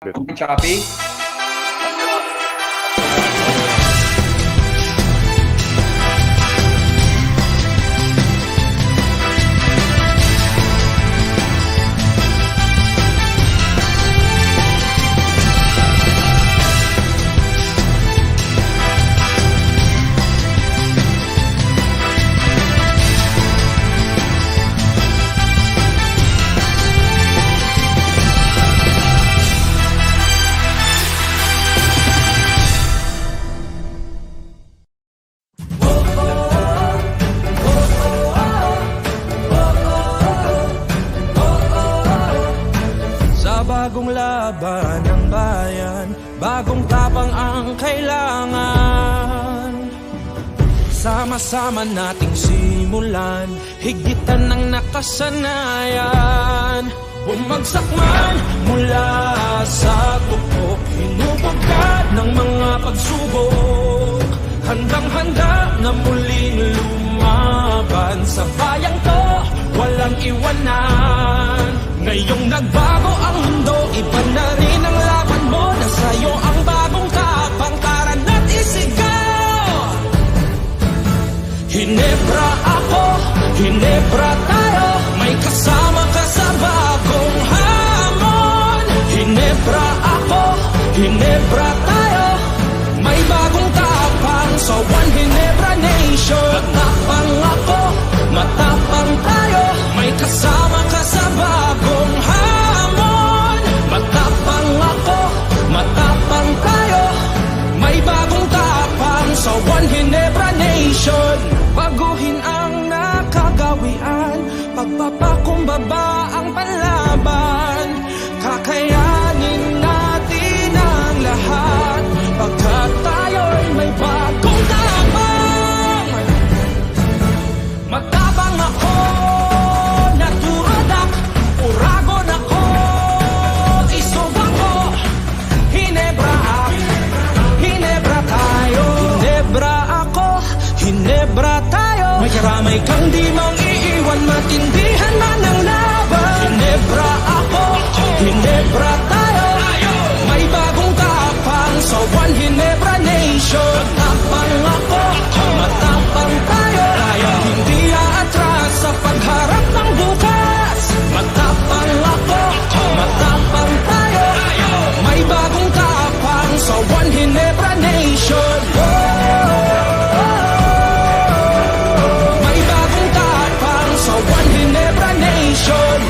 Choppy? Bagong laban ng bayan, bagong tapang ang kailangan. Sama-sama nating simulan, higitan ng nakasanayan. Bumagsak man mula sa tuktok, hinubugad ng mga pagsubok. Handang-handa na muling lumaban sa bayang to, walang iwanan. Ngayong nagbago ang mundo, iba na rin ang laban mo. Nasa'yo ang bagong tapang, tara na't isigaw. Hinebra ako, Hinebra tayo, may kasama ka sa bagong hamon. Hinebra ako, Hinebra tayo, may bagong tapang sa One Hinebra Nation. Matapang ako, matapang tayo, may kasama ka sa bagong hamon. Matapang ako, matapang tayo, may bagong tapang sa One Hinebra Nation. Baguhin ang nakagawian, pagpapakumbaba ang panlaban. Kakayanin natin ang lahat, pagkat tayo'y may bagong tapang. Matapang ako, naturadak, uragon ako, isubang ko. Hinebra Hinebra tayo. Hinebra ako, Hinebra tayo, may karamay kang di mang iiwan, matindihan man ang laban. Hinebra ako, Hinebra tayo, may bagong tapang sa One Hinebra Nation. Matapang ako, matapang tayo, hindi aatras sa pagharap ng bukas. Matapang ako, matapang tayo, may bagong tapang sa One Hinebra Nation. May bagong tapang sa One Hinebra Nation.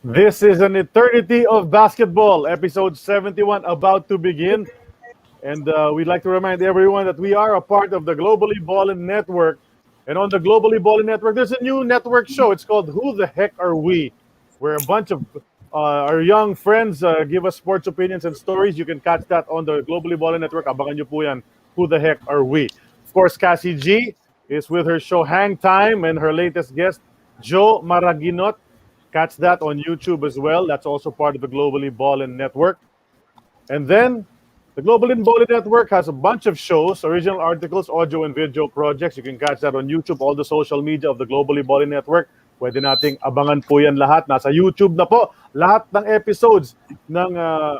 This is an eternity of basketball, episode 71 about to begin. And we'd like to remind everyone that we are a part of the Globally Ballin Network. And on the Globally Ballin Network, there's a new network show. It's called Who the Heck Are We? Where a bunch of our young friends give us sports opinions and stories. You can catch that on the Globally Ballin Network. Abangan nyo po yan. Who the Heck Are We? Of course, Cassie G is with her show Hang Time and her latest guest, Joe Maraginot. Catch that on YouTube as well. That's also part of the Globally Ballin Network. And then the Globally Ballin Network has a bunch of shows, original articles, audio and video projects. You can catch that on YouTube, all the social media of the Globally Ballin Network. Pwede nating abangan po yan lahat. Nasa YouTube na po lahat ng episodes ng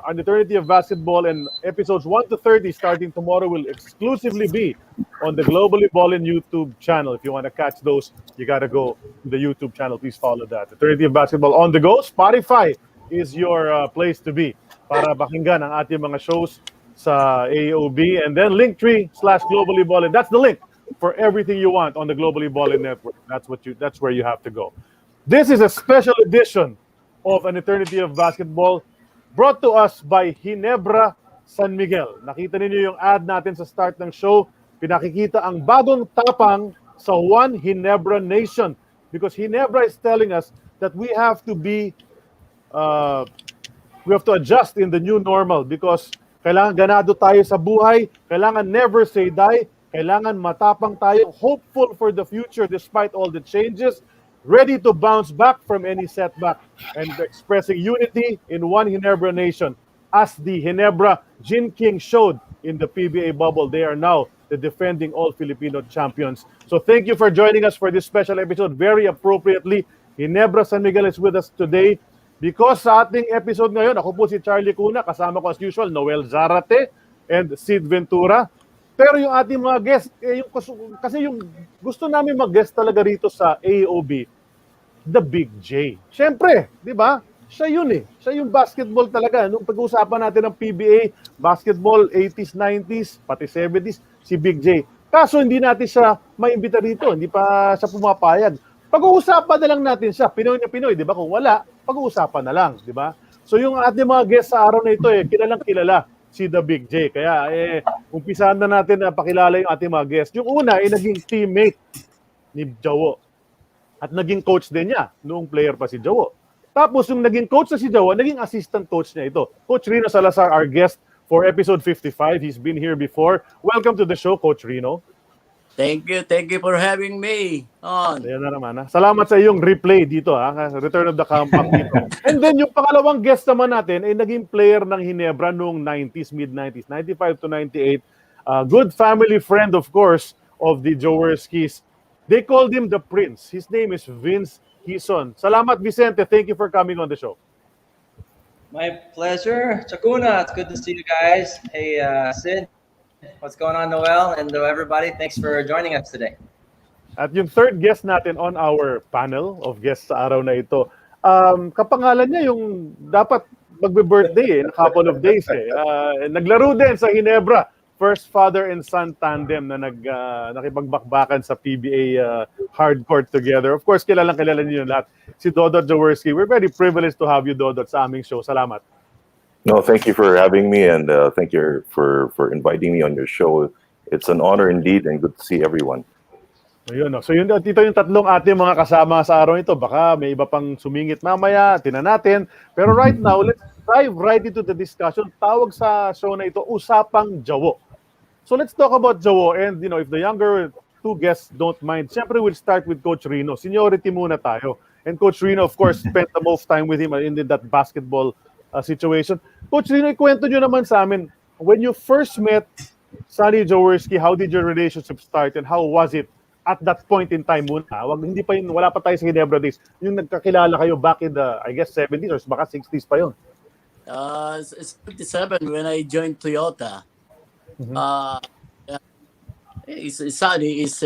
An Eternity of Basketball, and episodes 1 to 30 starting tomorrow will exclusively be on the Globally Ballin YouTube channel. If you want to catch those, you got to go to the YouTube channel. Please follow that. Eternity of Basketball on the go. Spotify is your place to be para bakinggan ang ating mga shows sa AEOB. And then Linktree/Globally Ballin. That's the link for everything you want on the Globally Ballin Network. That's where you have to go. This is a special edition of An Eternity of Basketball brought to us by Hinebra San Miguel. Nakita ninyo yung ad natin sa start ng show. Pinakikita ang bagong tapang sa One Hinebra Nation, because Hinebra is telling us that we have to adjust in the new normal, because kailangan ganado tayo sa buhay, kailangan never say die, kailangan matapang tayo, hopeful for the future despite all the changes, ready to bounce back from any setback, and expressing unity in One Hinebra Nation. As the Hinebra Gin King showed in the PBA bubble, they are now the defending All-Filipino champions. So thank you for joining us for this special episode. Very appropriately, Ginebra San Miguel is with us today because sa ating episode ngayon, ako po si Charlie Cuna, kasama ko as usual, Noel Zarate and Sid Ventura. Pero yung ating mga guest, kasi yung gusto namin mag-guest talaga rito sa AEOB, the Big J. Siyempre, di ba? Siya yun eh. Siya yung basketball talaga. Nung pag-uusapan natin ng PBA, basketball, 80s, 90s, pati 70s, si Big J. Kaso hindi natin siya maimbita rito. Hindi pa siya pumapayag. Pag-uusapan na lang natin siya. Pinoy na Pinoy, di ba? Kung wala, pag-uusapan na lang, di ba? So yung ating mga guest sa araw na ito, kilalang kilala si The Big J. Kaya umpisahan na natin na pakilala yung ating mga guest. Yung una naging teammate ni Jawo. At naging coach din niya noong player pa si Jawo. Tapos yung naging coach na si Jawo, naging assistant coach niya ito. Coach Rino Salazar, our guest for episode 55. He's been here before. Welcome to the show, Coach Rino. Thank you for having me on. Ayan na naman. Salamat sa iyong replay dito, Return of the Comeback dito. And then yung pangalawang guest naman natin ay naging player ng Ginebra noong 90s, mid-90s, 95 to 98. Good family friend, of course, of the Jaworskis. They called him the Prince. His name is Vince Hizon. Salamat, Vicente. Thank you for coming on the show. My pleasure. Chakuna, it's good to see you guys. Hey, Sid, what's going on, Noel? And everybody, thanks for joining us today. At yung third guest natin on our panel of guests sa araw na ito, kapangalan niya yung dapat magbe-birthday a couple of days. Naglaro din sa Ginebra. First father and son tandem na nakipagbakbakan sa PBA hardcourt together. Of course, kilala niyo lahat. Si Dodot Jaworski. We're very privileged to have you, Dodot, sa aming show. Salamat. No, thank you for having me, and thank you for inviting me on your show. It's an honor indeed, and good to see everyone. Ayun, no. So yun, dito yung tatlong ating mga kasama sa araw ito. Baka may iba pang sumingit mamaya, tinan natin. Pero right now, let's dive right into the discussion. Tawag sa show na ito, Usapang Jawo. So let's talk about Jawo, and if the younger two guests don't mind, siyempre we'll start with Coach Rino. Seniority muna tayo. And Coach Rino, of course, spent the most time with him in that basketball situation. Coach Rino, ikwento nyo naman sa amin, when you first met Sonny Jaworski, how did your relationship start and how was it at that point in time muna? Wala pa tayo sa Ginebra days. Yung nagkakilala kayo back in the, I guess, 70s or baka 60s pa yun. It's 57 when I joined Toyota. Sonny is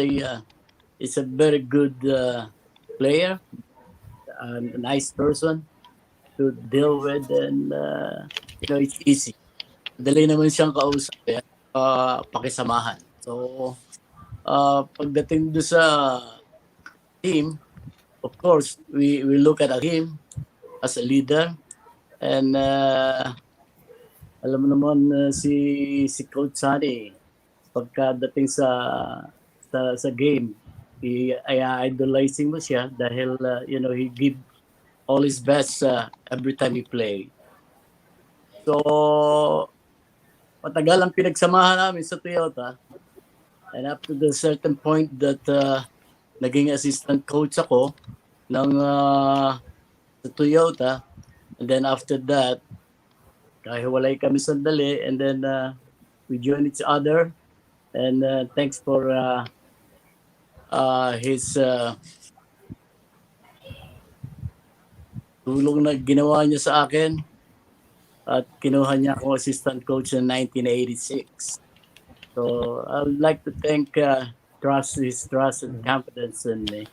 a very good player, a nice person to deal with, and it's easy. Dali naman siyang kausap, pakisamahan. So pagdating do sa team, of course we look at him as a leader, and alam mo naman si Coach Sonny, pagkadating sa game, idolizing mo siya dahil he give all his best every time he play. So matagal ang pinagsamahan namin sa Toyota, and up to the certain point that naging assistant coach ako ng sa Toyota, and then after that kahiwalay kami sandali, and then we join each other, and thanks for his tulong na ginawa niya sa akin, at kinuha niya akong assistant coach in 1986. So I would like to thank his trust and confidence in me.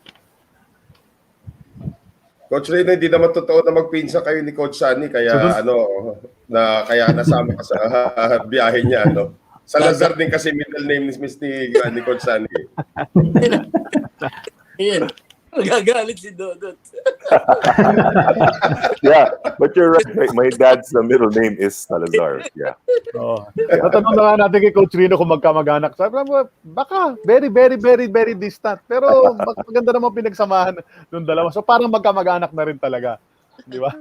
Coach Rino, hindi naman totoo na magpinsa kayo ni Coach Sonny, kaya kaya nasama ka sa biyahe niya, Salazar din kasi middle name ni Coach Sonny. Iyan, magagalit si Dodot. Yeah, but you're right. My dad's middle name is Salazar. Yeah. Natanong na nga natin kay Coach Rino kung magkamag-anak. Sabi mo, baka very, very, very, very distant. Pero maganda naman pinagsamahan ng dalawa. So parang magkamag-anak na rin talaga. Di ba?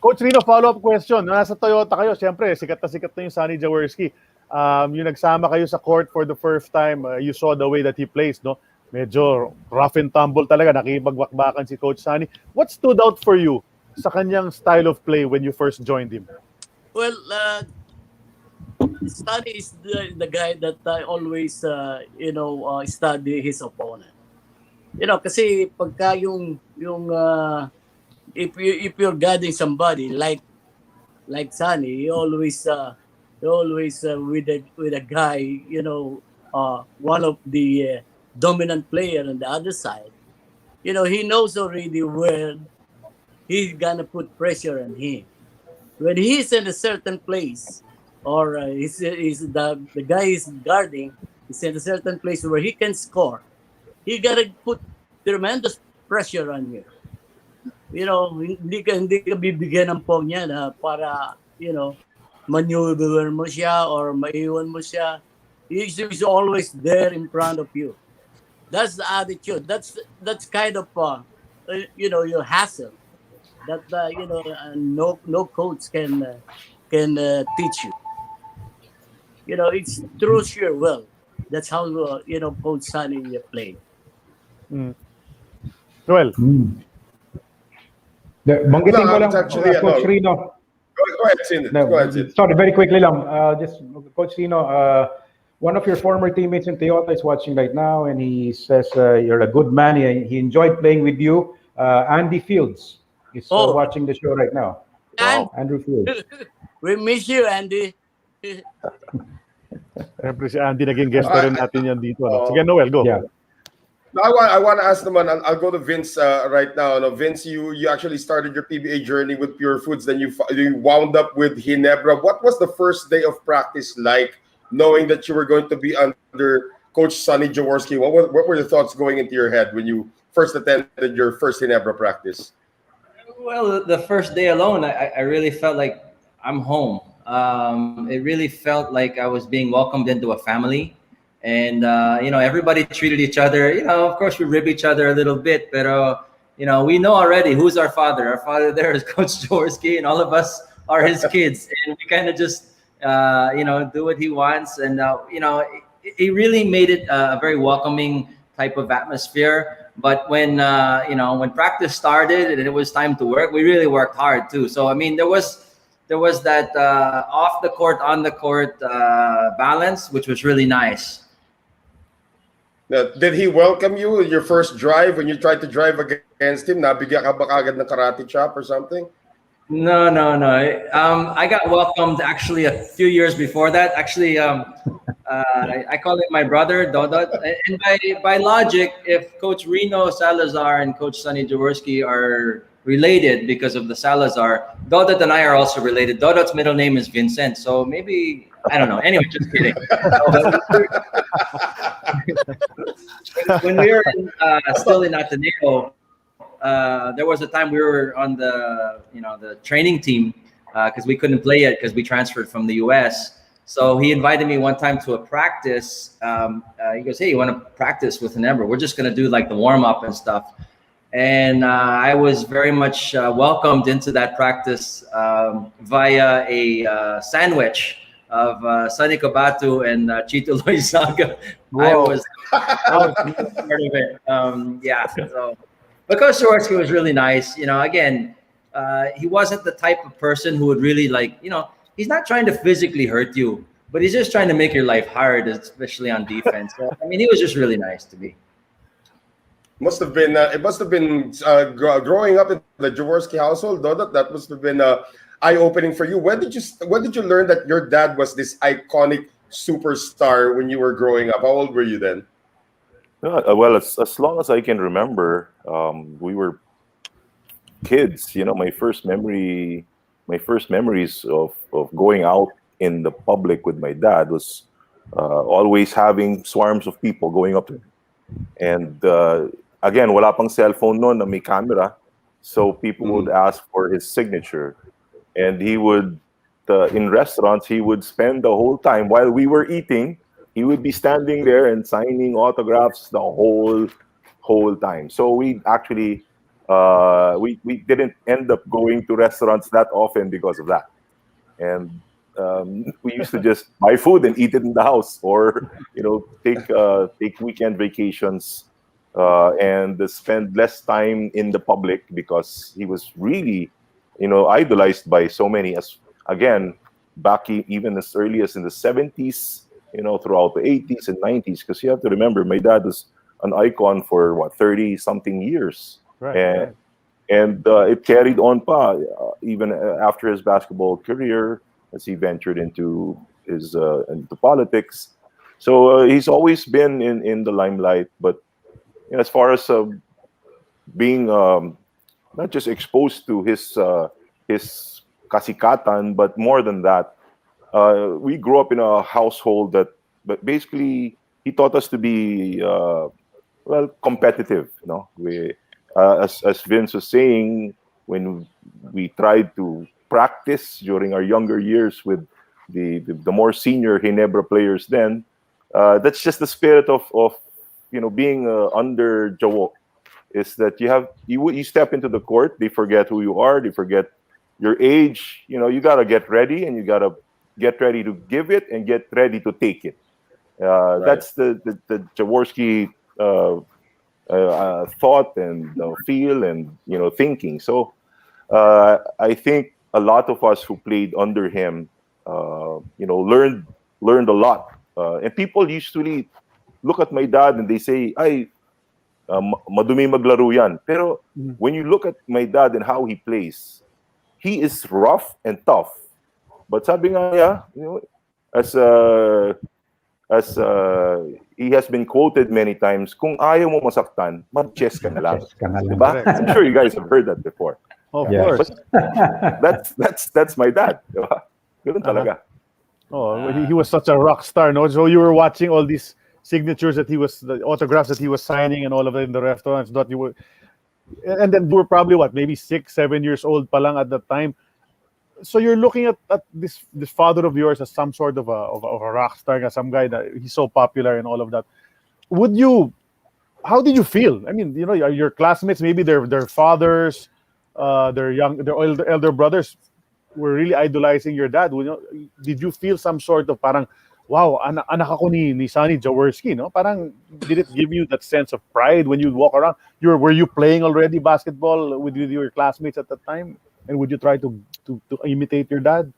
Coach Rino, follow-up question. Nasa Toyota kayo, siyempre, sikat na yung Sonny Jaworski. Yung nagsama kayo sa court for the first time, you saw the way that he plays, no? Medyo rough and tumble talaga, nakikipagbakbakan si Coach Sonny. What stood out for you sa kanyang style of play when you first joined him? Well, Sonny is the guy that always, study his opponent. Kasi pagka if you're guarding somebody like Sonny, he always with a guy, one of the dominant player on the other side. He knows already where he's gonna put pressure on him. When he's in a certain place, or he's the guy is guarding, is in a certain place where he can score, he gotta put tremendous pressure on you. Hindi ka bibigyan ng pong niya na para, maneuver mo siya or maiwan mo siya. He's always there in front of you. That's the attitude. That's kind of your hassle that no coach can teach you. It's through sheer will. That's how Coach Sonny played. Noel. Banggitin ko lang, actually, Coach Rino. Go ahead, Sid. No, Go ahead, Sid. sorry, very quickly lang. Just Coach Rino, one of your former teammates in Toyota is watching right now, and he says you're a good man. He enjoyed playing with you. Andy Fields is watching the show right now. Wow. Andrew Fields. We miss you, Andy. Siyempre si Andy naging guest na rin natin yan dito. Sige, Noel, go. Yeah. I want to ask naman, I'll go to Vince right now. No, Vince, you actually started your PBA journey with Pure Foods, then you wound up with Ginebra. What was the first day of practice like, knowing that you were going to be under Coach Sonny Jaworski? What were your thoughts going into your head when you first attended your first Ginebra practice? Well, the first day alone, I really felt like I'm home. It really felt like I was being welcomed into a family. And, everybody treated each other. Of course, we rib each other a little bit, but, we know already who's our father. Our father there is Coach Jaworski, and all of us are his kids. And we kind of just, do what he wants. And, he really made it a very welcoming type of atmosphere. But when practice started and it was time to work, we really worked hard too. So, I mean, there was that off the court, on the court balance, which was really nice. Did he welcome you in your first drive when you tried to drive against him? Nabigyan ka ba kagad ng karate chop or something? No. I got welcomed actually a few years before that. Actually, I call it my brother, Dodot. And by logic, if Coach Rino Salazar and Coach Sonny Jaworski are related because of the Salazar, Dodot and I are also related. Dodot's middle name is Vincent, so maybe, I don't know. Anyway, just kidding. When we were still in Ateneo, there was a time we were on the training team because we couldn't play yet because we transferred from the U.S. So he invited me one time to a practice. He goes, "Hey, you want to practice with Ginebra? We're just gonna do like the warm up and stuff." And I was very much welcomed into that practice via a sandwich of Sonny Cabatu and Chito Loizaga. I was part of it. So, but Coach Jaworski was really nice. Again, he wasn't the type of person who would really he's not trying to physically hurt you, but he's just trying to make your life hard, especially on defense. So, I mean, he was just really nice to me. It must have been growing up in the Jaworski household, though. That must have been eye-opening for you. When did you learn that your dad was this iconic superstar when you were growing up? How old were you then? Well, as long as I can remember, we were kids. My first memories of going out in the public with my dad was always having swarms of people going up to him. And again, wala pang cellphone noon na may camera, so people would ask for his signature. And he would, in restaurants, he would spend the whole time while we were eating, he would be standing there and signing autographs the whole time. So we actually, we didn't end up going to restaurants that often because of that. And we used to just buy food and eat it in the house, or take weekend vacations and spend less time in the public because he was really idolized by so many. As again, back even as early as in the 70s, throughout the 80s and 90s. Because you have to remember, my dad was an icon for 30 something years. Right. And it carried on even after his basketball career, as he ventured into into politics. So he's always been in the limelight. But as far as being not just exposed to his kasikatan, but more than that, we grew up in a household but basically he taught us to be competitive. As Vince was saying, when we tried to practice during our younger years with the more senior Ginebra players, then that's just the spirit of being under Jawo. Is that you step into the court, they forget who you are, they forget your age. You gotta get ready, and you gotta get ready to give it and get ready to take it. Right. That's the Jaworski thought and feel and thinking. So I think a lot of us who played under him, learned a lot. And people usually look at my dad and they say, "Ay, madumi maglaro yan." Pero when you look at my dad and how he plays, he is rough and tough. But sabi nga niya, as he has been quoted many times, kung ayaw mo masaktan, mag-chess ka na lang. Diba? I'm sure you guys have heard that before. Of Yeah. course. That's my dad. Diba? Ganun talaga. Oh, he was such a rock star, no? So you were watching all these signatures the autographs that he was signing and all of it in the restaurants. And then you were probably maybe 6-7 years old pa lang at that time. So you're looking at this father of yours as some sort of a rock star, some guy that he's so popular and all of that. How did you feel? I mean, your classmates, maybe their fathers, their elder brothers were really idolizing your dad. Did you feel some sort of parang, wow, anak ako ni Sonny Jaworski, no? Parang, did it give you that sense of pride when you walk around? Were you playing already basketball with your classmates at the time? And would you try to imitate your dad?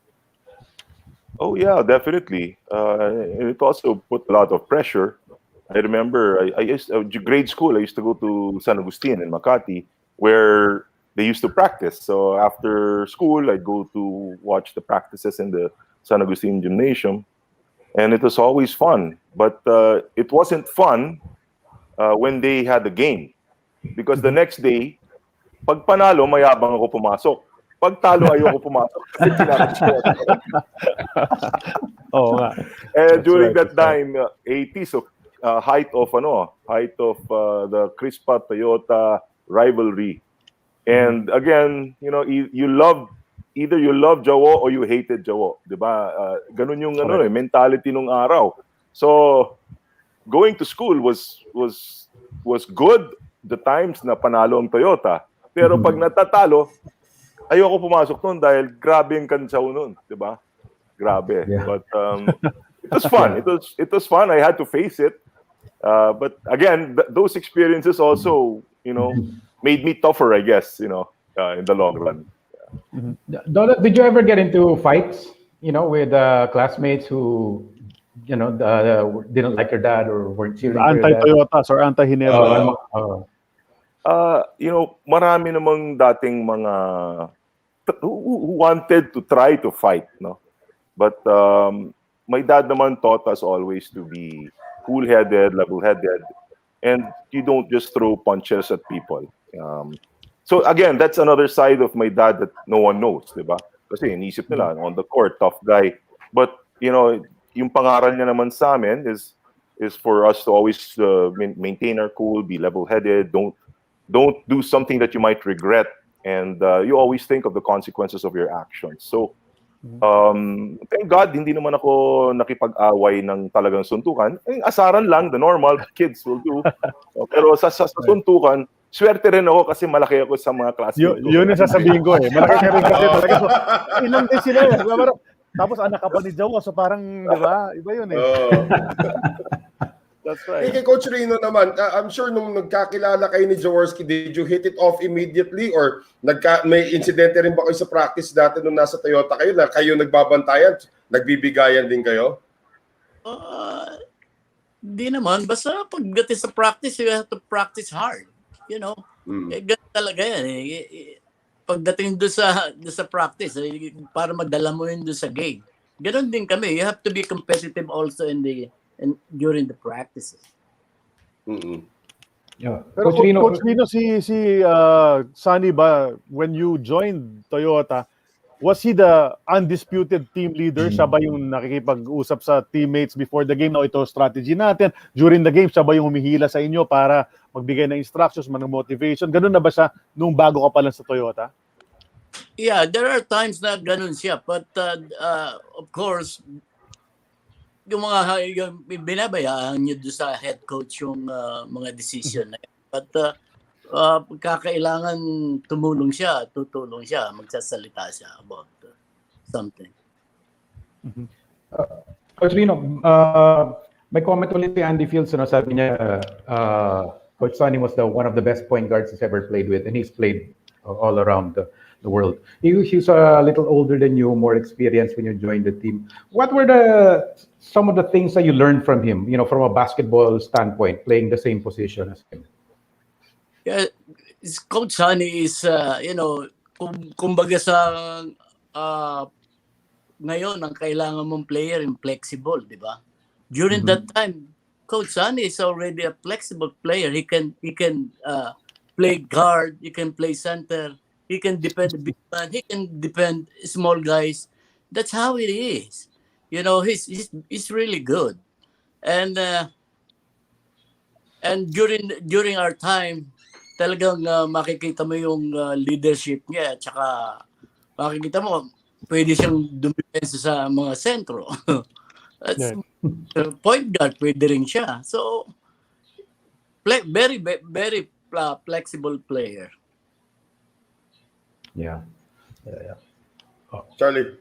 Oh yeah, definitely. It also put a lot of pressure. I remember grade school, I used to go to San Agustin in Makati, where they used to practice. So after school, I'd go to watch the practices in the San Agustin Gymnasium. And it was always fun. But it wasn't fun when they had the game. Because the next day, pag panalo, mayabang ako pumasok. Pag talo, ayoko pumasok. Kasi kinakasya. Oh, nga. And during that time, 80s, so height of the Crispa-Toyota rivalry. And again, either you love Jawo or you hated Jawo, 'di ba? Ganun yung mentality nung araw. So going to school was good the times na panalo ang Toyota. Pero pag natatalo, ayoko pumasok noon dahil grabe yung kansaw noon, 'di ba? Grabe. Yeah. But it was fun. It was fun. I had to face it. But again, those experiences also, made me tougher, I guess, in the long run. Dodot, did you ever get into fights, with classmates who, didn't like your dad or weren't cheering for your dad? Anti-Toyotas or anti-Ginebra? Marami namang dating mga who wanted to try to fight, no? But my dad naman taught us always to be cool-headed, level-headed, and you don't just throw punches at people. So again, that's another side of my dad that no one knows, di ba? Kasi inisip nila, on the court, tough guy. But, yung pangaral niya naman sa amin is for us to always maintain our cool, be level-headed, don't do something that you might regret, and you always think of the consequences of your actions. So, thank God, hindi naman ako nakipag-away ng talagang suntukan. Asaran lang, the normal kids will do. Pero sa suntukan, swerte rin ako kasi malaki ako sa mga classmates. Yun ang sasabihin ko eh. Malaki ka rin kasi talaga. So, ilang din sila eh. Tapos anak ka pa ni Jawo, so parang, di ba? Iba yun eh. That's Kay right. Coach Rino naman, I'm sure nung nagkakilala kayo ni Jaworski, did you hit it off immediately or may insidente rin ba kayo sa practice dati nung nasa Toyota kayo na kayo nagbabantayan, nagbibigayan din kayo? Di naman. Basta pagdating sa practice, you have to practice hard. You know? Ganun talaga yan. Pagdating doon sa practice, para madala mo yun doon sa game. Ganun din kami. You have to be competitive also during the practices. Yeah. Pero Coach Rino, Coach Rino, si Sunny ba, when you joined Toyota, was he the undisputed team leader? Siya ba yung nakikipag-usap sa teammates before the game? No, ito strategy natin. During the game, siya ba yung humihila sa inyo para magbigay ng instructions, motivation? Ganun na ba siya nung bago ka pa lang sa Toyota? Yeah, there are times na ganun siya. But of course, yung binabayaan nyo doon sa head coach yung mga decision na yun. But pagkakailangan tumulong siya, tutulong siya, magsasalita siya about something. Coach Rino, may comment ulit si Andy Fields, sabi niya, Coach Sonny was one of the best point guards he's ever played with, and he's played all around the world. He's a little older than you, more experienced when you joined the team. What were some of the things that you learned from him, from a basketball standpoint, playing the same position as him? Yeah, Coach Sonny is, kumbaga sa ngayon, ang kailangan mong player yung flexible, di ba? During that time, Coach Sonny is already a flexible player. He can play guard, he can play center, he can defend the big man, he can defend small guys. That's how it is. He's really good. And during our time, talagang makikita mo yung leadership niya, at saka makikita mo pwede siyang dumipensa sa mga sentro. Point guard pwede rin siya. So very very flexible player. Yeah. Charlie.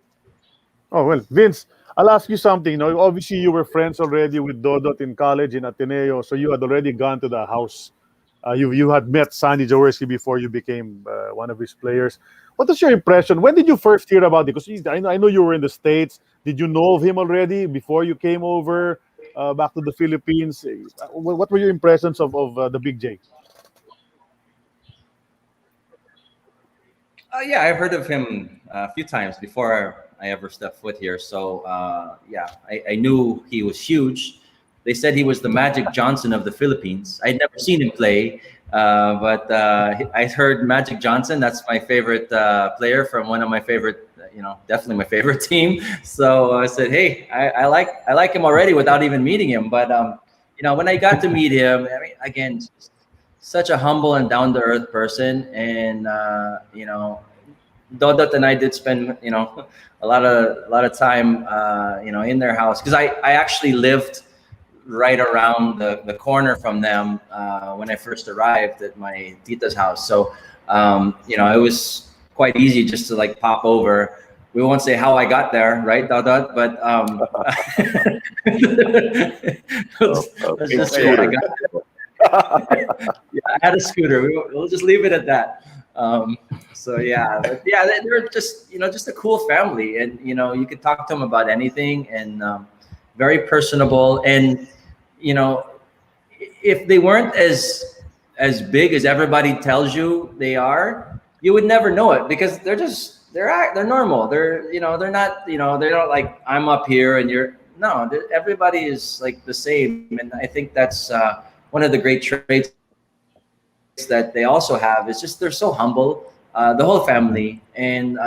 Oh, well, Vince, I'll ask you something. Obviously, you were friends already with Dodot in college in Ateneo, so you had already gone to the house. You had met Sandy Jaworski before you became one of his players. What was your impression? When did you first hear about it? Because I know you were in the States. Did you know of him already before you came over back to the Philippines? What were your impressions of the Big J? Yeah, I've heard of him a few times before I ever stepped foot here. So I knew he was huge. They said he was the Magic Johnson of the Philippines. I'd never seen him play, but I heard Magic Johnson. That's my favorite player from one of my favorite, definitely my favorite team. So I said, hey, I like him already without even meeting him. But when I got to meet him, I mean, again, such a humble and down to earth person, and Dodot and I did spend a lot of time in their house, because I actually lived right around the corner from them when I first arrived at my tita's house. So it was quite easy just to pop over. We won't say how I got there, right, Dodot? But let's just say I got there. Yeah, I had a scooter. We'll just leave it at that. They're just a cool family, and you could talk to them about anything, and very personable. And if they weren't as big as everybody tells you they are, you would never know it, because they're normal. They're not like I'm up here and you're no. Everybody is the same, and I think that's one of the great traits that they also have, is just they're so humble, the whole family, and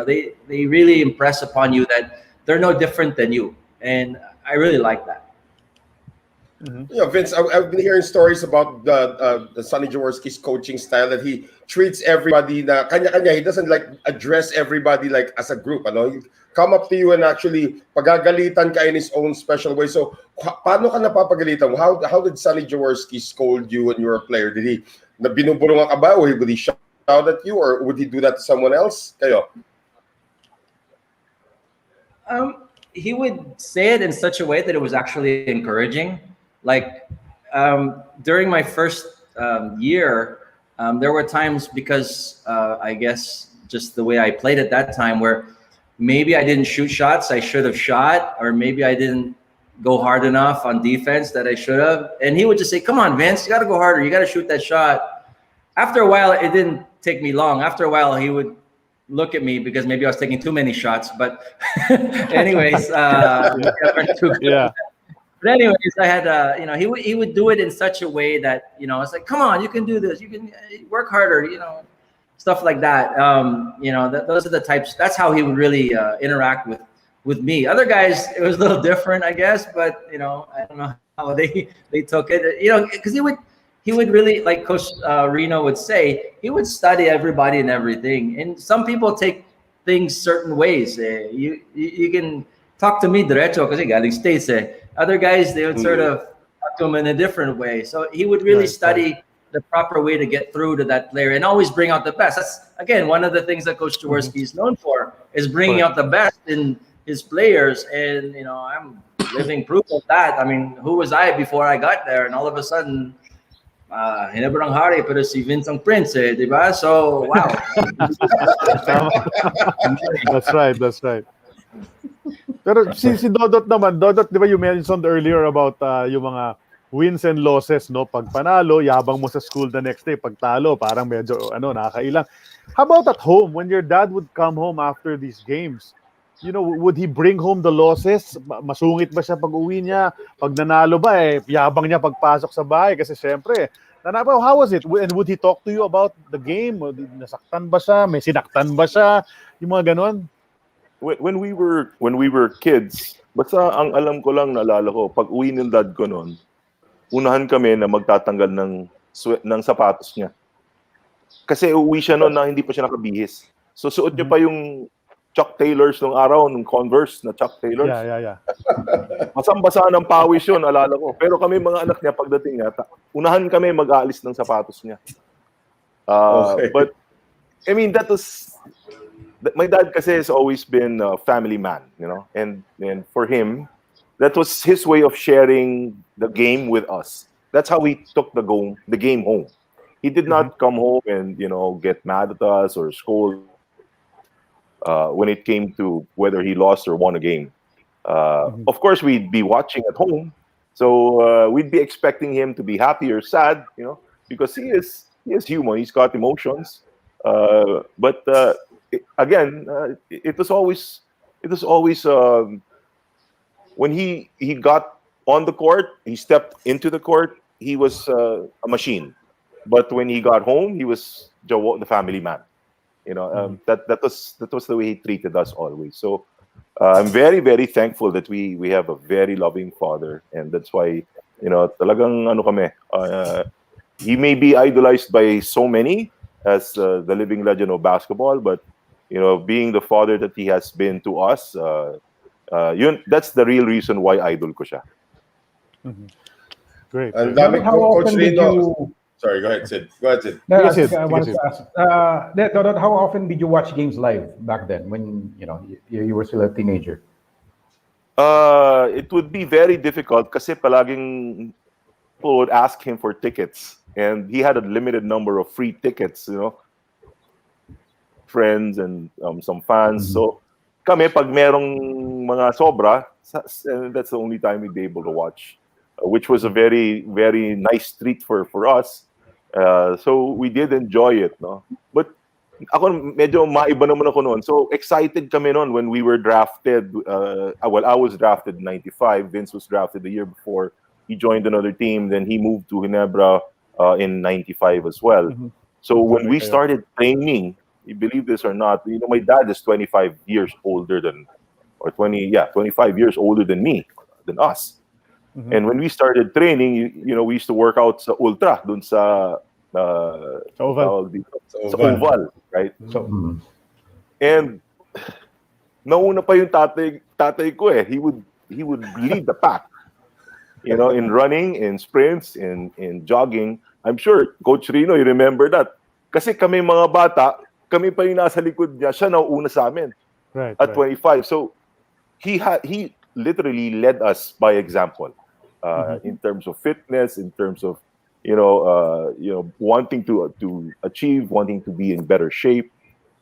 they really impress upon you that they're no different than you, and I really like that. Vince, I've been hearing stories about the Sonny Jaworski's coaching style, that he treats everybody na kanya-kanya. He doesn't address everybody as a group. He come up to you and actually pagagalitan ka in his own special way. So paano ka napapagalitan? How did Sonny Jaworski scold you when you were a player? Did he binubulungan ka ba, or would he shout at you, or would he do that to someone else? Kayo? He would say it in such a way that it was actually encouraging. like during my first year, there were times because I guess just the way I played at that time where maybe I didn't shoot shots I should have shot, or maybe I didn't go hard enough on defense that I should have. And he would just say, come on, Vince, you got to go harder. You got to shoot that shot. After a while, it didn't take me long. After a while, he would look at me because maybe I was taking too many shots. But anyways, Yeah. But anyways, I had, he would do it in such a way that, it's like, come on, you can do this. You can work harder, stuff like that. Those are the types. That's how he would really interact with me. Other guys, it was a little different, I guess. But I don't know how they took it. Because he would really, like Coach Rino would say, he would study everybody and everything. And some people take things certain ways. You can talk to me derecho kasi galing States. Other guys, they would sort of talk to him in a different way. So he would really study the proper way to get through to that player and always bring out the best. That's, again, one of the things that Coach Jaworski is known for, is bringing out the best in his players. And, I'm living proof of that. I mean, who was I before I got there? And all of a sudden, Hinebrang Hari, pero si Vince ang Prince, diba? So, wow. That's right. Pero si Dodot naman, Dodot, di ba you mentioned earlier about yung mga wins and losses, no? Pag panalo, yabang mo sa school the next day. Pag talo, parang medyo, nakakailang. How about at home, when your dad would come home after these games? Would he bring home the losses? Masungit ba siya pag uwi niya? Pag nanalo ba, yabang niya pagpasok sa bahay? Kasi syempre, how was it? And would he talk to you about the game? Nasaktan ba siya? May sinaktan ba siya? Yung mga ganon? When we were kids, basta ang alam ko lang, naalala ko, pag uwi ng dad ko noon, unahan kami na magtatanggal ng sapatos niya. Kasi uwi siya noon na hindi pa siya nakabihis. So suot niya pa yung Chuck Taylors nung araw, nung Converse na Chuck Taylors. Yeah. Masambasa ng pawis yun, alala ko. Pero kami mga anak niya, pagdating niya, unahan kami mag-aalis ng sapatos niya. But, I mean, that was... My dad kasi has always been a family man, and for him, that was his way of sharing the game with us. That's how he took the game home. He did not come home and, get mad at us or scold when it came to whether he lost or won a game. Of course, we'd be watching at home, so we'd be expecting him to be happy or sad, because he is human. He's got emotions, but again, it was always when he got on the court, he stepped into the court, he was a machine. But when he got home, he was Jawo, the family man. That was the way he treated us always. So I'm very, very thankful that we have a very loving father, and that's why talagang kami. He may be idolized by so many as the living legend of basketball, but being the father that he has been to us, that's the real reason why idol ko siya. Great. And How Coach often did Rino. you... Sorry, go ahead, Sid. Go ahead, Sid. No, Yes, Sid. I wanted to ask, Dodot, how often did you watch games live back then when you were still a teenager? It would be very difficult kasi palaging people would ask him for tickets, and he had a limited number of free tickets, friends and some fans. So kami, pag merong mga sobra, that's the only time we'd be able to watch, which was a very, very nice treat for us. So we did enjoy it, no? But ako, medyo maiba naman ako noon. So excited kami noon when we were drafted. I was drafted in 95. Vince was drafted the year before. He joined another team. Then he moved to Ginebra in 95 as well. So when we started training, you believe this or not, my dad is 25 years older than, 25 years older than me, than us. And when we started training, we used to work out sa Ultra, dun sa Oval. Sa Oval, right? And nauna pa yung tatay ko eh. He would lead the pack. In running, in sprints, in jogging. I'm sure, Coach Rino, you remember that. Kasi kami mga bata, kami pa yung nasa likod niya, siya nauuna sa amin. Right. At 25. So, he literally led us by example. in terms of fitness, in terms of wanting to achieve, wanting to be in better shape,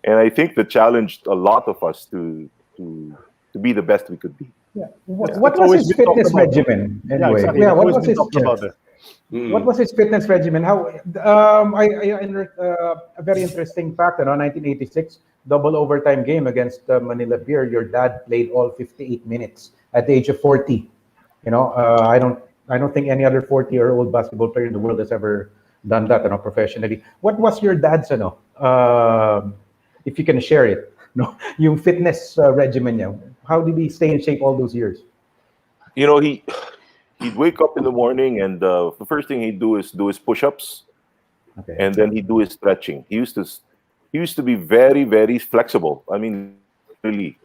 and I think that challenged a lot of us to be the best we could be. Yeah. What It's was always his been talked fitness about. regimen Yeah, anyway? exactly. Yeah, It's what always was been his talked about it. what was his fitness regimen? How a very interesting fact. 1986 double overtime game against Manila Beer. Your dad played all 58 minutes at the age of 40. I don't think any other 40-year-old basketball player in the world has ever done that, professionally. What was your dad's, if you can share it, no, yung fitness regimen niya? How did he stay in shape all those years? He'd wake up in the morning, and the first thing he'd do is his push-ups, Okay. and then he'd do his stretching. He used to be very, very flexible. I mean, really,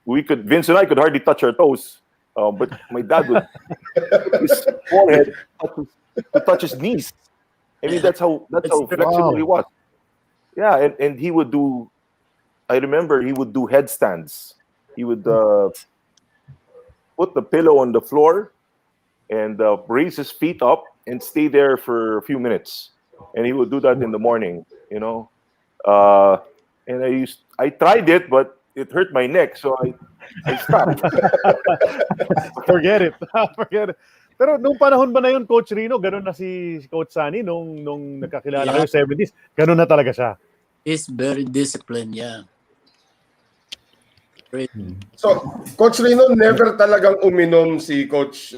Vince and I could hardly touch our toes, but my dad would put his forehead to touch his knees. I mean, that's how flexible he was. Yeah, and he would do. I remember he would do headstands. He would put the pillow on the floor and raise his feet up and stay there for a few minutes. And he would do that in the morning, And I tried it, but it hurt my neck, so I stopped. Forget it. Forget it. Pero nung panahon ba na yun, Coach Rino, ganun na si Coach Sunny nung nagkakilala kayo 70s, ganun na talaga siya. He's very disciplined, yeah. Great. So, Coach Rino, never talagang uminom si Coach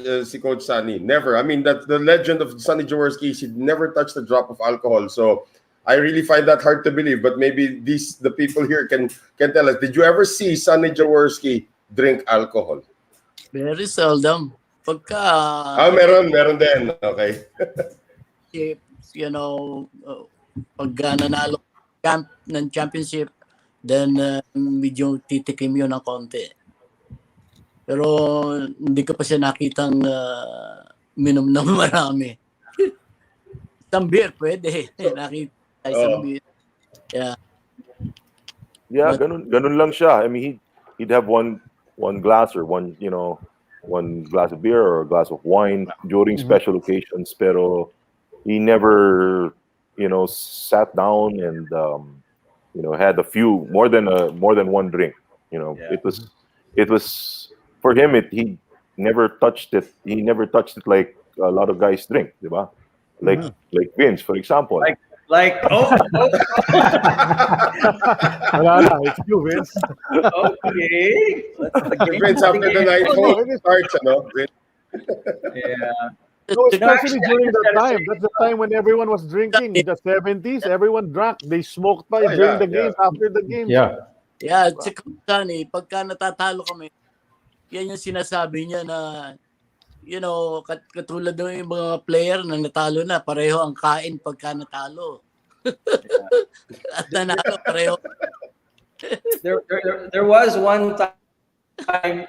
Sunny. Never. I mean, that the legend of Sunny Jaworski, he never touched a drop of alcohol. So, I really find that hard to believe. But maybe the people here can tell us. Did you ever see Sunny Jaworski drink alcohol? Very seldom. Pagka, Meron din. Okay. pagka nanalo ng championship, then medyo titikim yun ng konti. Pero hindi ko pa siya nakitang minom ng marami. Isang beer, pwede. Nakita isang beer. Yeah. Yeah, ganun lang siya. I mean, he'd have one glass or one glass of beer or a glass of wine during special occasions, pero he never, sat down and had a few more than one drink. It was for him. He never touched it. He never touched it like a lot of guys drink, diba? Like Vince, for example. Like Wala na, it's you, Vince. okay. Vince, after the night starts, Vince. Yeah. No, especially during that time. That's the time when everyone was drinking. The 70s, everyone drank. They smoked pa during the games, after the games. Yeah. Yeah, si Kani, pagka natatalo kami, yan yung sinasabi niya na, katulad ng mga player na natalo na, pareho ang kain pagka natalo. At nanalo, pareho. There was one time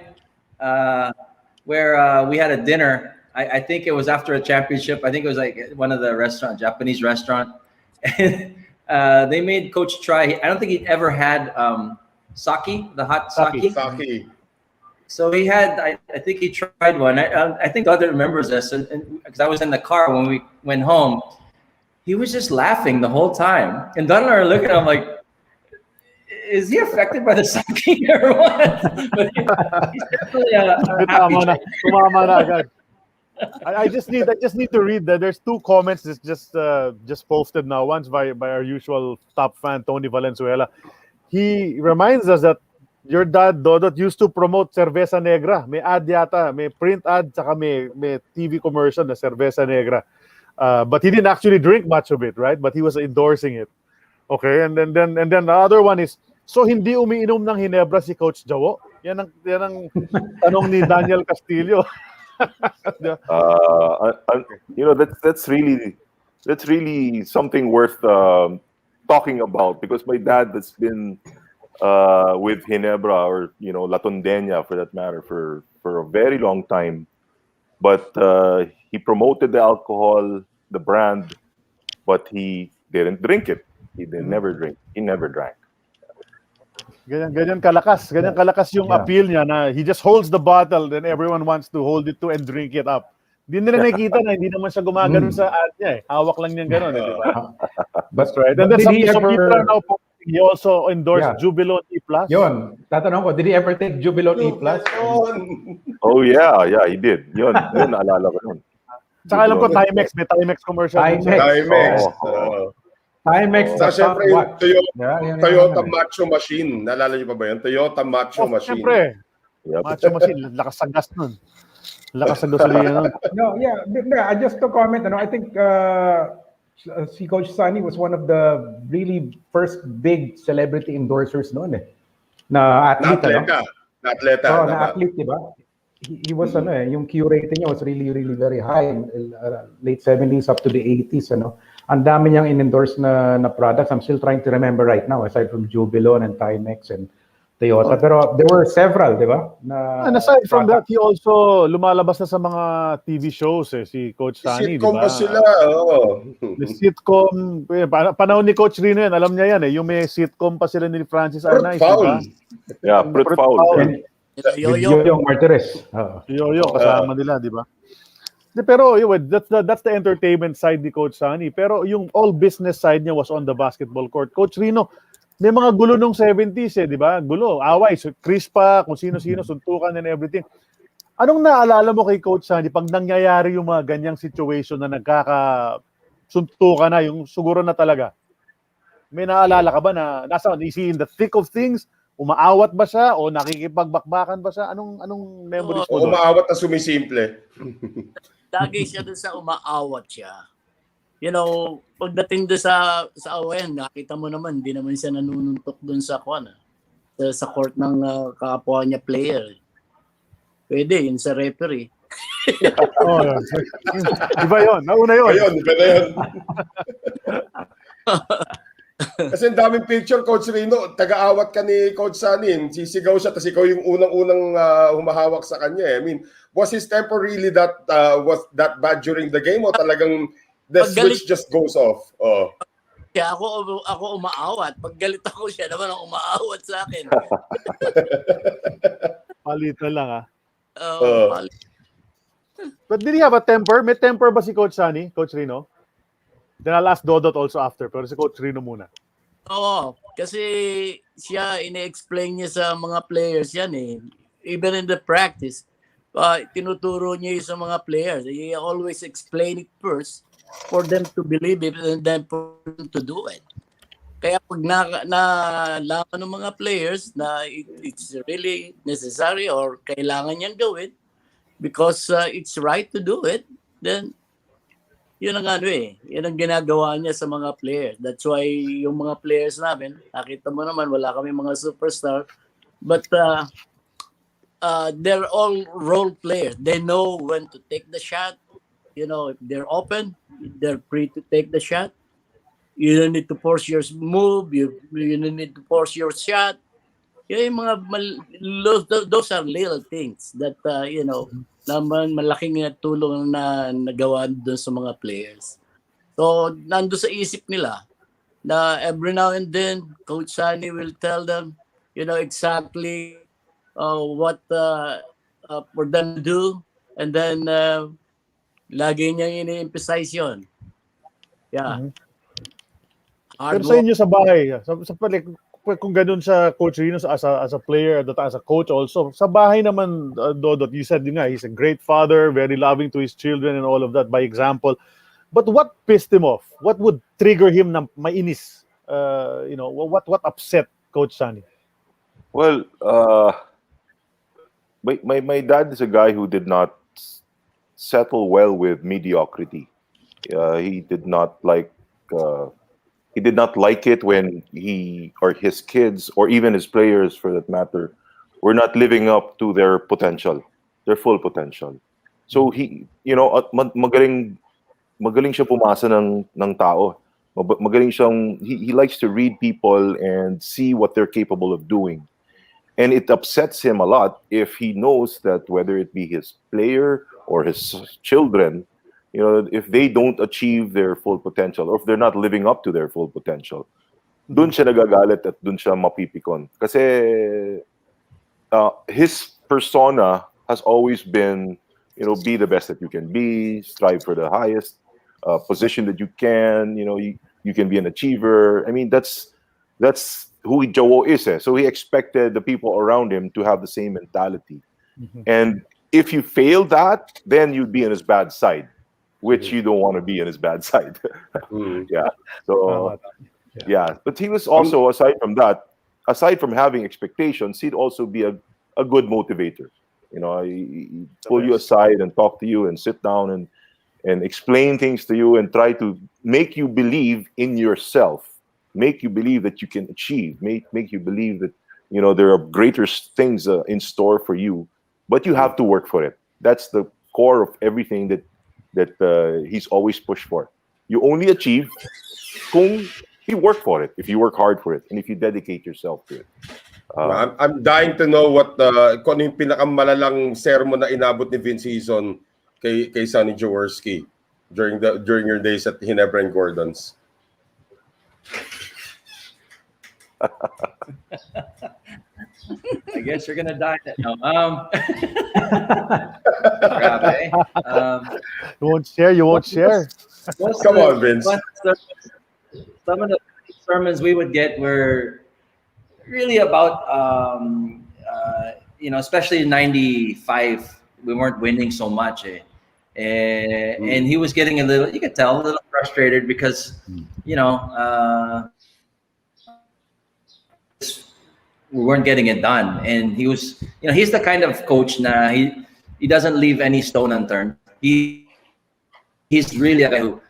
where we had a dinner. I think it was after a championship. I think it was like one of the Japanese restaurant. And they made Coach try. I don't think he'd ever had sake, the hot sake. Sake. So he had. I think he tried one. I think Dodot remembers this, and because I was in the car when we went home, he was just laughing the whole time. And Dodot and I are looking at him like, is he affected by the sake or what? But he's definitely a happy. Tumama na agad. I just need to read that. There's two comments that just posted now. One's by our usual top fan Tony Valenzuela. He reminds us that your dad Dodot used to promote Cerveza Negra. May ad yata, may print ad, saka may TV commercial na Cerveza Negra. But he didn't actually drink much of it, right? But he was endorsing it. Okay, and then the other one is, so hindi umiinom ng Hinebra si Coach Jawo? Yan ang tanong ni Daniel Castillo. That's really something worth talking about, because my dad has been with Hinebra or La Tondena for that matter for a very long time, but he promoted the alcohol, the brand, but he didn't drink it. He never drank. Ganyan kalakas yung Yeah. appeal niya na he just holds the bottle, then everyone wants to hold it too and drink it up. Hindi nila nakikita na hindi naman siya gumagano sa ad niya eh. Hawak lang niya gano'n, di ba? But, Right. And but then did he ever... he also endorsed Yeah. Jubilon E+. Yun, tatanong ko, did he ever take Jubilon E+? Oh yeah, he did. Yun naalala ko yun. Saka alam ko Timex, may Timex commercial. Timex. Timex. Timex, Sa syempre yung what? Yeah, Toyota Macho Machine. Naalala niyo pa ba yun? Toyota Macho Machine. Siyempre. Yep. Macho machine, lakas sa gas nun. Lakas sa gasolina nun. No, yeah, just to comment, I think si Coach Sunny was one of the really first big celebrity endorsers noon na athlete, Na atleta. Oh, na athlete, di ba? He was yung Q rating niya was really really very high, late 70s up to the 80s, Ang dami niyang in-endorse na products. I'm still trying to remember right now, aside from Jubilon and Timex and Toyota. Pero there were several, di ba? And aside from that, he also lumalabas na sa mga TV shows si Coach Sunny, di Sitcom ba? pa sila, May sitcom, panahon ni Coach Rino yan, alam niya yan yung may sitcom pa sila ni Francis Arnaiz, di ba? Yeah, Prit Foul. Yoyong Martires. Yoyo, kasama nila, di ba? Pero that's the entertainment side ni Coach Sunny. Pero yung all business side niya was on the basketball court. Coach Rino, may mga gulo nung 70s di ba? Gulo, away, Crispa, kung sino-sino, suntukan and everything. Anong naalala mo kay Coach Sunny pag nangyayari yung mga ganyang situation na nagkakasuntukan na, yung siguro na talaga? May naalala ka ba na nasa is he in the thick of things? Umaawat ba siya o nakikipagbakbakan ba siya? Anong memories mo doon? Umaawat na sumisimple. Lagi siya doon sa umaawat siya. Pagdating doon sa awayan, nakita mo naman, hindi naman siya nanununtok doon sa sa court ng kapwa niya player. Pwede, yun sa referee. Iba yun, nauna yun. Iba na yun. Kasi ang daming picture, Coach Rino, taga-awat ka ni Coach Sunny, sisigaw siya, tapos ikaw yung unang-unang humahawak sa kanya. I mean, was his temper really that bad during the game o talagang the switch just goes off? Kaya ako umaawat. Pag galit ako, siya naman ang umaawat sa akin. Palitan lang But did he have a temper? May temper ba si Coach Sunny, Coach Rino? Then I'll ask Dodot also after, pero si Coach Rino muna. Oo, kasi siya, ine-explain niya sa mga players yan Even in the practice, tinuturo niya sa mga players. He always explain it first for them to believe it and then for them to do it. Kaya pag nalaman ng mga players na it's really necessary or kailangan niyang gawin because it's right to do it, then yun ang yun ang ginagawa niya sa mga players. That's why yung mga players namin, nakita mo naman, wala kami mga superstar, but they're all role players. They know when to take the shot. If they're open, they're free to take the shot. You don't need to force your move. You don't need to force your shot. Yung mga those are little things that naman malaking tulong na nagawa doon sa mga players. So nando sa isip nila na every now and then Coach Sunny will tell them exactly what for them to do, and then lagi niyang ini-emphasize yun. Yeah. Pero sa inyo sa bahay, kung ganun sa Coach Rino as a player, as a coach also, sa bahay naman, Dodot, you said he's a great father, very loving to his children and all of that by example. But what pissed him off? What would trigger him na mainis? What upset Coach Sunny? Well, my dad is a guy who did not settle well with mediocrity. He did not like it when he or his kids or even his players, for that matter, were not living up to their potential, their full potential. So he, magaling siya pumasa ng tao. Magaling siyang, he likes to read people and see what they're capable of doing. And it upsets him a lot if he knows that whether it be his player or his children, if they don't achieve their full potential or if they're not living up to their full potential. dun siya nagagalit at dun siya mapipikon. Kasi his persona has always been, be the best that you can be, strive for the highest position that you can. You can be an achiever. I mean, that's who Jawo is. So he expected the people around him to have the same mentality. And if you fail that, then you'd be in his bad side, which you don't want to be in his bad side. Yeah. So yeah, but he was also, aside from having expectations, he'd also be a good motivator. He pull you aside and talk to you and sit down and explain things to you and try to make you believe in yourself, make you believe that you can achieve, make you believe that there are greater things in store for you, but you have to work for it. That's the core of everything that he's always pushed for. You only achieve kung you work for it, if you work hard for it, and if you dedicate yourself to it. I'm dying to know what kung ano yung pinakamalalang sermon na inabot ni Vince Hizon kay Sonny Jaworski during your days at Ginebra and Gordon's. I guess you're gonna die. No. Grabe. You won't share. Come on, Vince. Some of the sermons we would get were really about, especially in '95, we weren't winning so much. And he was getting you could tell, a little frustrated because, we weren't getting it done. And he was, he's the kind of coach na he doesn't leave any stone unturned. He's really a guy who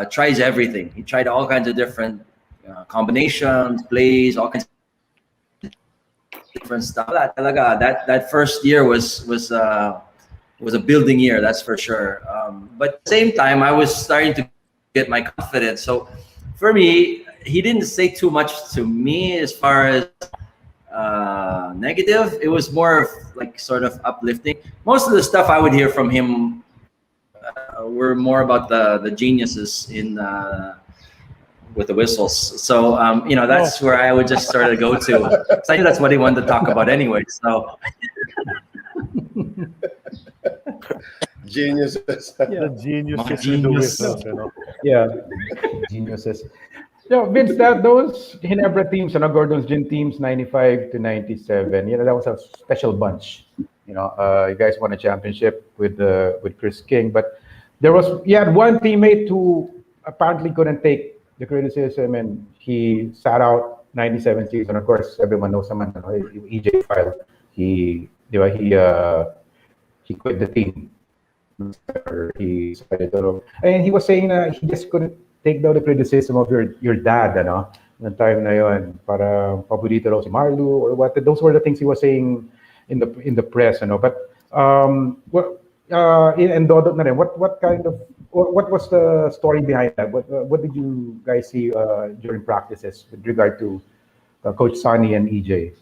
tries everything. He tried all kinds of different combinations, plays, all kinds of different stuff. That first year was a building year, that's for sure. But at the same time, I was starting to get my confidence. So for me, he didn't say too much to me as far as negative. It was more of like sort of uplifting. Most of the stuff I would hear from him were more about the geniuses in with the whistles. So that's where I would just sort of go to. So I knew that's what he wanted to talk about anyway. So Geniuses. The geniuses in the whistles, Yeah, geniuses. Vince, those Ginebra teams, Gordon's Gin teams, 95 to 97. That was a special bunch. You guys won a championship with Chris King, but you had one teammate who apparently couldn't take the criticism, and he sat out 97 season. Of course, everyone knows him. EJ File. He quit the team. And he was saying he just couldn't take down the criticism of your dad, Noong time na yon, para paborito raw si Marlu or what. Those were the things he was saying in the press, But and Dodot na rin, what was the story behind that? What did you guys see during practices with regard to Coach Sonny and EJ?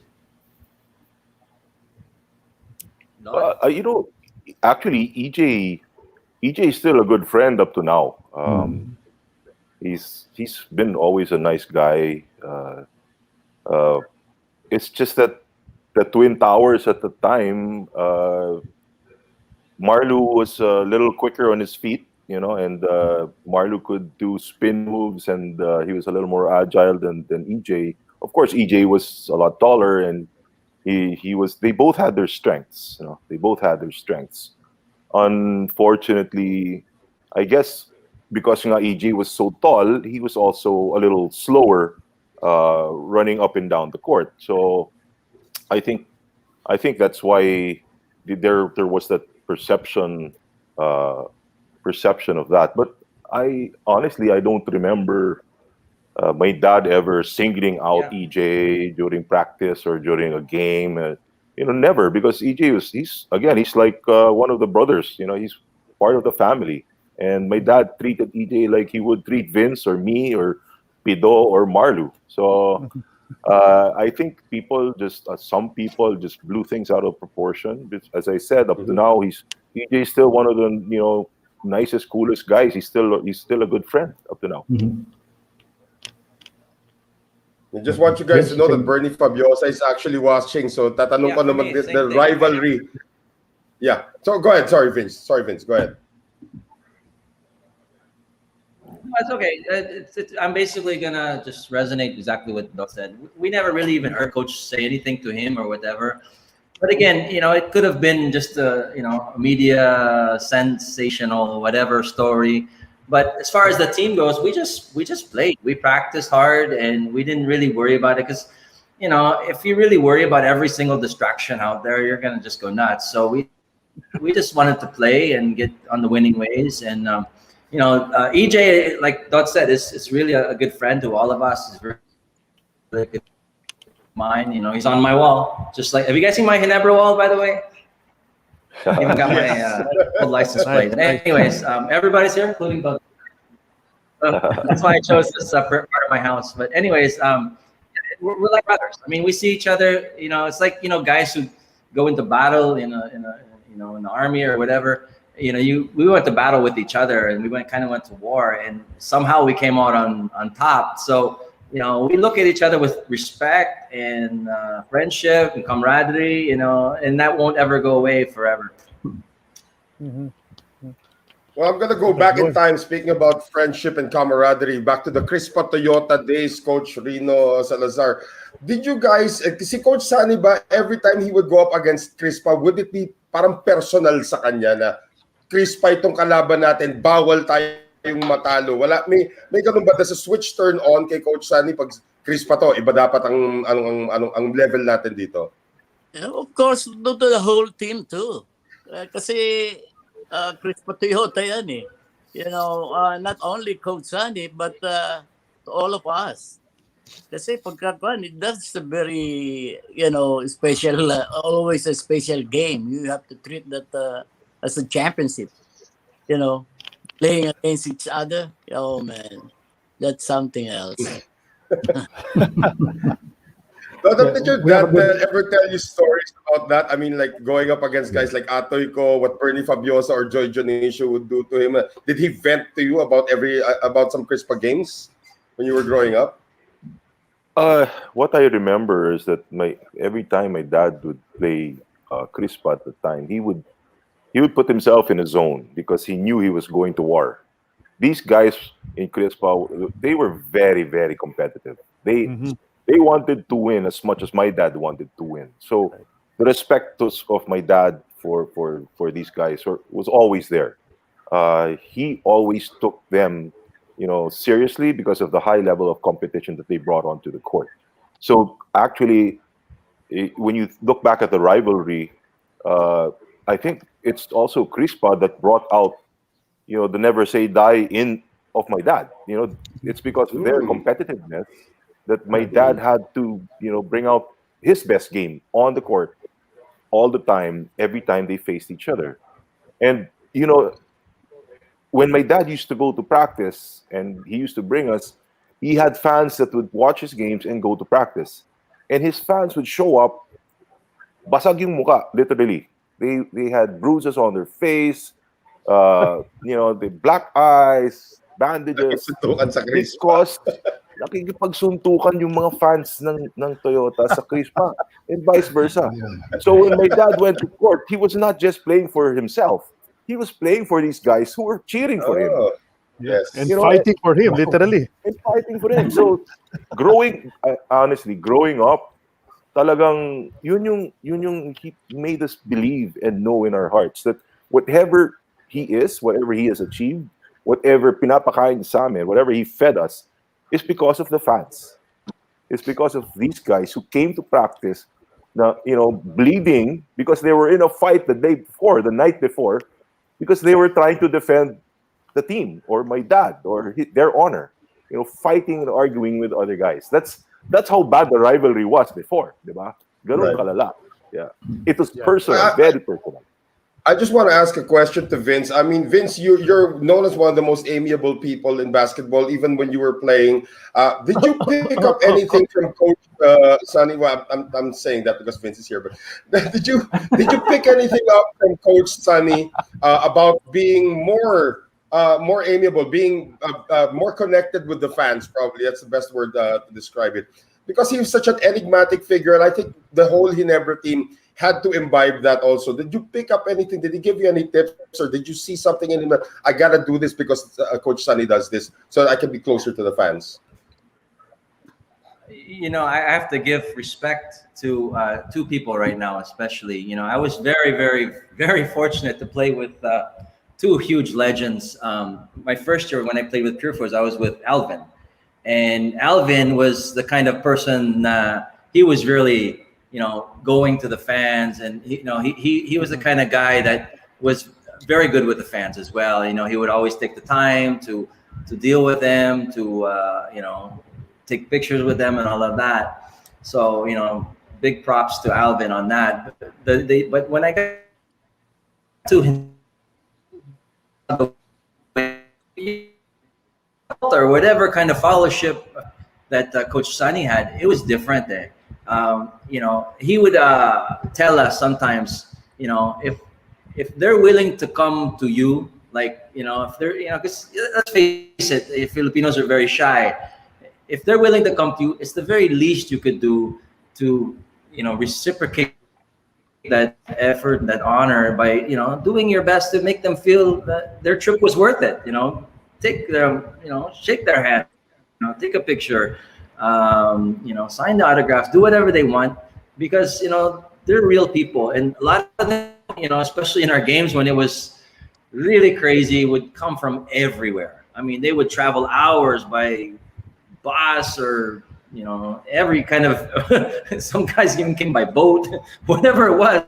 Actually, EJ is still a good friend up to now. He's been always a nice guy. It's just that the Twin Towers at the time, Marlu was a little quicker on his feet, and Marlu could do spin moves, and he was a little more agile than EJ. Of course, EJ was a lot taller, and they both had their strengths. They both had their strengths. Unfortunately, I guess because EJ was so tall, he was also a little slower running up and down the court. So I think that's why there was that perception of that. But I don't remember my dad ever singling out EJ during practice or during a game. Never, because EJ he's like one of the brothers. He's part of the family. And my dad treated EJ like he would treat Vince or me or Pido or Marlu. So I think some people just blew things out of proportion. But as I said, up to now, EJ is still one of the nicest, coolest guys. He's still a good friend up to now. I just want you guys to know that Bernie Fabiosa is actually watching. So tatanong ko naman the rivalry. Yeah. So go ahead. Sorry, Vince. Go ahead. No, it's okay. I'm basically gonna just resonate exactly what Bill said. We never really even heard Coach say anything to him or whatever. But again, it could have been just a media sensational whatever story. But as far as the team goes, we just played. We practiced hard, and we didn't really worry about it because, if you really worry about every single distraction out there, you're gonna just go nuts. So we just wanted to play and get on the winning ways. And EJ, like Dot said, is really a good friend to all of us. He's really good mine. He's on my wall. Just like, have you guys seen my Ginebra wall, by the way? I even got my old license plate. Anyways, everybody's here, including Dot. That's why I chose this part of my house. But anyways, we're like brothers. I mean, we see each other. It's like guys who go into battle in the army or whatever. We went to battle with each other, and we kind of went to war, and somehow we came out on top. So we look at each other with respect and friendship and camaraderie, and that won't ever go away forever. Mm-hmm. Well, I'm going to go back in time, speaking about friendship and camaraderie, back to the Crispa Toyota days, Coach Rino Salazar. Did you guys, si Coach Sunny ba, every time he would go up against Crispa, would it be parang personal sa kanya na Crispa itong kalaban natin, bawal tayong matalo? Wala, may ganun ba? Does a switch turn on kay Coach Sunny pag Crispa to, iba dapat ang level natin dito? Of course, to the whole team too. Kasi Crispa Toyota yan eh. Not only Coach Sunny, but to all of us. Kasi pagkakuan, that's a very, special, always a special game. You have to treat that as a championship. Playing against each other. Oh man, that's something else. Did your dad ever tell you stories about that? I mean, like going up against guys like Atoy Ko, what Bernie Fabiosa or Joy Jonicio would do to him. Did he vent to you about some Crispa games when you were growing up? What I remember is that every time my dad would play Crispa at the time, he would put himself in a zone because he knew he was going to war. These guys in Crispa, they were very, very competitive. They wanted to win as much as my dad wanted to win. So the respect of my dad for these guys was always there. He always took them, seriously because of the high level of competition that they brought onto the court. So actually, when you look back at the rivalry, I think it's also Crispa that brought out, the never say die of my dad. It's because of their competitiveness that my dad had to, bring out his best game on the court all the time, every time they faced each other. And, when my dad used to go to practice and he used to bring us, he had fans that would watch his games and go to practice. And his fans would show up, basag yung muka, literally. They had bruises on their face, the black eyes, bandages. Because nakikipagsuntukan yung mga fans ng Toyota sa Crispa and vice versa. So when my dad went to court, he was not just playing for himself. He was playing for these guys who were cheering for him. Yes. And fighting for him, literally. And fighting for him. So growing up, talagang yun yung he made us believe and know in our hearts that whatever he has achieved, whatever pinapakain sa amin, whatever he fed us, is because of the fans. It's because of these guys who came to practice, bleeding because they were in a fight the night before, because they were trying to defend the team or my dad or their honor, fighting and arguing with other guys. That's how bad the rivalry was before, diba? Ganun kalala. Yeah, it was personal, very personal. I just want to ask a question to Vince. I mean, Vince, you're known as one of the most amiable people in basketball, even when you were playing. Did you pick up anything from Coach Sunny? Well, I'm saying that because Vince is here, but did you pick anything up from Coach Sunny about being more amiable, being more connected with the fans? Probably that's the best word to describe it. because he was such an enigmatic figure, and I think the whole Ginebra team had to imbibe that also. Did you pick up anything? Did he give you any tips, or did you see something in him that I gotta do this because Coach Sonny does this so that I can be closer to the fans? You know, I have to give respect to two people right now, especially. You know, I was very, very, very fortunate to play with two huge legends. My first year when I played with Pure Foods, I was with Alvin. And Alvin was the kind of person, he was really, you know, going to the fans. And, you know, he was the kind of guy that was very good with the fans as well. You know, he would always take the time to deal with them, to, you know, take pictures with them and all of that. So, you know, big props to Alvin on that. But when I got to him, or whatever kind of fellowship that Coach Sonny had, it was different there. You know, he would tell us sometimes, you know, if they're willing to come to you, like, you know, if they're, you know, because let's face it, Filipinos are very shy. If they're willing to come to you, it's the very least you could do to, you know, reciprocate that effort, that honor by, you know, doing your best to make them feel that their trip was worth it. You know, take them, you know, shake their hand, you know, take a picture, you know, sign the autographs, do whatever they want, because, you know, they're real people. And a lot of them, you know, especially in our games when it was really crazy, would come from everywhere. I mean, they would travel hours by bus or, you know, every kind of, some guys even came by boat, whatever it was,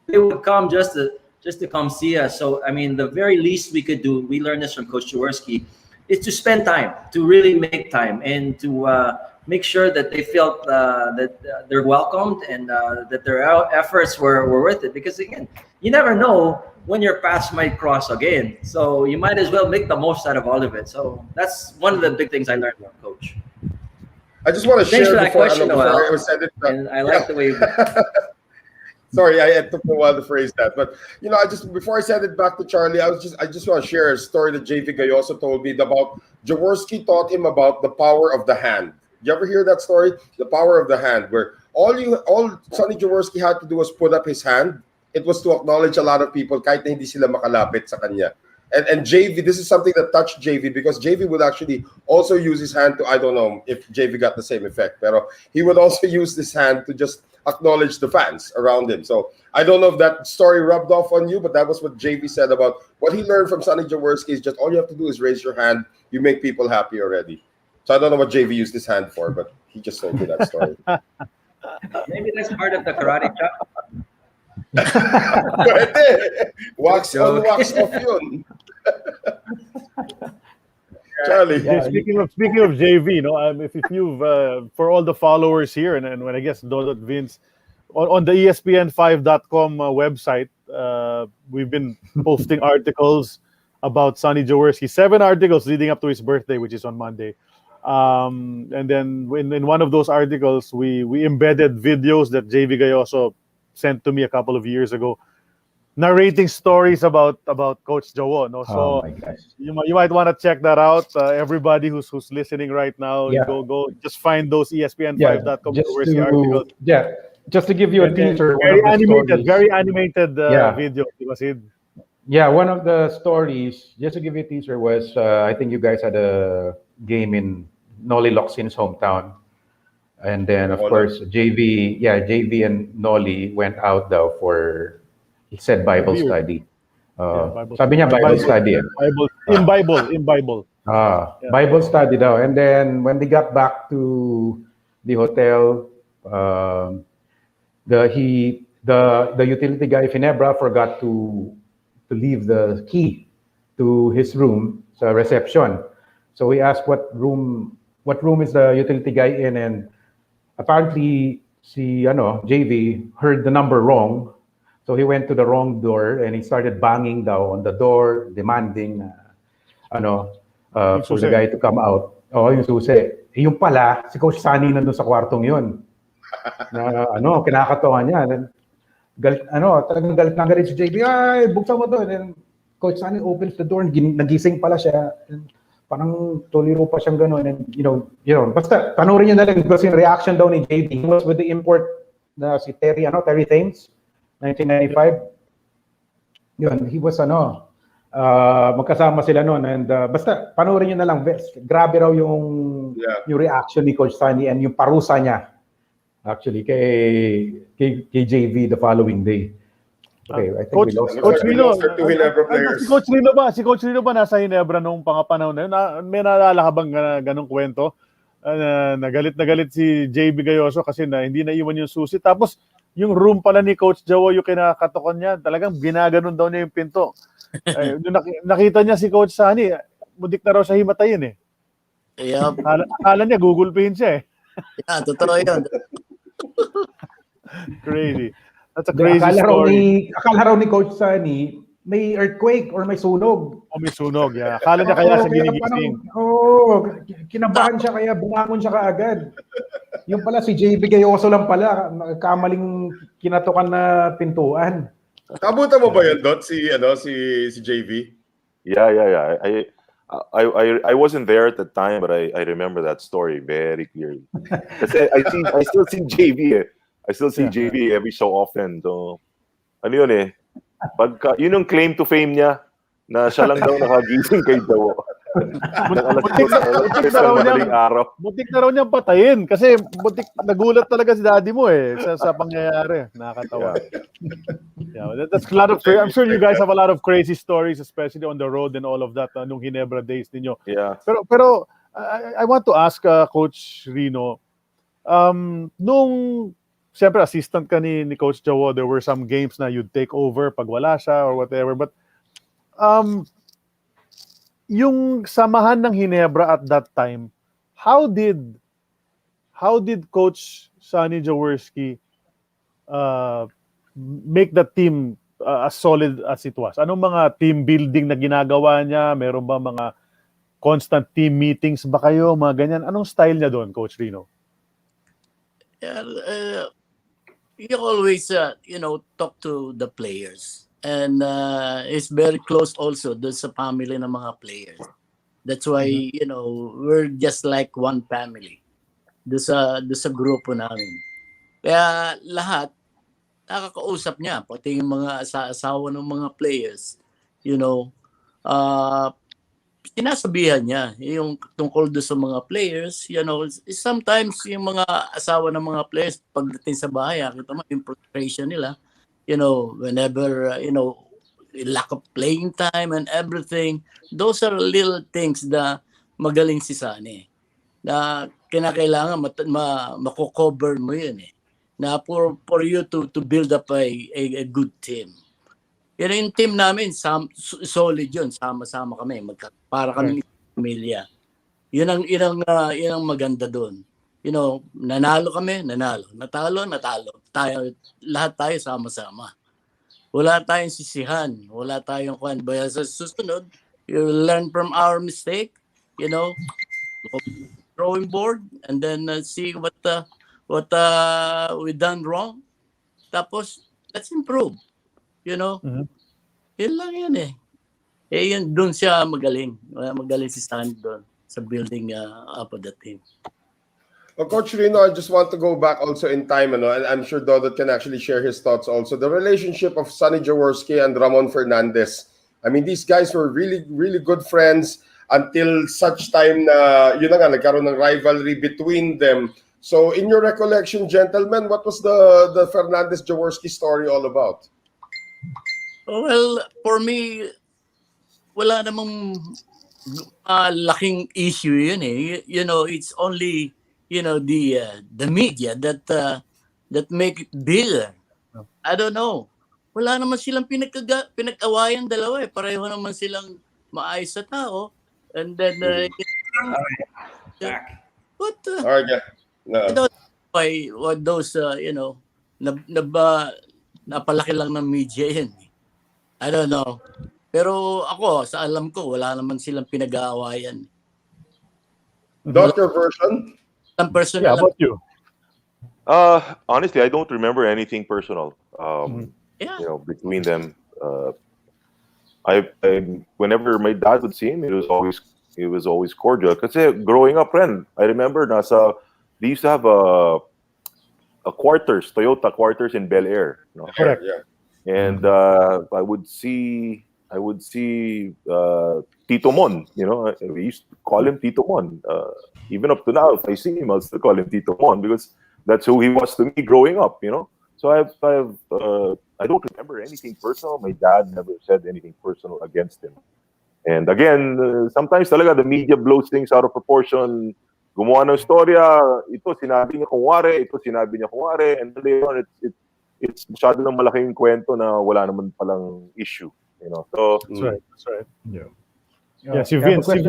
they would come just to come see us. So, I mean, the very least we could do, we learned this from Coach Jaworski, is to spend time, to really make time, and to make sure that they felt that they're welcomed, and that their efforts were worth it. Because again, you never know when your paths might cross again. So you might as well make the most out of all of it. So that's one of the big things I learned from Coach. I just want to Thanks share for that question, Noel. I said it. And I like the way Sorry, it took me a while to phrase that, but you know, before I send it back to Charlie, I just want to share a story that JV Gayoso told me about. Jaworski taught him about the power of the hand. You ever hear that story? The power of the hand, where all Sonny Jaworski had to do was put up his hand. It was to acknowledge a lot of people kahit na hindi sila makalapit sa kanya. And JV, this is something that touched JV, because JV would actually also use his hand to, I don't know if JV got the same effect, but he would also use this hand to just acknowledge the fans around him. So I don't know if that story rubbed off on you, but that was what JV said about what he learned from Sonny Jaworski is just all you have to do is raise your hand. You make people happy already. So I don't know what JV used his hand for, but he just told me that story. maybe that's part of the karate chop. Wax on, wax off yun. Charlie. Yeah, speaking of JV, you know, if you've for all the followers here, and when I guess Dodot Vince on the ESPN5.com website, we've been posting articles about Sonny Jaworski, 7 articles leading up to his birthday, which is on Monday. And then in one of those articles, we embedded videos that JV Gayoso sent to me a couple of years ago, narrating stories about Coach Jawo. No? So you might want to check that out. Everybody who's listening right now, go just find those ESPN5.com articles. Yeah, just to give you a teaser. Very animated video. One of the stories, just to give you a teaser, was I think you guys had a game in Noli Locsin's hometown. And then, of course, JV and Noli went out though for, he said, Bible study. Sabi niya Bible study. Bible. Bible study daw. And then when they got back to the hotel, the utility guy Ginebra forgot to leave the key to his room, sa reception. So we asked what room is the utility guy in, and apparently JV heard the number wrong. So he went to the wrong door and he started banging down on the door, demanding for the guy to come out. Oh, yung susi. Yung pala, si Coach Sonny nandun sa kwartong yun. Kinakatawa niya. Talagang galit na galit si JV. Ay, buksan mo to. And then Coach Sonny opens the door and nagising pala siya. And parang tuliro pa siyang gano'n. And, basta panoorin niyo na lang kasi yung reaction daw ni JB. He was with the import na si Terry Thames, 1995. Yun, he was magkasama sila noon. And basta panoorin niyo na lang. Grabe raw yung reaction ni Coach Sunny and yung parusa niya actually kay JV the following day. Okay, I think Coach, we lost Coach Rino, Si Coach Rino ba nasa Ginebra nung pangapanahon na yun? May naalala ka bang ganong kwento? Nagalit si JB Gayoso kasi hindi na iwan yung susi. Tapos yung room pala ni Coach Jawo, yung kinakatokan niya, talagang ginaganon daw niya yung pinto. Nakita niya si Coach Sunny, mudik na raw siya himatayin eh. Yeah. Akala niya, gugulpihin siya eh. Yeah, totoo yun. Crazy. That's a crazy story. Akala raw ni Coach Sunny, may earthquake or may sunog. May sunog, yeah. Akala niya kaya sa ginigising. Kinabahan siya kaya bumangon siya kaagad. Yung pala si JB Gayoso lang pala, kamaling kinatukan na pintuan. Kabuta mo ba yun, Dot, si JV? Yeah. I wasn't there at the time, but I remember that story very clearly. Kasi I still see JV. I still see JV every so often. So, ano yun eh? Yun yung claim to fame niya na siya lang daw nakagising kay Jawo. Butik na raw niyang patayin kasi nagulat talaga si daddy mo eh sa pangyayari. Nakakatawa. Yeah, that's a lot of I'm sure you guys have a lot of crazy stories, especially on the road and all of that nung Ginebra days ninyo. Yeah. Pero I want to ask Coach Rino, nung siyempre assistant ka ni Coach Jawo, there were some games na you'd take over pag wala siya or whatever, but yung samahan ng Ginebra at that time, how did Coach Sunny Jaworski make the team as solid as it was? Anong mga team building na ginagawa niya? Meron ba mga constant team meetings ba kayo? Mga ganyan. Anong style niya doon, Coach Rino? You always, talk to the players. And it's very close also doon sa family ng mga players. That's why, we're just like one family. Doon sa grupo namin. Kaya lahat, nakakausap niya. Pati yung mga asawa ng mga players. Sinasabihan niya yung tungkol doon sa mga players. Sometimes yung mga asawa ng mga players, pagdating sa bahay, kita mo yung frustration nila. Whenever, lack of playing time and everything, those are little things na magaling si Sunny. Na kinakailangan mako-cover mo yun eh. Na for you to build up a good team. Yung team namin, solid yun. Sama-sama kami. Para kami pamilya. Yun ang maganda doon. Nanalo kami, nanalo. Natalo. Lahat tayo sama-sama. Wala tayong sisihan. Wala tayong kwan. Baya sa susunod, you learn from our mistake, drawing board, and then see what we done wrong. Tapos, let's improve. Yun lang yun eh. Yun, doon siya magaling. Magaling si Sunny doon sa building up of the team. Well, Coach Rino, I just want to go back also in time, and I'm sure Dodot can actually share his thoughts also. The relationship of Sunny Jaworski and Ramon Fernandez. I mean, these guys were really, really good friends until such time na, nagkaroon ng rivalry between them. So, in your recollection, gentlemen, what was the Fernandez-Jaworski story all about? Well, for me, wala namang laking issue yun eh. It's only the media that make it bigger. I don't know. Wala naman silang pinag-awayan dalawa eh. Pareho naman silang maayos sa tao. And then what I don't know why what those napalaki lang ng media yan. I don't know. Pero ako, sa alam ko, wala naman silang pinag-aawayan. Dot, your version? Yeah, about you? Honestly, I don't remember anything personal. Between them. I whenever my dad would see him, it was always cordial. Kasi growing up, friend, I remember they used to have a Toyota quarters in Bel Air. You know? Correct. Yeah. And I would see Tito Mon. You know, we used to call him Tito Mon. Even up to now, if I see him, I'll still call him Tito Mon because that's who he was to me growing up. You know, so I don't remember anything personal. My dad never said anything personal against him. And again, sometimes talaga the media blows things out of proportion. Gumawa ng storya, ito sinabi niya kunwari, and later on it's masyado ng malaking kwento na wala naman palang issue, you know. So That's right. Yeah. Yeah, si I have a Vince. question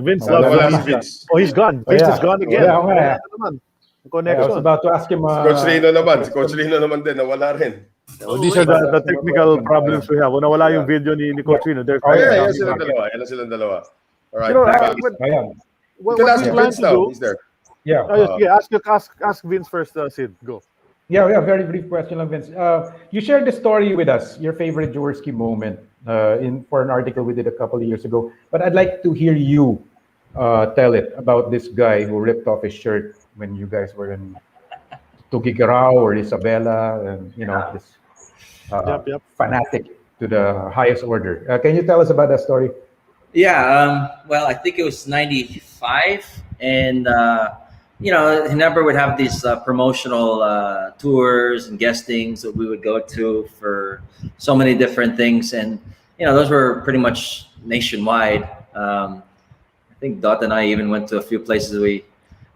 Vince lang. loves Wala Vince. si Vince. Oh, he's gone. Vince is gone again. Yeah, okay. Wala naman. I was Connection. about to ask him. Coach Rino naman. Si Coach Rino naman din, nawala rin. These are the technical problems we have. Nawala yung video ni Coach Rino. They're Oh, Yeah, yeah. yan silang dalawa. Yan silang dalawa. Alright. You know, Ayan. what You can ask we him plan Vince to now. do? He's there. Yeah. Ask Vince first, Sid. Go. Yeah, very brief question lang, Vince. You shared the story with us, your favorite Jaworski moment, for an article we did a couple of years ago. But I'd like to hear you tell it about this guy who ripped off his shirt when you guys were in Tuguegarao or Isabela, and this Yep. fanatic to the highest order. Can you tell us about that story? Yeah, well, I think it was 95, and Hinebra would have these promotional tours and guestings that we would go to for so many different things, and those were pretty much nationwide. I think Dot and I even went to a few places we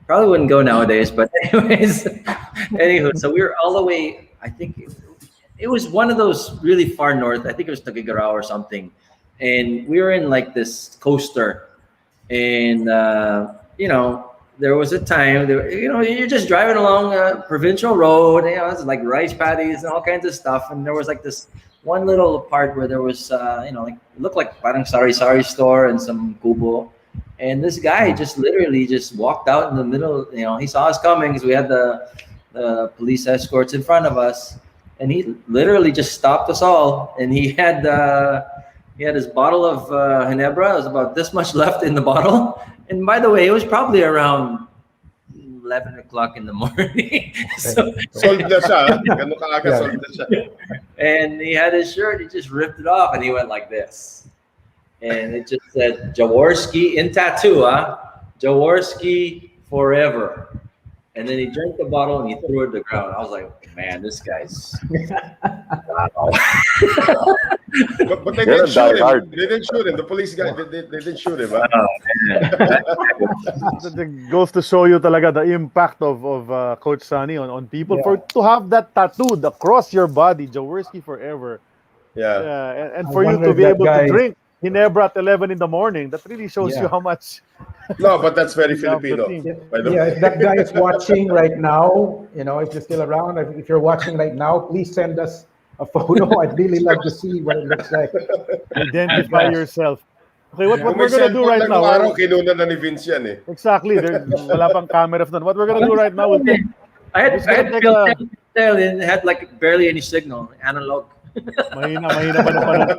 probably wouldn't go nowadays, but anyways, anywho, so we were all the way. I think it was one of those really far north. I think it was Tuguegarao or something. And we were in like this coaster, and there was a time you're just driving along a provincial road. It's like rice paddies and all kinds of stuff. And there was like this one little part where there was like it looked like parang sari store and some kubo. And this guy just literally just walked out in the middle. He saw us coming because we had the police escorts in front of us, and he literally just stopped us all. And he had his bottle of Hinebra. It was about this much left in the bottle. And by the way, it was probably around 11 o'clock in the morning. Sold na siya. Ganun kaaga, sold na siya. And he had his shirt. He just ripped it off, and he went like this. And it just said Jaworski in tattoo, Jaworski forever. And then he drank the bottle and he threw it to the ground. I was like, man, this guy's. But they didn't shoot him. They didn't shoot him. The police guy, they didn't shoot him. Huh? It goes to show you talaga the impact of Coach Sunny on people. Yeah. To have that tattooed across your body, Jaworski forever. Yeah. And I for you wonder to if be that able guy- to drink Hinebra at 11 in the morning, that really shows Yeah. you how much. No, but that's very Yeah, Filipino. but- By the Yeah, way. if that guy is watching right now, if you're still around, if you're watching right now, please send us a photo. I'd really love to see what it looks like. Identify yourself. Okay, what Kung we're may gonna do cellphone right lang now? nung araw, kinuna na ni Vince yan eh. Exactly. Wala pang camera doon. What we're gonna do right now? We'll take, I had Just gonna take Phil and it had like barely any signal, analog. mahina pa ng panahon.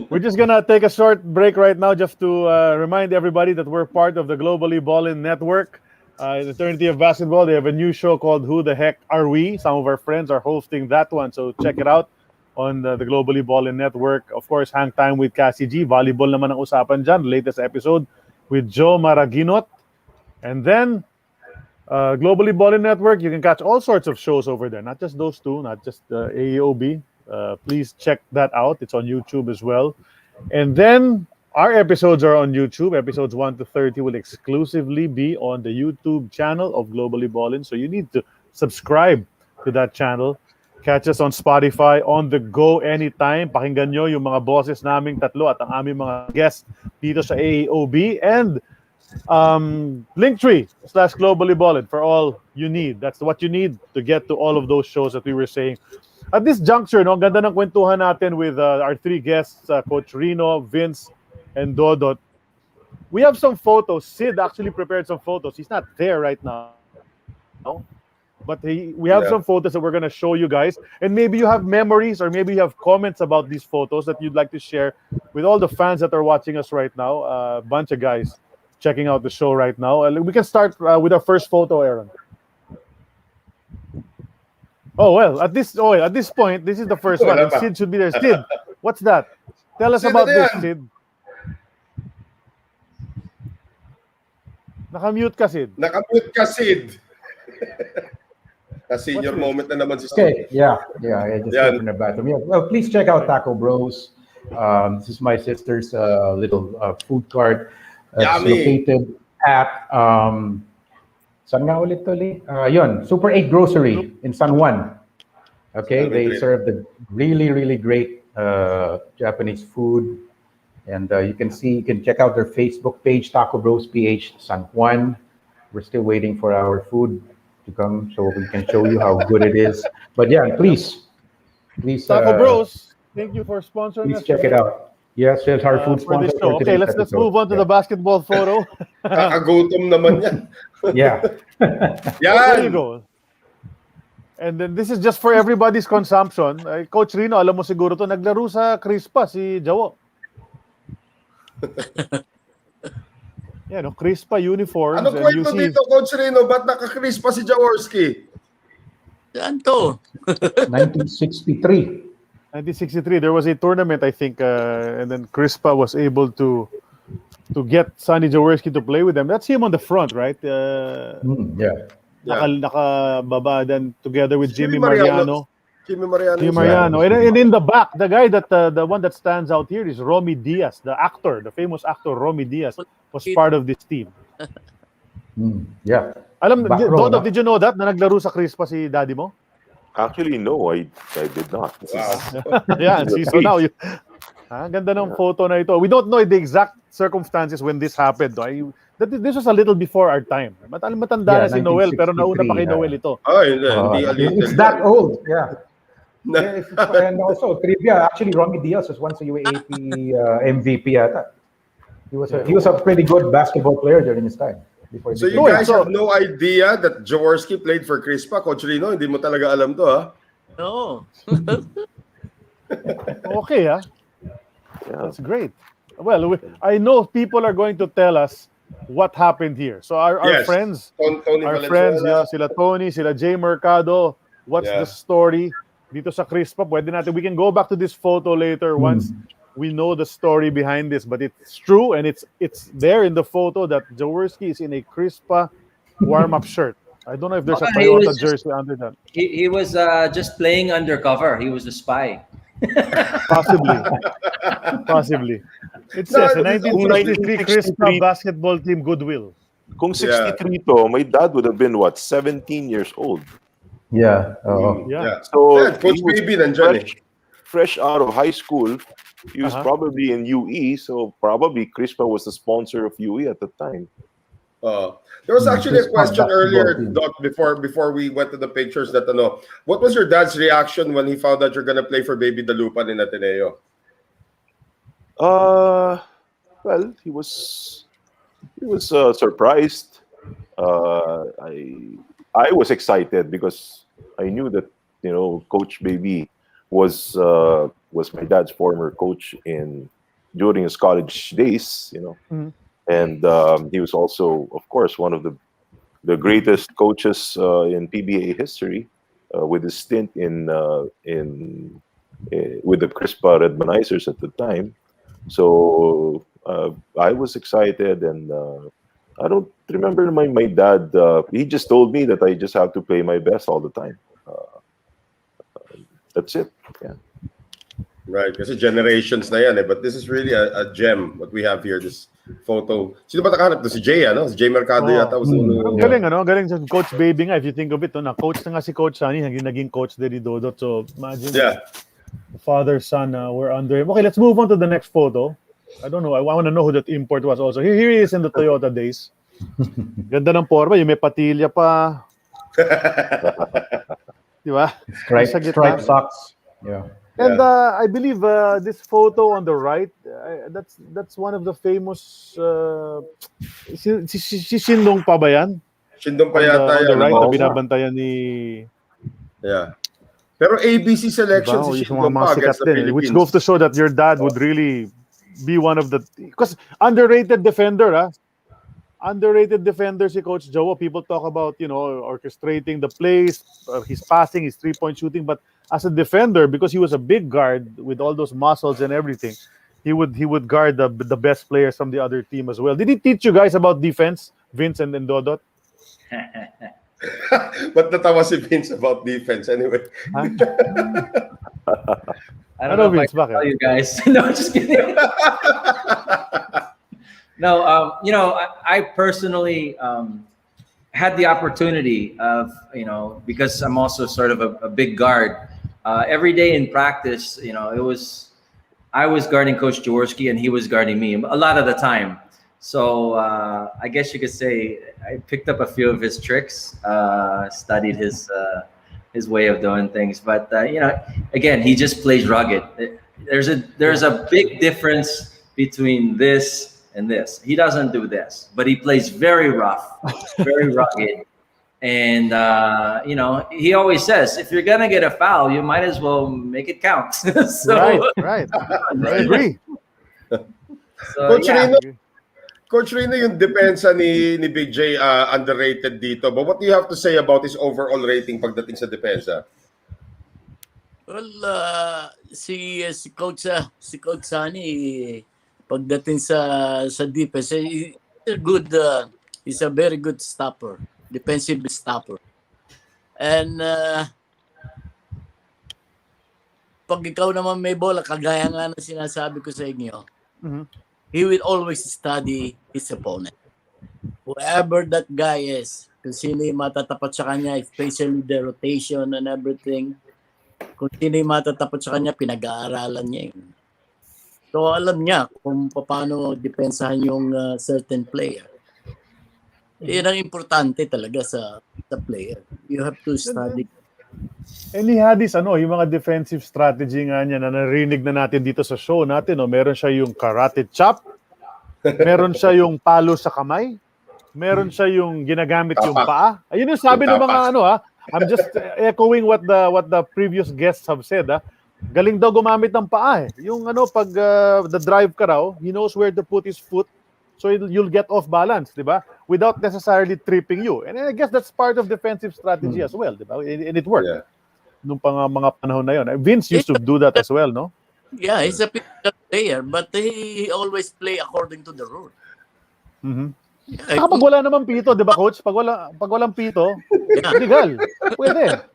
We're just gonna take a short break right now just to remind everybody that we're part of the Globally Ballin Network. In the Eternity of Basketball, they have a new show called Who the Heck Are We? Some of our friends are hosting that one, so check it out on the Globally Ballin Network. Of course, Hang Time with Cassie G. Volleyball naman ang usapan dyan. Latest episode with Joe Maraginot. And then, Globally Ballin Network, you can catch all sorts of shows over there. Not just those two, not just AEOB. Please check that out. It's on YouTube as well. And then, our episodes are on YouTube. Episodes 1 to 30 will exclusively be on the YouTube channel of Globally Ballin. So you need to subscribe to that channel. Catch us on Spotify, on the go anytime. Pakinggan nyo yung mga bosses naming tatlo at ang aming mga guests dito sa AEOB. And Linktree/Globally Ballin for all you need. That's what you need to get to all of those shows that we were saying. At this juncture, ang ganda ng kwentuhan natin with our three guests, Coach Rino, Vince, and Dodot. We have some photos. Sid actually prepared some photos. He's not there right now. But we have some photos that we're going to show you guys. And maybe you have memories or maybe you have comments about these photos that you'd like to share with all the fans that are watching us right now. A bunch of guys checking out the show right now. We can start with our first photo, Aaron. Oh, well, at this point, this is the first one. And Sid should be there. Sid, what's that? Tell us about this, Sid. Nakamute ka, Sid. Nakamute ka, Sid. Senior moment na naman si Sid. Okay, yeah, I just came from the bathroom. Yeah, well, please check out Taco Bros. This is my sister's little food cart. It's located at saan nga ulit? Yun, Super 8 Grocery in San Juan. Okay, they serve the really, really great Japanese food. And you can check out their Facebook page, Taco Bros PH San Juan. We're still waiting for our food to come so we can show you how good it is. But yeah, please. Taco Bros, thank you for sponsoring us. Please check it out. Yes, it's our food sponsor. Okay, let's move on to the basketball photo. Kakagutom naman yan. Yeah. There you go. And then this is just for everybody's consumption. Coach Rino, alam mo siguro to, naglaro sa Crispa si Jawo. Yeah, no, Crispa uniforms. Ano kwento dito, Coach Rino? Ba't naka-Crispa si Jaworski? Saan to? 1963. 1963, there was a tournament, I think, and then Crispa was able to get Sonny Jaworski to play with them. That's him on the front, right? Yeah. Nakababa then together with Jimmy Mariano. Jimmy Mariano. And in the back, the guy that the one that stands out here is Romy Diaz, the actor, the famous actor Romy Diaz was part of this team. Yeah. Dodot, did you know that na naglaro sa Crispa si daddy mo? Actually, no, I did not. Wow. Yeah, see, so now ganda ng photo na ito. We don't know the exact circumstances when this happened. This was a little before our time. Matanda na si Noel, pero nauna pa kay Noel ito. It's that old, yeah. And also, trivia, actually, Romy Diaz was once a UAAP MVP yata. He was a pretty good basketball player during his time. So you guys have no idea that Jaworski played for Crispa, Coach Rino? Hindi mo talaga alam to, ha? No. Okay, huh? Yeah. That's great. Well, I know people are going to tell us what happened here. So our friends, sila Tony, sila Jay Mercado, what's the story dito sa Crispa? We can go back to this photo later once we know the story behind this, but it's true and it's there in the photo that Jaworski is in a Crispa warm-up shirt. I don't know if there's a Toyota jersey under that. He was just playing undercover. He was a spy. Possibly. It says the 1963 Crispa basketball team goodwill. Kung 63 to, my dad would have been 17 years old. Yeah. So Coach Baby nandiyan fresh out of high school. He was probably in UE, so probably Crispa was the sponsor of UE at the time. There was actually a question earlier, Doc, before we went to the pictures. What was your dad's reaction when he found out you're gonna play for Baby Dalupan in Ateneo? Well, he was surprised. I was excited because I knew that Coach Baby was my dad's former coach during his college days, and he was also, of course, one of the greatest coaches in PBA history, with his stint with the Crispa Redmanizers at the time. So I was excited, and I don't remember my dad. He just told me that I just have to play my best all the time. That's it. Yeah. Right, kasi generations na yan but this is really a gem what we have here, this photo. Sino ba nakahanap to? Si Jay, Si Jay Mercado yata. Galing sa Coach Baby nga, if you think of it, na-coach na nga si Coach Sunny, naging coach din ni Dodot. So imagine the father, son, were under him. Okay, let's move on to the next photo. I don't know, I want to know who that import was also. Here he is in the Toyota days. Ganda ng forma, yung may patilya pa. Diba? Striped socks. Yeah. And I believe this photo on the right, that's one of the famous. Si Sindong pa ba yan? Shindong pa on yata the yan. right na Oo nga. binabantayan ni Yeah. Pero ABC selection Diba? si Yung Shindong mga pa sikat against the din, Philippines. which goes to show that your dad would really be one of the, because underrated defender, underrated defender si Coach Jawo. People talk about, orchestrating the plays, his passing, his three-point shooting, but as a defender, because he was a big guard with all those muscles and everything, he would guard the best players from the other team as well. Did he teach you guys about defense, Vince and Dodot? Ba't natawa si Vince about defense anyway? Huh? I don't Ano, know if I Vince, can bakit? tell you guys. No, just kidding. No, I personally had the opportunity of, because I'm also sort of a big guard. Every day in practice, I was guarding Coach Jaworski and he was guarding me a lot of the time. So I guess you could say I picked up a few of his tricks, studied his way of doing things. But again, he just plays rugged. There's a big difference between this and this. He doesn't do this, but he plays very rough, very rugged. And he always says, if you're gonna get a foul, you might as well make it count. So, Right. I agree. Coach yeah. Rino, Coach Rino, yung depensa ni Big J underrated dito. But what do you have to say about his overall rating pagdating sa depensa? Well, si Coach Sunny pagdating sa defense, he's a very good stopper, defensive stopper. And pag ikaw naman may bola, kagaya nga na sinasabi ko sa inyo, he will always study his opponent. Whoever that guy is, kung sino yung matatapat sa kanya, especially the rotation and everything, kung sino yung matatapat sa kanya, pinag-aaralan niya yun. So alam niya kung paano depensahan yung certain player. Yan ang importante talaga sa player. You have to study. And he had this, yung mga defensive strategy nga niya na narinig na natin dito sa show natin. Meron siya yung karate chop, meron siya yung palo sa kamay, meron siya yung ginagamit yung paa. Ayun yung sabi ng mga I'm just echoing what the previous guests have said. Galing daw gumamit ng paa. Yung pag the drive ka raw, he knows where to put his foot. So you'll get off balance, di ba? Without necessarily tripping you. And I guess that's part of defensive strategy as well, di ba? And it worked. Yeah. Nung mga panahon na yun. Vince used to do that as well, no? Yeah, he's a physical player, but he always play according to the rule. Yeah, Pag wala naman pito, di ba, Coach? Pag walang pito, legal. Pwede.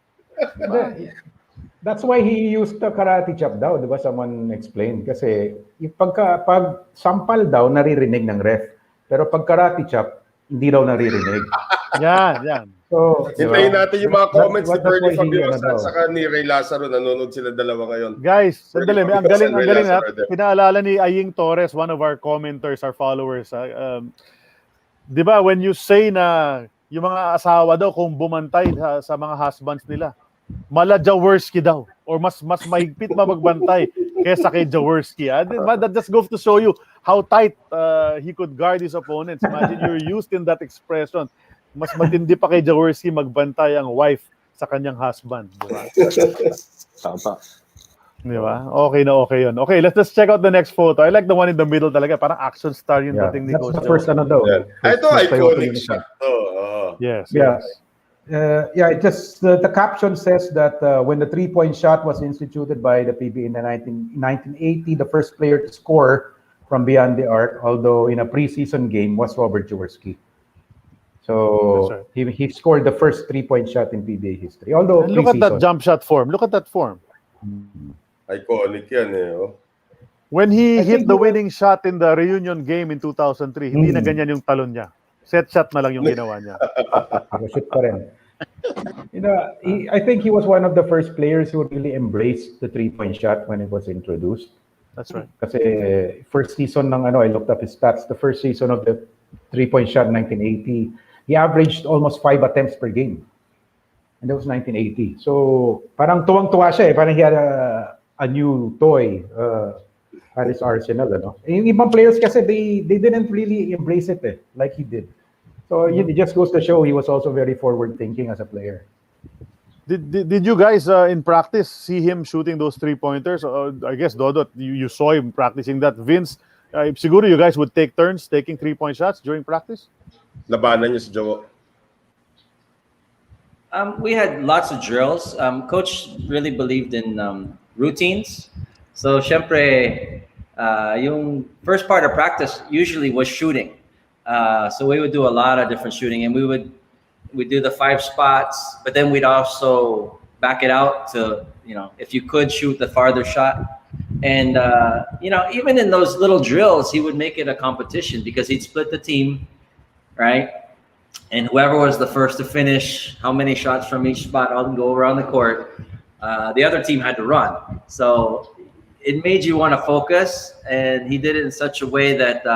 That's why he used the karate chop daw, di ba? Someone explained. Kasi pag sampal daw, naririnig ng ref. Pero pag karate chop, hindi daw naririnig. Yan. So, Hintayin natin yung mga comments ni That's why Bernie he, Fabiosa at saka ni Ray Lazaro. Nanonood sila dalawa ngayon. Guys, sandali. Ang galing na. Lazaro. Pinaalala ni Aying Torres, one of our commenters, our followers. Di ba, when you say na yung mga asawa daw kung bumantay sa mga husbands nila, mala Jaworski daw or mas mahigpit magbantay kaysa kay Jaworski. That just goes to show you how tight he could guard his opponents. Imagine you're used in that expression. Mas matindi pa kay Jaworski magbantay ang wife sa kanyang husband. Diba? Tama. Diba? Okay yun. Okay, let's just check out the next photo. I like the one in the middle talaga. Parang action star yung dating ni that's Coach the first Jawo. daw. Yeah. Ito, iconic shot. Yes. Yeah. It just the caption says that when the three-point shot was instituted by the PBA in 1980, the first player to score from beyond the arc, although in a preseason game, was Robert Jaworski. So he scored the first three-point shot in PBA history. Although look at that jump shot form. Look at that form. Iconic yan eh. When he hit the winning shot in the reunion game in 2003, hindi na ganyan yung talon niya. Set shot na lang yung ginawa niya. Shoot pa rin. I think he was one of the first players who really embraced the three-point shot when it was introduced. That's right. Kasi first season ng I looked up his stats. The first season of the three-point shot in 1980, he averaged almost 5 attempts per game. And that was 1980. So parang tuwang-tuwa siya eh. Parang he had a new toy at his arsenal. Yung ibang players kasi they didn't really embrace it like he did. So it just goes to show he was also very forward-thinking as a player. Did you guys in practice see him shooting those 3-pointers? I guess Dodot, you saw him practicing that. Vince, siguro you guys would take turns taking 3-point shots during practice? Labanan niyo si Jawo. We had lots of drills. Coach really believed in routines. So, syempre, yung first part of practice usually was shooting. So we would do a lot of different shooting, and we'd do the 5 spots, but then we'd also back it out to, if you could shoot the farther shot. And, even in those little drills, he would make it a competition because he'd split the team, right? And whoever was the first to finish, how many shots from each spot, all go around the court, the other team had to run. So it made you want to focus, and he did it in such a way that,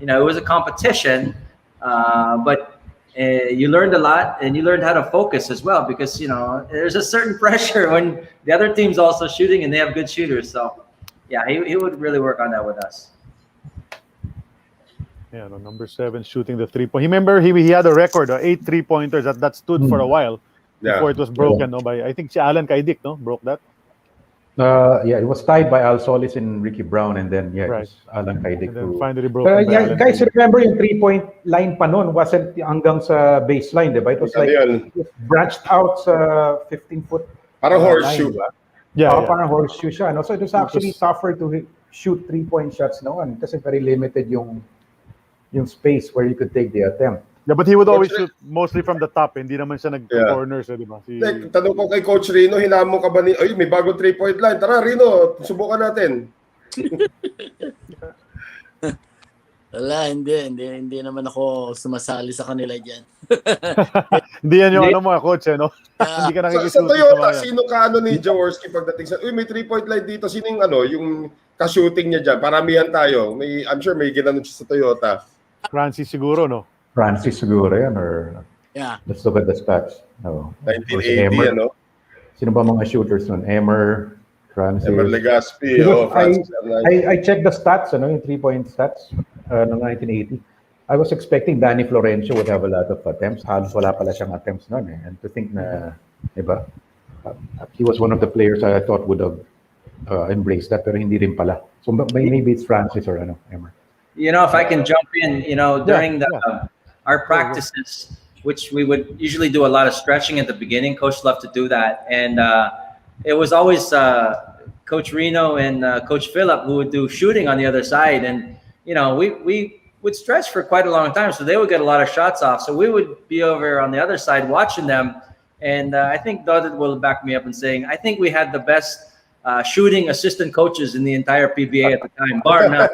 it was a competition, but you learned a lot, and you learned how to focus as well, because, there's a certain pressure when the other team's also shooting and they have good shooters. So, yeah, he would really work on that with us. Yeah, number 7 shooting the 3-point. Remember, he had a record, 8 3-pointers that stood for a while before it was broken. No, by I think si Alan Kaidik, no, broke that. It was tied by Al Solis and Ricky Brown, and then it was Alan Kaidik. And then finally broken by Alan guys, Kaidik. remember yung 3-point line pa nun wasn't hanggang sa baseline, diba? It was like it branched out sa 15-foot. Parang horseshoe. Parang horseshoe siya. No? So it was actually tougher to shoot 3-point shots noon kasi very limited yung space where you could take the attempt. Yeah, but he would always shoot mostly from the top. Hindi naman siya nag-corners, di ba? Tanong ko kay Coach Rino, hinamon ka ba ni, may bagong 3-point line. Tara, Rino, subukan natin. Wala, hindi naman ako sumasali sa kanila dyan. Hindi yan yung ano mo, coach, no? Hindi ka nakikisuti sa Toyota, sino ka ni Jaworski pagdating sa, may 3-point line dito, sino yung ka-shooting niya dyan? Paramihan tayo. I'm sure may ginanon siya sa Toyota. Francis siguro, no? Francis siguro yan, or let's look at the stats. No. 1980, ano? Sino ba mga shooters nun? Emer, Francis. Emer Legaspi, Francis. I checked the stats, yung 3-point stats noong 1980. I was expecting Danny Florencio would have a lot of attempts. Halos wala pala siyang attempts noon. And to think na, diba, he was one of the players I thought would have embraced that, pero hindi rin pala. So maybe it's Francis or Emer. If I can jump in, during our practices, which we would usually do a lot of stretching at the beginning. Coach loved to do that. And it was always Coach Rino and Coach Philip who would do shooting on the other side. And, we would stretch for quite a long time. So they would get a lot of shots off. So we would be over on the other side watching them. And I think Dodot will back me up in saying, I think we had the best shooting assistant coaches in the entire PBA at the time, bar none.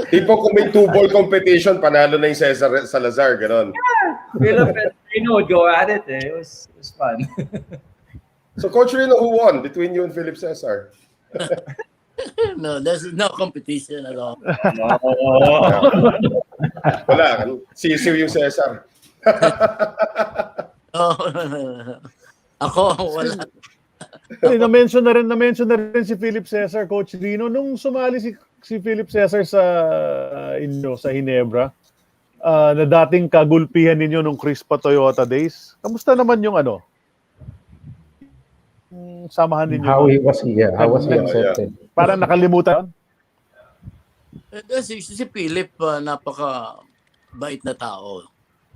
Tipo kung may 2-ball competition, panalo na yung Cesar Salazar, gano'n. Yeah, Philip and Rino would go at it. It was fun. So, Coach Rino, who won between you and Philip Cesar? No, there's no competition at all. Wala, sisiw yung Cesar. Ako, wala. Na-mention na rin si Philip Cesar, Coach Rino, nung sumali si Philip Cesar sa Ginebra, na dating kagulpihan ninyo nung Crispa Toyota days. Kamusta naman yung samahan ninyo? How was he accepted? Parang nakalimutan. Si Philip, napaka-bait na tao.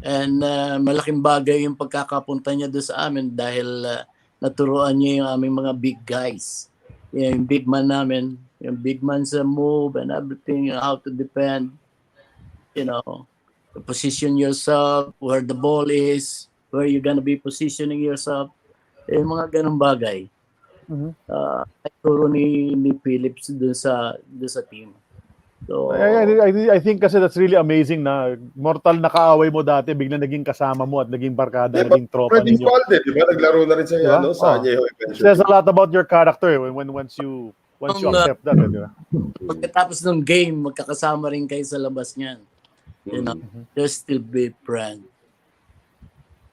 And malaking bagay yung pagkakapunta niya doon sa amin dahil naturuan niya yung aming mga big guys. Yung big man namin, yung big man's move and everything, how to defend, to position yourself, where the ball is, where you're gonna be positioning yourself. Yung mga ganung bagay. Turo ni Philips doon sa team. So, I think kasi that's really amazing na mortal na kaaway mo dati, biglang naging kasama mo at naging barkada, naging tropa ninyo. Di ba? Naglaro na rin siya sa Jawo eventually. Says a lot about your character once you accept that. Di ba? Pagkatapos ng game, magkakasama rin kayo sa labas niyan. Just still be friends.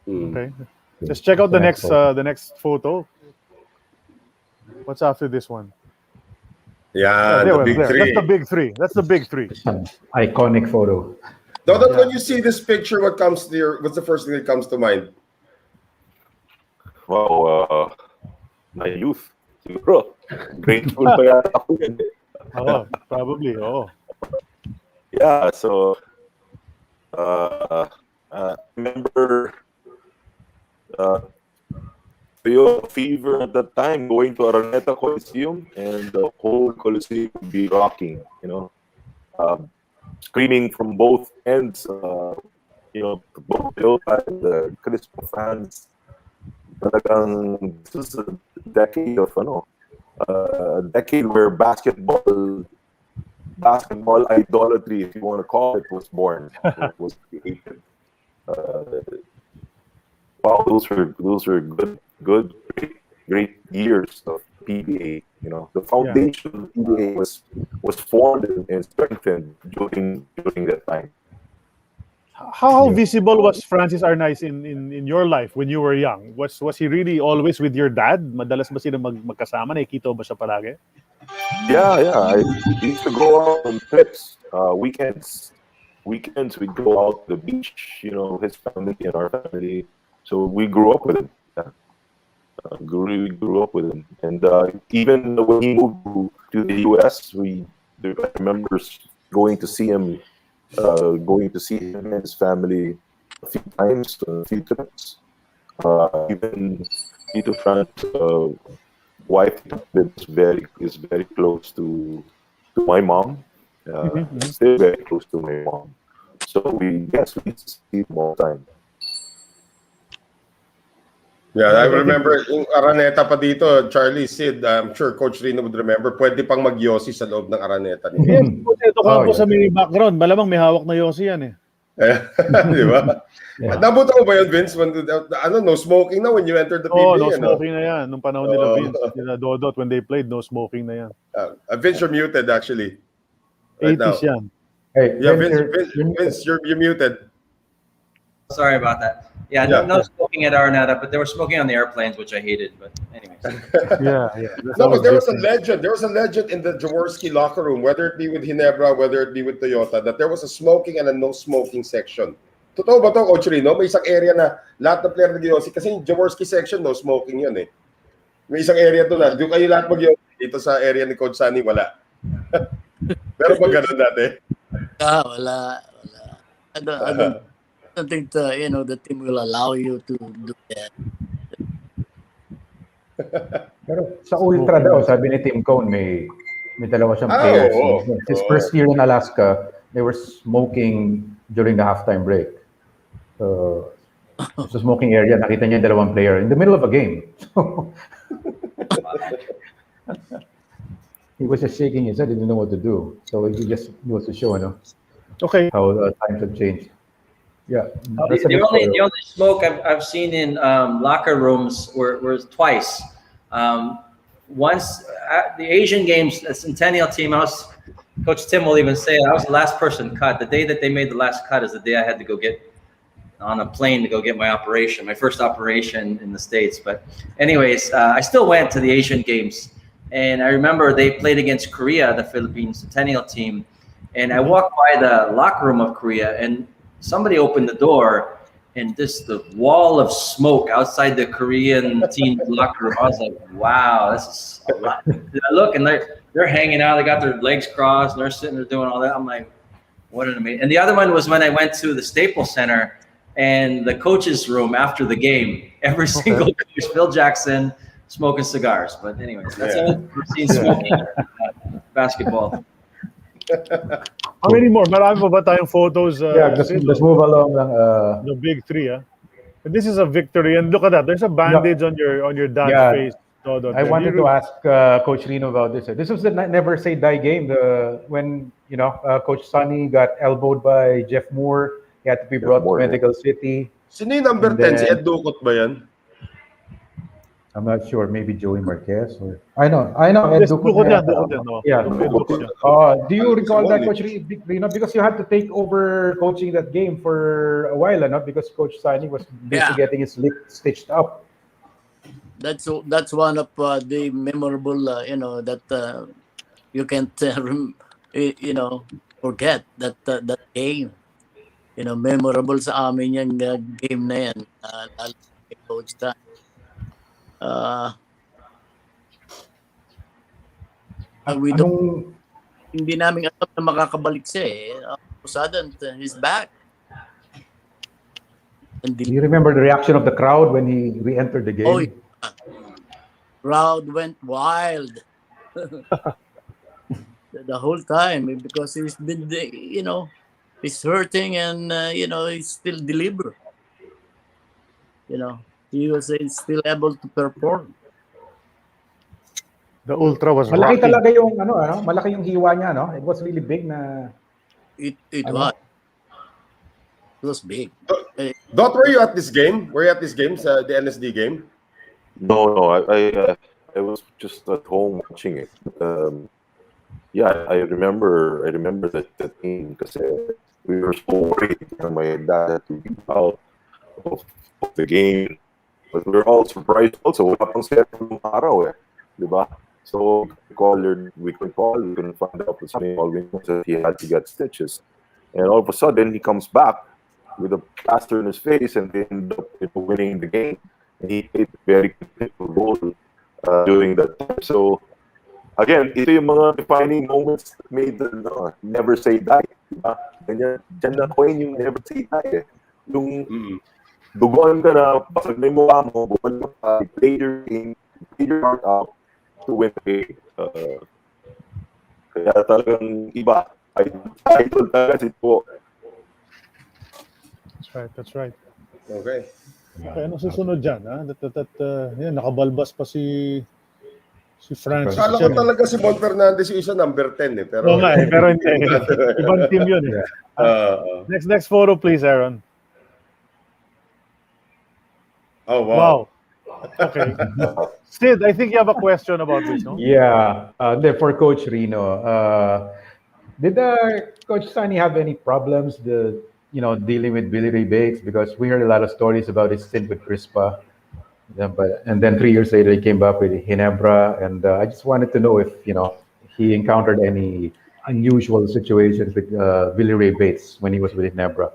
Okay. Just check out the next photo. What's after this one? Yeah, the big three. That's the big three. Iconic photo. Dodot, when you see this picture, what's the first thing that comes to mind? Wow, my youth. Siguro. Grade school pa yata ako yun. Oh, probably. Oh. Yeah, so remember Toyota fever at that time, going to Araneta Coliseum, and the whole Coliseum would be rocking, screaming from both ends, both Toyota and the Crispa fans. Talagang this is a decade of a decade where basketball idolatry, if you want to call it, was born. It was created. Wow, those were good, great years of PBA. The foundation of PBA was formed and strengthened during that time. How visible was Francis Arnaiz in your life when you were young? Was he really always with your dad? Madalas ba sila magkasama? Nakikita ba siya palagi? Yeah. I used to go out on trips, weekends. Weekends we'd go out to the beach. His family and our family. So we grew up with him. Yeah. We grew up with him, and even when he moved to the U.S., I remember going to see him and his family a few times, a few trips. Even Tito Fran's wife is very close to my mom. Still very close to my mom. So we used to see him all the time. Yeah, I remember yung Araneta pa dito, Charlie, Sid, I'm sure Coach Rino would remember, pwede pang mag-yosi sa loob ng Araneta. Yes, ito ko sa may background. Malamang may hawak na yosi yan eh. Di ba? Yeah. Nabuta mo ba yun, Vince? No smoking na when you entered the PBA? No smoking na yan. Nung panahon nila Vince, nila Dodot, when they played, no smoking na yan. Vince, you're muted actually. Right 80s now. yan. Hey, yeah, Vince, you're muted. Sorry about that. Yeah, no smoking at Araneta, but they were smoking on the airplanes, which I hated. But anyways. Yeah. No, but there was a legend. There was a legend in the Jaworski locker room, whether it be with Ginebra, whether it be with Toyota, that there was a smoking and a no smoking section. Totoo ba to, Coach Rino? May isang area na lahat ng player nag-yosi. Kasi yung Jaworski section, no smoking yun eh. May isang area doon na, doon kayo lahat mag-yosi. Dito sa area ni Coach Sunny, wala. Pero ba ganun dati? Wala. I don't think the team will allow you to do that. Pero sa Ultra daw, sabi ni Tim Cone, may dalawa siyang players. His first year in Alaska, they were smoking during the halftime break. So, sa smoking area, nakita niya yung dalawang player in the middle of a game. So, he was just shaking his head, he didn't know what to do. So he was to show, okay, how times have changed. Yeah. The only smoke I've seen in locker rooms were twice. Once at the Asian Games, the Centennial team, Coach Tim will even say I was the last person cut. The day that they made the last cut is the day I had to go get on a plane to go get my first operation in the States. But anyways, I still went to the Asian Games. And I remember they played against Korea, the Philippine Centennial team. And I walked by the locker room of Korea, and somebody opened the door, and the wall of smoke outside the Korean team locker room. I was like, wow, this is a lot. I look, and they're hanging out. They got their legs crossed, and they're sitting there doing all that. I'm like, what an amazing. And the other one was when I went to the Staples Center and the coach's room after the game. Every single coach, Phil Jackson, smoking cigars. But anyways, that's all I've seen smoking basketball. How many more? Marami pa ba tayong photos? Let's move along. The big three, And this is a victory. And look at that. There's a bandage on your dad's face. I wanted to ask Coach Rino about this. This was the never say die game. When Coach Sunny got elbowed by Jeff Moore, he had to be brought to Medical City. Sino yung number 10? Si Ed Ducot ba yan? I'm not sure. Maybe Joey Marquez or I know. Ed Ducot. Yeah. Do you recall that, Coach Rino? Because you had to take over coaching that game for a while, because Coach Sunny was busy getting his lip stitched up. That's one of the memorable, that you can't, forget that game. memorable sa amin yung game na yan. Lalo kay Coach Tan. Hindi namin alam na makakabalik siya eh. All of a sudden, he's back. And Do you remember the reaction of the crowd when he re-entered the game? Oh, yeah. Crowd went wild. The whole time because he's been, he's hurting and, he's still deliver. He was still able to perform. The ultra was Malaki rocking. talaga yung malaki yung hiwa niya, no? It was really big na. It was. It was big. Dot, were you at this game? Were you at this game, the NSD game? No, I was just at home watching it. Yeah, I remember that team because we were so worried. My dad had to be out of the game, but we were all surprised. Also, wala pang second araw, diba? So we couldn't find out what's happening. All we know is that he had to get stitches, and all of a sudden he comes back with a plaster in his face, and they end up winning the game. And he played a very critical role during that time. So again, ito yung mga defining moments that made the never say die. Diba? Diyan na coin yung never say die. Yung duguan ka na, pasag na yung mukha mo, buwan ka pa, play your heart out to win the game. Kaya talagang iba. Idol talaga si Po. That's right. Okay. Okay, ano susunod dyan? Yan, nakabalbas pa si Francis. Kala ko talaga si Bon Fernandez yung isa number 10 eh. Pero, pero hindi. Ibang team yun eh. Next photo please, Aaron. Oh, wow. Wow. Okay. Sid, I think you have a question about this, no? Yeah. For Coach Rino, did Coach Sunny have any problems dealing with Billy Ray Bates? Because we heard a lot of stories about his stint with Crispa. Yeah, and then 3 years later, he came back with Ginebra. And I just wanted to know if, he encountered any unusual situations with Billy Ray Bates when he was with Ginebra.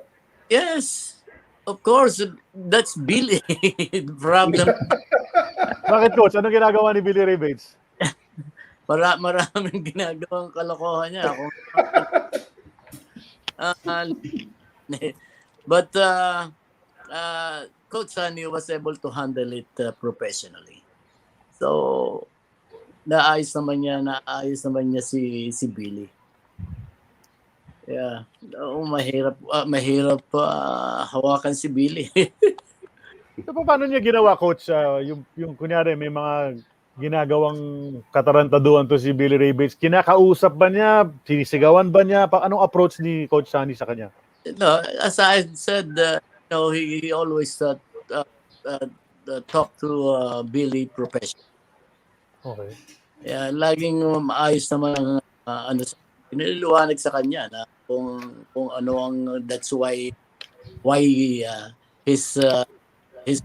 Yes, of course. That's Billy. The problem. Bakit, Coach? Anong ginagawa ni Billy Ray Bates? Maraming ginagawang kalokohan niya. But Coach Sunny was able to handle it professionally. So, naayos naman niya si Billy. Yeah. Mahirap hawakan si Billy. So, paano niya ginawa, Coach? Yung kunyari, may mga ginagawang katarantaduhan to si Billy Ray Bates. Kinakausap ba niya? Sinisigawan ba niya? Anong approach ni Coach Sunny sa kanya? No, as I said, he always talk to Billy professional. Okay. Yeah, laging maayos naman ang nililiwanag sa kanya na kung ano ang that's why he's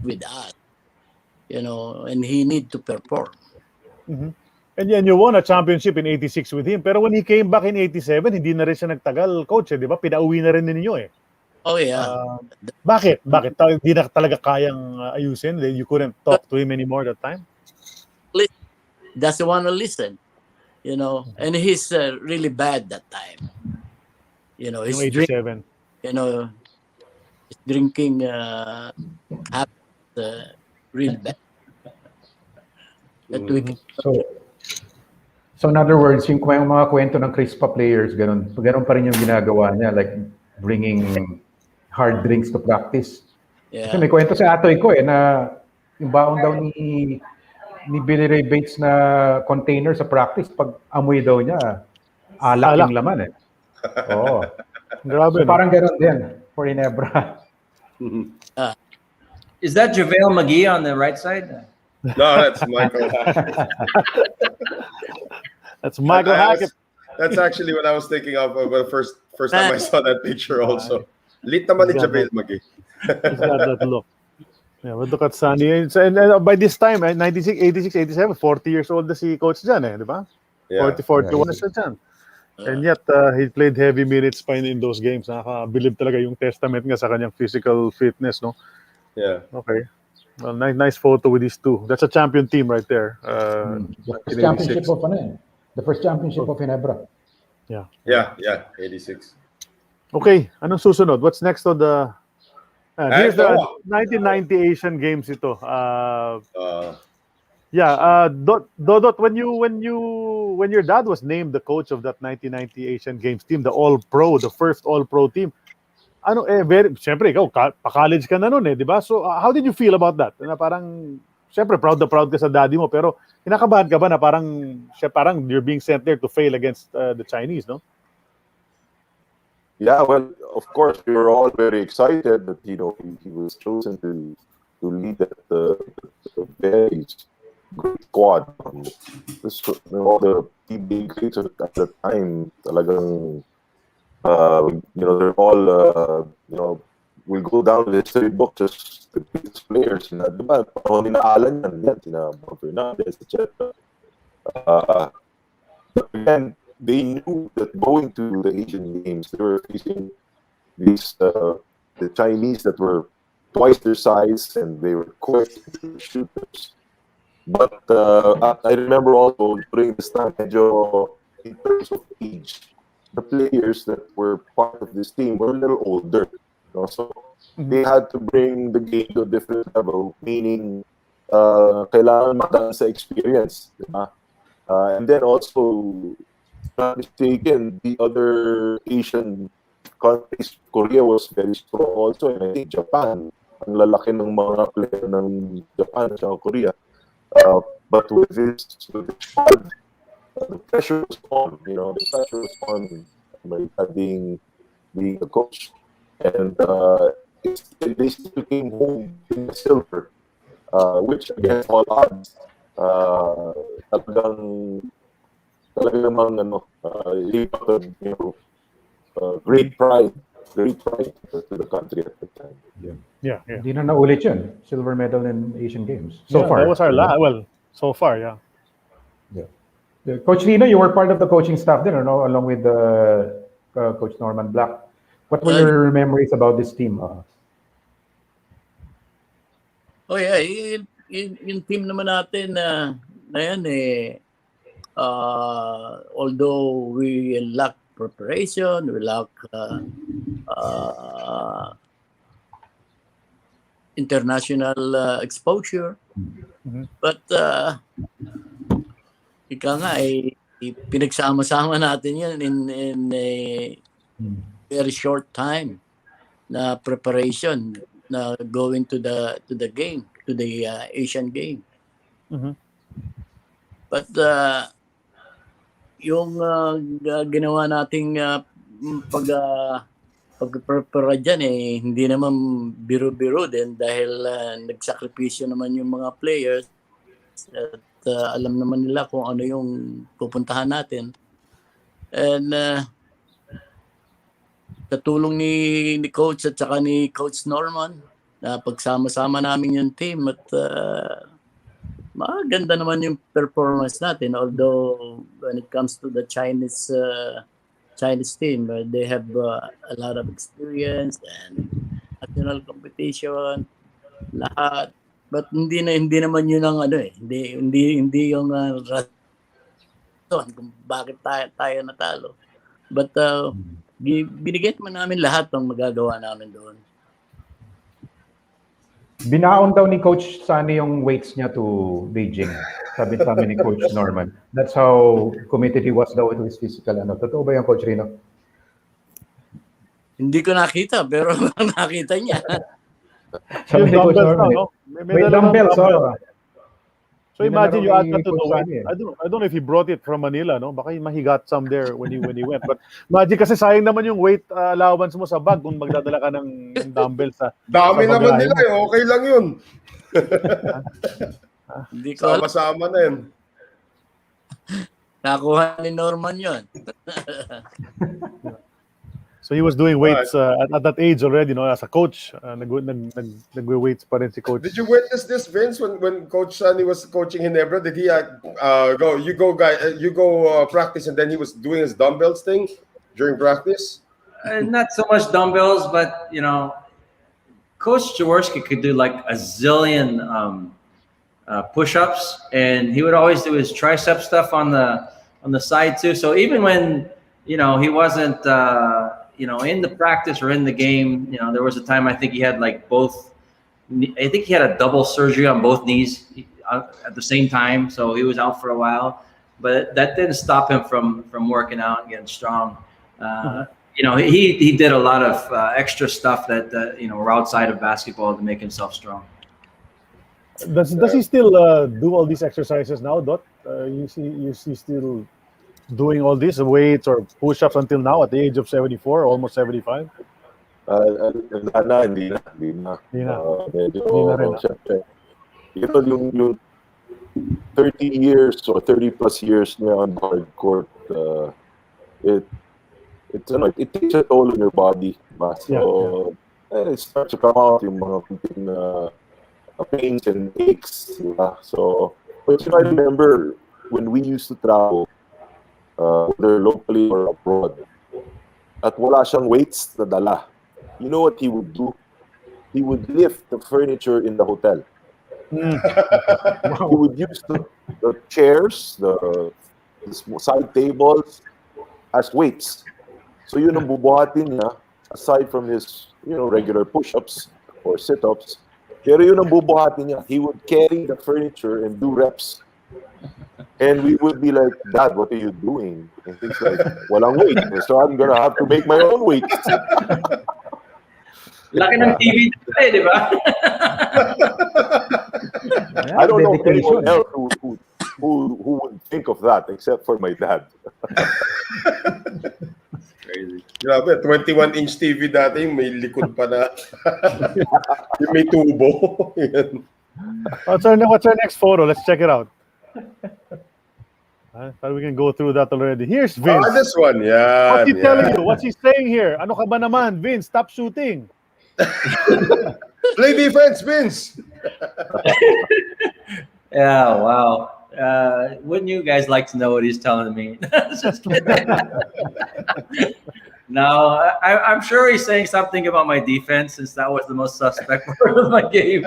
with us, and he need to perform. Mm-hmm. And yan, you won a championship in 86 with him. Pero when he came back in 87, hindi na rin siya nagtagal, Coach, di ba? Pinauwi na rin ninyo eh. Oh yeah. Bakit? Hindi na talaga kayang ayusin? You couldn't talk to him anymore that time? Doesn't want to listen, and he's really bad that time. He's 87. He's drinking really bad. So in other words, yung mga kwento ng Crispa players, ganun pa rin yung ginagawa niya, like bringing hard drinks to practice. Yeah. Kasi may kwento sa atoy ko na yung baon daw ni Billy Ray Bates na container sa practice, pag amoy daw niya, alak yung laman eh. Oo. Grabe. So parang ganun din for Ginebra. Is that JaVale McGee on the right side? No, that's Michael. That's Michael Hackett. That's actually what I was thinking of the first time I saw that picture also. Lit naman ni JaVale McGee. He's got that look. Yeah, but look at Sunny. And by this time, 96, 86, 87, 40 years old na si Coach dyan di ba? Yeah. 41 na siya dyan. And yet, he played heavy minutes pa in those games. Nakakabilib talaga yung testament nga sa kanyang physical fitness, no? Yeah. Okay. Well, nice photo with these two. That's a champion team right there. The first championship 1986. of the first championship of Ginebra. Yeah. Yeah, 86. Okay, anong susunod? What's next on the... here's the ito. 1990 Asian Games ito. Uh, Dodot, when your dad was named the coach of that 1990 Asian Games team, the All-Pro, the first All-Pro team, siyempre ikaw, pa-college ka na nun di ba? So, how did you feel about that? Na parang, siyempre, proud ka sa daddy mo, pero kinakabahan ka ba na parang you're being sent there to fail against the Chinese, no? Yeah, well, of course, we were all very excited that he was chosen to lead that very great squad. All the PBA greats at the time, talagang they're all will go down to the history book just the biggest players. Diba? Panahon ni Alan yan, sina Fernandez, etc. But again, they knew that going to the Asian Games, they were facing these the Chinese that were twice their size and they were quick shooters. But I remember also during this time, medyo in terms of age, the players that were part of this team were a little older. So they had to bring the game to a different level, meaning kailangan madaan sa experience. Diba? And then also, not mistaken, the other Asian countries, Korea was very strong also, and I think Japan, ang lalaki ng mga player ng Japan at Korea. But with this squad, the pressure was on. The pressure was on America being a coach, and they still came home in silver, which against all odds, talagang namang great pride to the country at the time. Yeah. Hindi na naulit yun. Silver medal in Asian Games. So far. That was our so far, yeah. Coach Rino, you were part of the coaching staff there, no? Along with Coach Norman Black. What were your memories about this team? Yung team naman natin na yan although we lack preparation, we lack international exposure, but ika nga pinagsama-sama natin yan in a very short time na preparation na going to the game, to the Asian game. But yung ginawa nating pag-prepare dyan hindi naman biro-biro din dahil nagsakripisyo naman yung mga players at alam naman nila kung ano yung pupuntahan natin. And sa tulong ni Coach at saka ni Coach Norman, na pagsama-sama namin yung team at maganda naman yung performance natin. Although when it comes to the Chinese team, they have a lot of experience and national competition, lahat. But hindi naman yun ang hindi yung rason kung bakit tayo natalo. But binigyan mo namin lahat ng magagawa namin doon. Binaon daw ni Coach Sunny yung weights niya to Beijing. Sabi sa amin ni Coach Norman. That's how committed he was daw to his physical. Totoo ba yung Coach Rino? Hindi ko nakita, pero nakita niya. Sabi ni Coach Norman. May dumbbells. So imagine you add that to the weight. I don't know if he brought it from Manila, no? Baka he got some there when he went. But imagine kasi sayang naman yung weight allowance mo sa bag kung magdadala ka ng dumbbells sa dami sa naman nila okay lang yun. Hindi ko sama-sama na yun. Nakuha ni Norman yun. So he was doing weights at that age already, as a coach. Nag-weights pa rin si coach. Did you witness this, Vince, when Coach Sunny was coaching Ginebra? Did he go practice, and then he was doing his dumbbells thing during practice? Not so much dumbbells, but Coach Jaworski could do like a zillion push-ups, and he would always do his tricep stuff on the side too. So even when he wasn't in the practice or in the game, there was a time I think he had like both. I think he had a double surgery on both knees at the same time, so he was out for a while. But that didn't stop him from working out and getting strong. He did a lot of extra stuff that were outside of basketball to make himself strong. Does he still do all these exercises now, Dot? You see still doing all these weights or push-ups until now at the age of 74, almost 75? Hindi na. Syempre, yung 30 years or 30 plus years niya on the hard court, it takes a toll on your body. So, it starts to come out yung mga kunting pains and aches. So, but I remember when we used to travel, whether locally or abroad, at wala siyang weights na dala, you know what he would do? He would lift the furniture in the hotel. He would use the chairs, the side tables as weights. So yun ang bubuhatin niya, aside from his regular push-ups or sit-ups. Pero yun ang bubuhatin niya. He would carry the furniture and do reps. And we would be like, Dad, what are you doing? And he's like, walang weight. So I'm gonna have to make my own weights. Laki ng TV tayo, di ba? I don't know anyone else who would think of that except for my dad. Crazy. Grabe, 21-inch TV dati, may likod pa na. Yung may tubo. What's our next photo? Let's check it out. Thought we can go through that already. Here's Vince. This one, yeah. What's he telling you? What's he saying here? Ano ka ba naman, Vince? Stop shooting. Play defense, Vince. Yeah, wow. Wouldn't you guys like to know what he's telling me? Just kidding. No, I'm sure he's saying something about my defense, since that was the most suspect part of my game.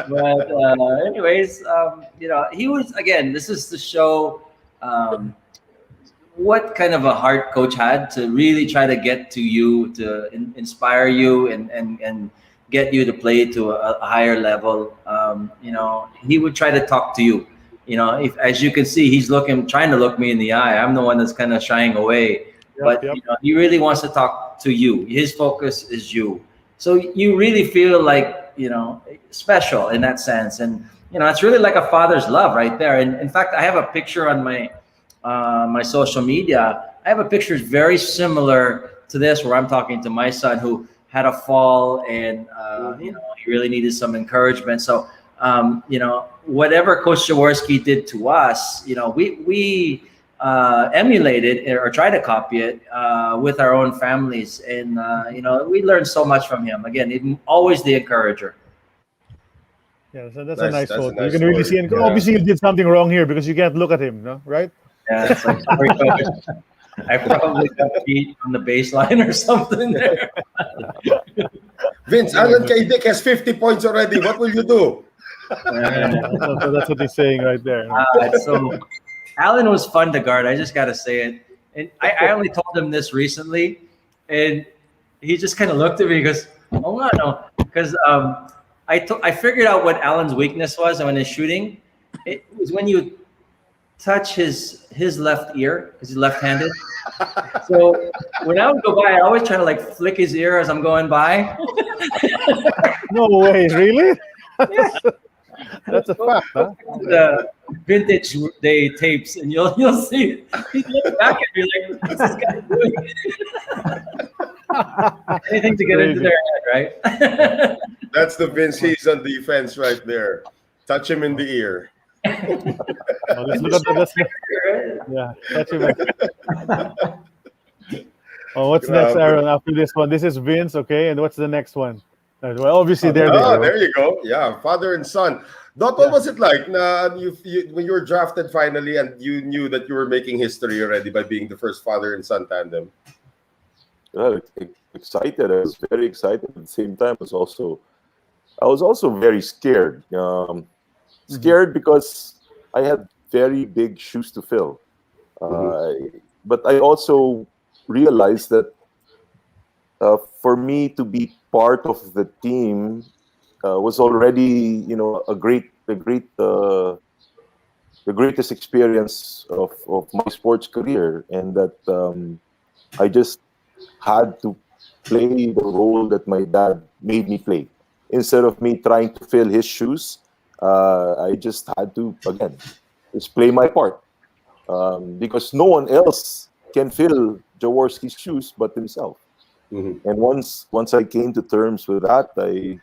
But anyways, he was, again, this is to show what kind of a heart coach had to really try to get to you, to inspire you and get you to play to a higher level. He would try to talk to you. If, as you can see, he's trying to look me in the eye. I'm the one that's kind of shying away. But he really wants to talk to you. His focus is you. So you really feel like, special in that sense. And, it's really like a father's love right there. And in fact, I have a picture on my social media. I have a picture very similar to this, where I'm talking to my son who had a fall and, he really needed some encouragement. So, whatever Coach Jaworski did to us, we emulated or try to copy it with our own families. And, we learned so much from him. Again, always the encourager. Yeah, so that's a nice photo. You can really see, and obviously you did something wrong here because you can't look at him, no? Right? Yeah, it's like, I probably got beat on the baseline or something there. Vince, Alan Kaidik has 50 points already. What will you do? So that's what he's saying right there. So Alan was fun to guard. I just got to say it. And I only told him this recently, and he just kind of looked at me and goes, "Oh no," because I figured out what Alan's weakness was when he's shooting. It was when you touch his left ear, because he's left-handed. So when I would go by, I always try to like flick his ear as I'm going by. No way, really? Yeah. That's a fact, huh? The vintage day tapes, and you'll see he's looking back at me like, what's this guy doing? Anything to get into their head, right? That's the Vince Hizon defense right there. Touch him in the ear. Let's look at the yeah, touch him. Oh, what's next, Grabe. Aaron? After this one, this is Vince, okay? And what's the next one? Well, obviously there they Ah, go. there you go. Yeah, father and son. Dot, what was it like when you were drafted finally and you knew that you were making history already by being the first father and son tandem? Well, excited. I was very excited. At the same time, I was also very scared. Scared because I had very big shoes to fill. But I also realized that for me to be part of the team was already, the greatest experience of my sports career, and that I just had to play the role that my dad made me play. Instead of me trying to fill his shoes, I just had to, again, just play my part. Because no one else can fill Jaworski's shoes but himself. And once I came to terms with that, I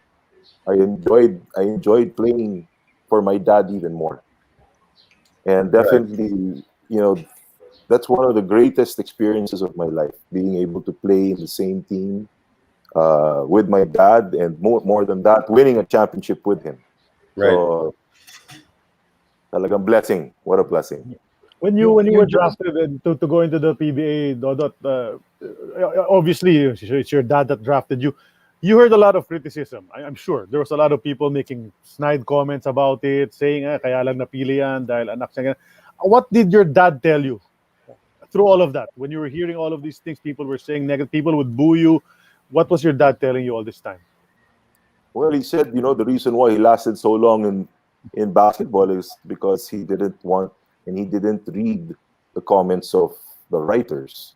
enjoyed playing for my dad even more. And definitely, that's one of the greatest experiences of my life, being able to play in the same team with my dad, and more than that, winning a championship with him. Right. So, talagang blessing. What a blessing. When you were drafted to go into the PBA, Dodot, obviously it's your dad that drafted you. You heard a lot of criticism. I'm sure there was a lot of people making snide comments about it, saying, kaya lang napili yan dahil anak siya. What did your dad tell you through all of that? When you were hearing all of these things, people were saying negative, people would boo you. What was your dad telling you all this time? Well, he said, the reason why he lasted so long in basketball is because he didn't want, and he didn't read the comments of the writers.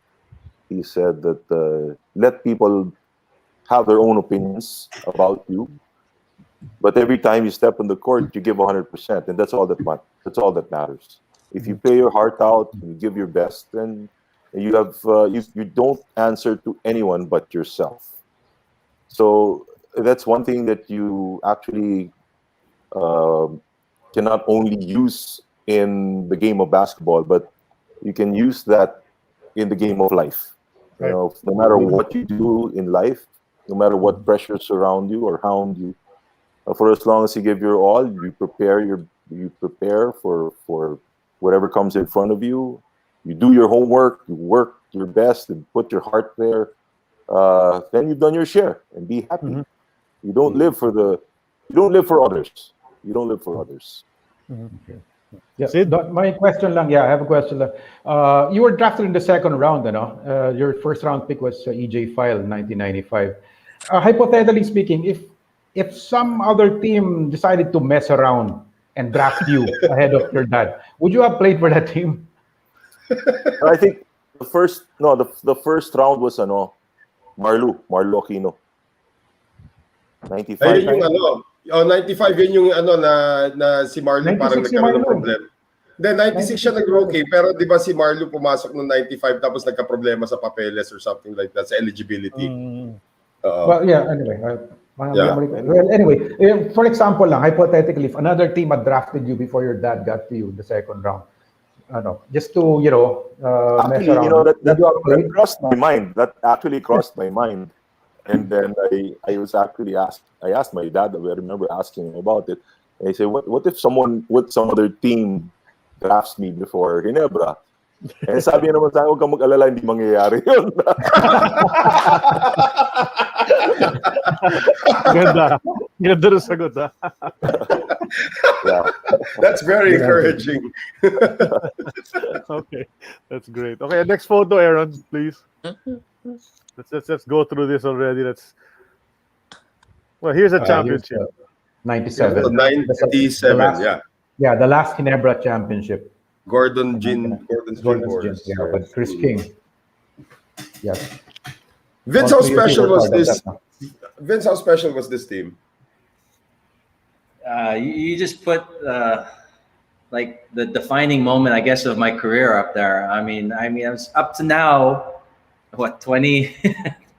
He said that let people have their own opinions about you, but every time you step on the court, you give 100%, and that's all that matters. If you play your heart out, you give your best, then you have you don't answer to anyone but yourself. So that's one thing that you actually cannot only use in the game of basketball, but you can use that in the game of life. No matter what you do in life, no matter what pressures surround you or hound you, for as long as you give your all, you prepare for whatever comes in front of you. You do your homework, you work your best, and put your heart there. Then you've done your share, and be happy. You don't live for others. You don't live for others. Yeah, my question lang. Yeah, I have a question lang. You were drafted in the second round, your first round pick was EJ File in 1995. Hypothetically speaking, if some other team decided to mess around and draft you ahead of your dad, would you have played for that team? I think the first round was Marlu Aquino. 95. Ayun yung 95 yun yung na si Marlo parang nagkaroon ng problem. Then 96 siya nag-rookie, pero di ba si Marlo pumasok noong 95 tapos nagka-problema sa papeles or something like that, sa eligibility. Well, yeah, anyway. Well, anyway, for example lang, hypothetically, if another team had drafted you before your dad got to you in the second round, just to, mess around. That crossed my mind. That actually crossed my mind. And then I asked my dad, I remember asking him about it. And I said, what if some other team drafts me before Ginebra? And sabi niya naman sa akin, huwag kang mag-alala, hindi mangyayari yun. Ganda rin sagot, ha? Yeah. That's very encouraging. Okay, that's great. Okay, next photo, Aaron, please. Let's go through this already. Well, here's a championship. 97. 97, yeah. Yeah, the last Ginebra championship. Gordon's Gin Wars. Yeah, with Chris King. Yes. Vince, how special was this? Vince, how special was this team? You just put like the defining moment, I guess, of my career up there. I mean, I was up to now, 20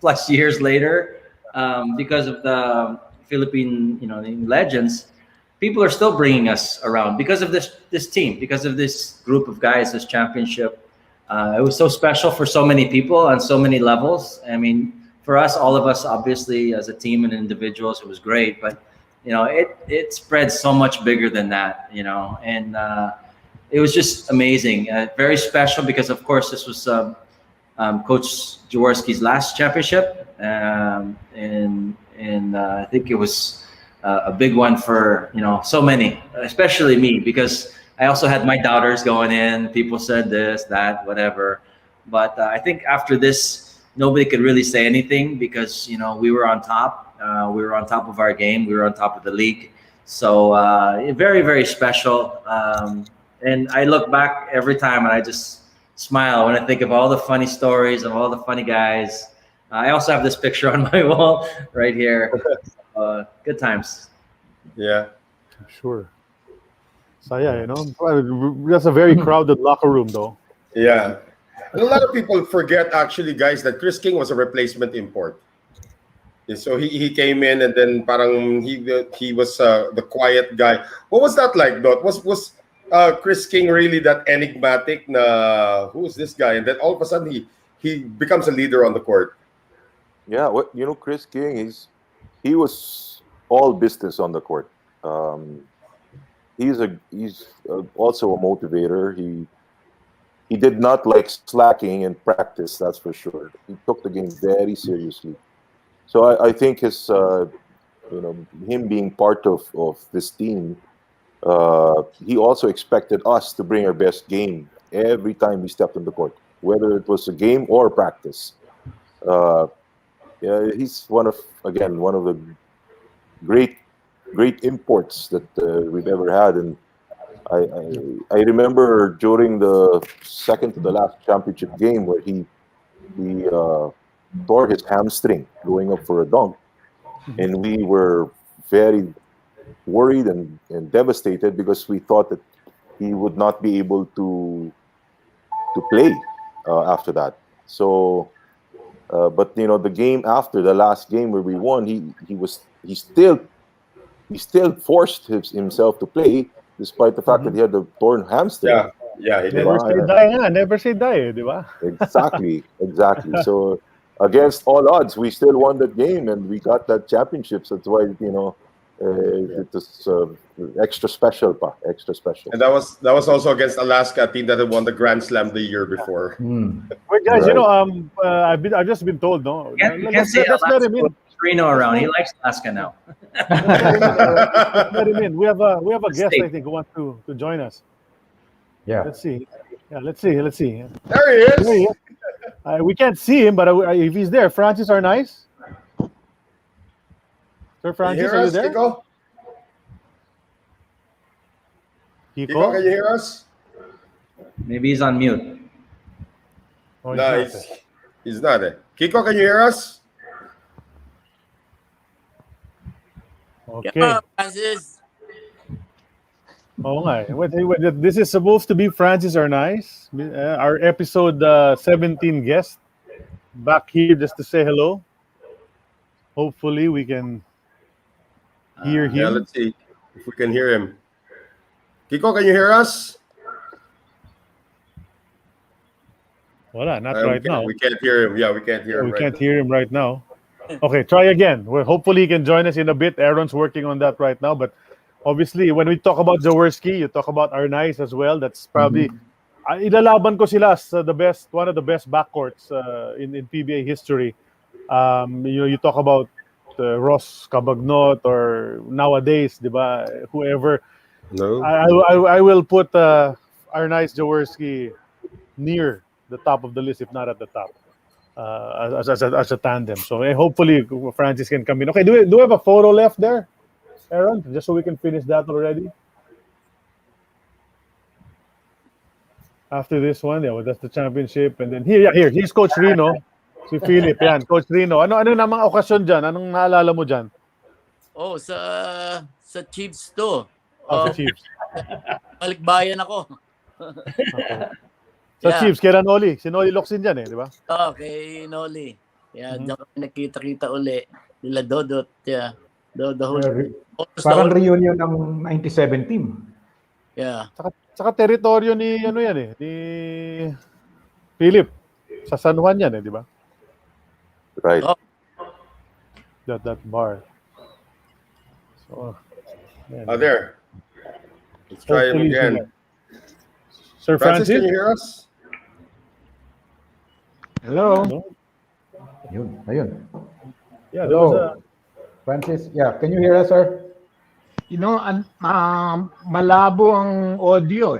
plus years later, because of the Philippine, legends. People are still bringing us around because of this team, because of this group of guys, this championship. it was so special for so many people on so many levels. I mean, for us, all of us, obviously, as a team and individuals, it was great. But it spread so much bigger than that. And it was just amazing, very special because, of course, this was Coach Jaworski's last championship, and I think it was a big one for so many, especially me, because I also had my doubters going in. People said this, that, whatever, but I think after this, nobody could really say anything because we were on top. We were on top of our game. We were on top of the league. So very, very special. And I look back every time and I just smile when I think of all the funny stories of all the funny guys. I also have this picture on my wall right here. Good times. Yeah. Sure. So yeah, that's a very crowded locker room, though. Yeah. And a lot of people forget, actually, guys, that Chris King was a replacement import. Yeah, so he came in and then parang he was the quiet guy. What was that like, Dot? Was Chris King really that enigmatic? Who's this guy? And then all of a sudden he becomes a leader on the court. Yeah, Chris King he was all business on the court. He's also a motivator. He did not like slacking in practice, that's for sure. He took the game very seriously. So I think his him being part of this team, he also expected us to bring our best game every time we stepped on the court, whether it was a game or practice. He's one of the great imports that we've ever had, and I remember during the second to the last championship game where he tore his hamstring going up for a dunk, and we were very worried and devastated because we thought that he would not be able to play after that. So, but the game after the last game where we won, he still forced himself to play despite the fact that he had the torn hamstring. Yeah, he did. Never say die, di ba? Exactly. So against all odds, we still won that game and we got that championship. So that's why it was extra special. And that was also against Alaska, a team that had won the Grand Slam the year before. Wait, guys, Right. I've just been told, no. You can't say Let him in. Rino around. He likes Alaska now. Let him in. We have a guest, I think, who wants to join us. Yeah. Let's see. Yeah, let's see. There he is. We can't see him, but if he's there, Francis are nice. Sir Francis, are you there? Kiko? Kiko, can you hear us? Maybe he's on mute. Oh, No, he's not. Kiko, can you hear us? Okay. Yeah, Francis. Oh my. Wait, this is supposed to be Francis are nice. Our episode 17 guest back here just to say hello. Hopefully we can hear him. Yeah, let's see if we can hear him. Kiko, can you hear us? Wala, not right now. We can't hear him. Yeah, we can't hear him. We can't hear him right now. Okay, try again. Well, hopefully he can join us in a bit. Aaron's working on that right now. But obviously, when we talk about Jaworski, you talk about Arnaiz as well. That's probably ilalaban ko sila as one of the best backcourts in PBA history. You talk about Ross Cabagnot or nowadays, di ba? Whoever. No. I will put Arnaiz Jaworski near the top of the list, if not at the top. As a tandem. So hopefully Francis can come in. Okay, do we have a photo left there, Aaron? Just so we can finish that already. After this one, that's the championship. And then here's Coach Rino. Si Philip, yan. Coach Rino. Ano na mga okasyon dyan? Anong naalala mo dyan? Oh, sa Chiefs to. Sa Chiefs. Balikbayan ako. Okay. Sa Chiefs, kay Noli. Si Noli Locsin dyan di ba? Oo, kay Noli. Yeah, diyan kami nakita-kita uli. Nila Dodot, Parang reunion ng 97 team. Yeah. Saka teritoryo ni ni Philip, sa San Juan yan di ba? Right. Oh. That bar. So, There. Let's try him hopefully again. Sir Francis, Francis? can you hear us? Hello. Hello? Ayun. Yeah, there was Hello. Francis, yeah, can you hear us, sir? You know, malabo ang audio.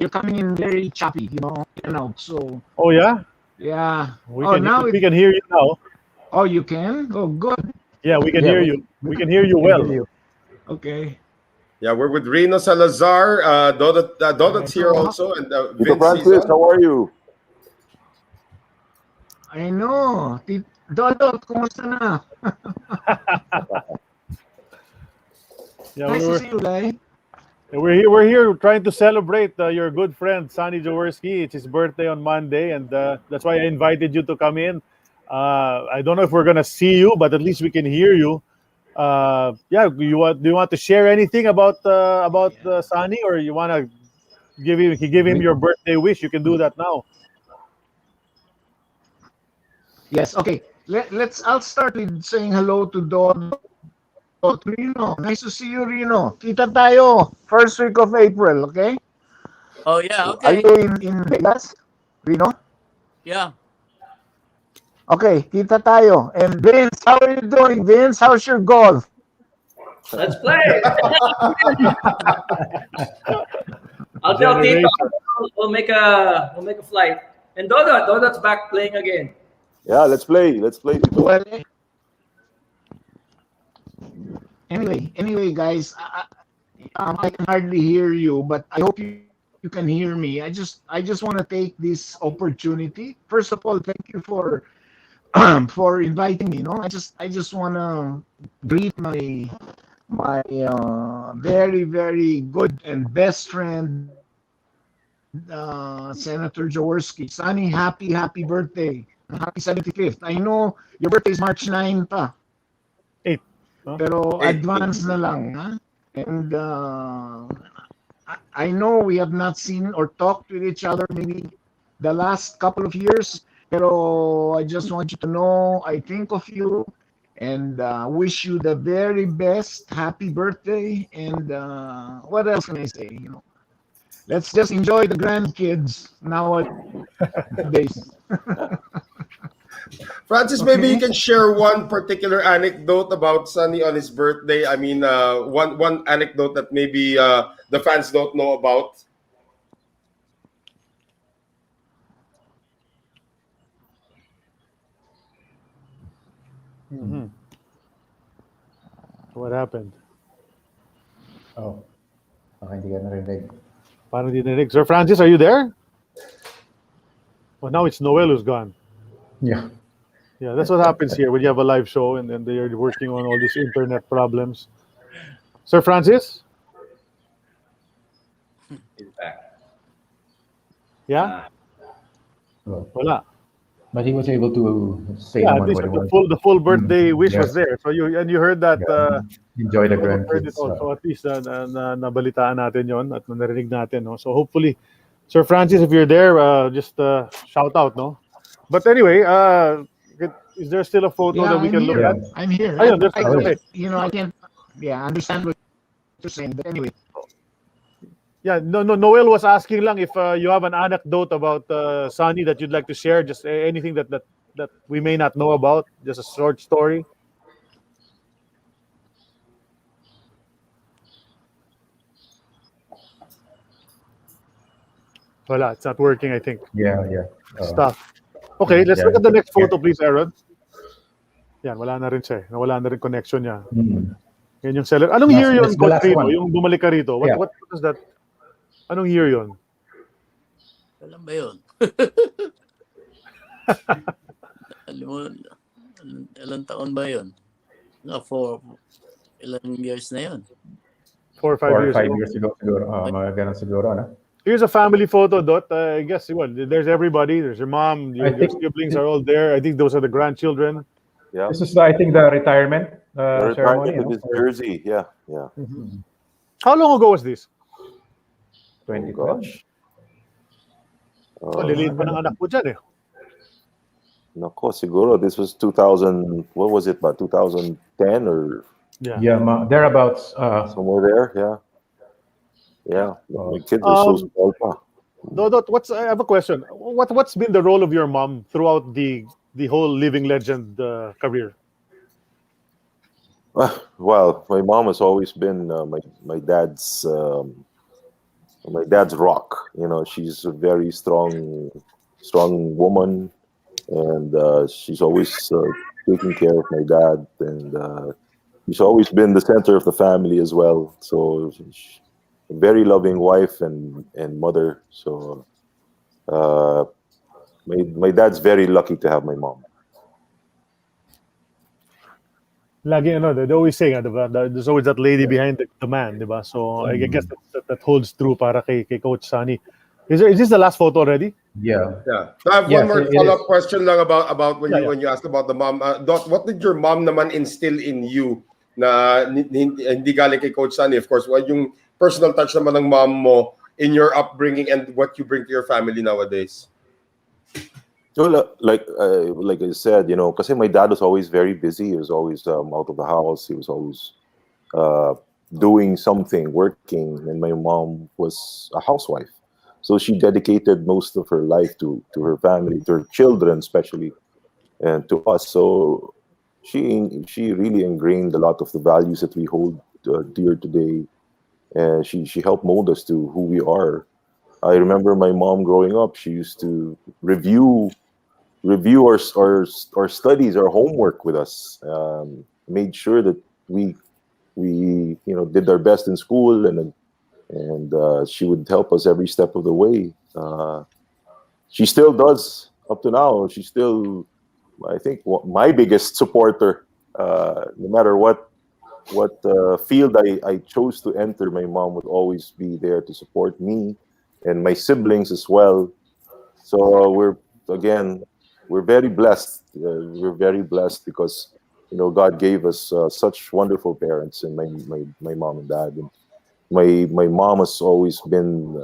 You're coming in very choppy, you know, so Oh yeah? yeah. We Now can hear you now. oh, you can? Oh, good. Yeah, we can Yeah, hear you. We can hear you well. Okay. Yeah, we're with Rino Salazar. Dodot's here also, and Tito Vince Francis, Hizon. how are you? I know. Dodot, kumusta na? Yeah, Nice to see you, guys. we're here trying to celebrate your good friend Sonny Jaworski. It's his birthday on Monday, and that's why I invited you to come in. I don't know if we're gonna see you, but at least we can hear you. Yeah, do you want to share anything about Sonny, or you want to give him your birthday wish? You can do that now. Yes, okay. I'll start with saying hello to Dodot. Rino, nice to see you, Rino. Kita tayo first week of April, okay? Oh, yeah, Are okay. you in Vegas, Rino? Yeah. Okay, kita tayo. And Vince, how are you doing, Vince? How's your golf? Let's play. I'll tell Tito. We'll make a flight. And Dodot's back playing again. Yeah, let's play. Let's play. Tito. Well, anyway, guys, I can hardly hear you, but I hope you can hear me. I just want to take this opportunity. First of all, thank you for for inviting me. I just want to greet my very, very good and best friend, Senator Jaworski. Sonny, happy birthday. Happy 75th. I know your birthday is March 9 pa. 8. Huh? Pero advance na lang. Ha? And I know we have not seen or talked with each other maybe the last couple of years. Pero I just want you to know I think of you and wish you the very best. Happy birthday. And what else can I say? Let's just enjoy the grandkids nowadays. Francis, maybe you can share one particular anecdote about Sonny on his birthday. I mean, one anecdote that maybe the fans don't know about. Mm-hmm. What happened? Oh, baka hindi ka narinig. Parang di narinig. Sir Francis, are you there? Well, now it's Noel who's gone. Yeah. Yeah, that's what happens here when you have a live show and then they're working on all these internet problems. Sir Francis? He's back. Yeah? Well, Wala. but he was able to say Yeah, at naman least what he wanted. the full birthday wish Yeah. was there. So you heard that. Enjoy the Heard grandkids. it also. At least nabalitaan natin yon at narinig natin. No? So hopefully, Sir Francis, if you're there, just shout out. No? But anyway, is there still a photo that we can look at? I'm here. Ayun, there's I can't understand what you're saying, but anyway. Yeah, no. Noel was asking lang if you have an anecdote about Sonny that you'd like to share. Just anything that we may not know about. Just a short story. Wala, it's not working, I think. Yeah. Stuff. Okay, let's yeah, look at the next yeah. photo, please, Aaron. Yan, wala na rin siya. Nawala na rin connection niya. Yan yung seller. Anong year yun, That's the last Coach Rino? one. Yung bumalik ka rito. Yeah. What is that? Anong year yun? Alam ba yun? Alam mo, ilang taon ba yun? Ilang years na yun? 4 or 5 4 or years 5 ago. years ago siguro. Mga ganun siguro, ano? Here's a family photo, Dot. I guess, well, there's everybody. There's your mom, your siblings are all there. I think those are the grandchildren. Yeah. This is, I think, the retirement The ceremony. retirement with his jersey. Yeah. How long ago was this? 2012. Gosh. Liliit pa ng anak mo dyan eh. Nako, siguro this was 2000, what was it, about 2010 or Yeah, thereabouts. somewhere there? Yeah. Yeah, my kids are so small pa. Dodot, I have a question. What's been the role of your mom throughout the whole Living Legend career? Well, my mom has always been my dad's rock. You know, she's a very strong woman, and she's always taking care of my dad, and she's always been the center of the family as well. So she's a very loving wife and mother. So my dad's very lucky to have my mom. Lagi they always say diba, there's always that lady behind the man, diba? So I guess that holds true para kay Coach Sunny. Is this the last photo already? Yeah. Yeah. So I have one more follow-up question lang about when you asked about the mom. Dot, what did your mom naman instill in you na hindi galing kay Coach Sunny? Of course, what yung personal touch naman ng mom mo in your upbringing and what you bring to your family nowadays? So, like I said, because my dad was always very busy. He was always out of the house. He was always doing something, working, and my mom was a housewife. So she dedicated most of her life to her family, to her children especially, and to us. So she really ingrained a lot of the values that we hold dear today, and she helped mold us to who we are. I remember my mom growing up. She used to review our studies, our homework with us. Made sure that we did our best in school, and she would help us every step of the way. She still does up to now. She's still, I think, my biggest supporter. No matter what field I chose to enter, my mom would always be there to support me and my siblings as well. So we're very blessed. We're very blessed because God gave us such wonderful parents, and my mom and dad. And my mom has always been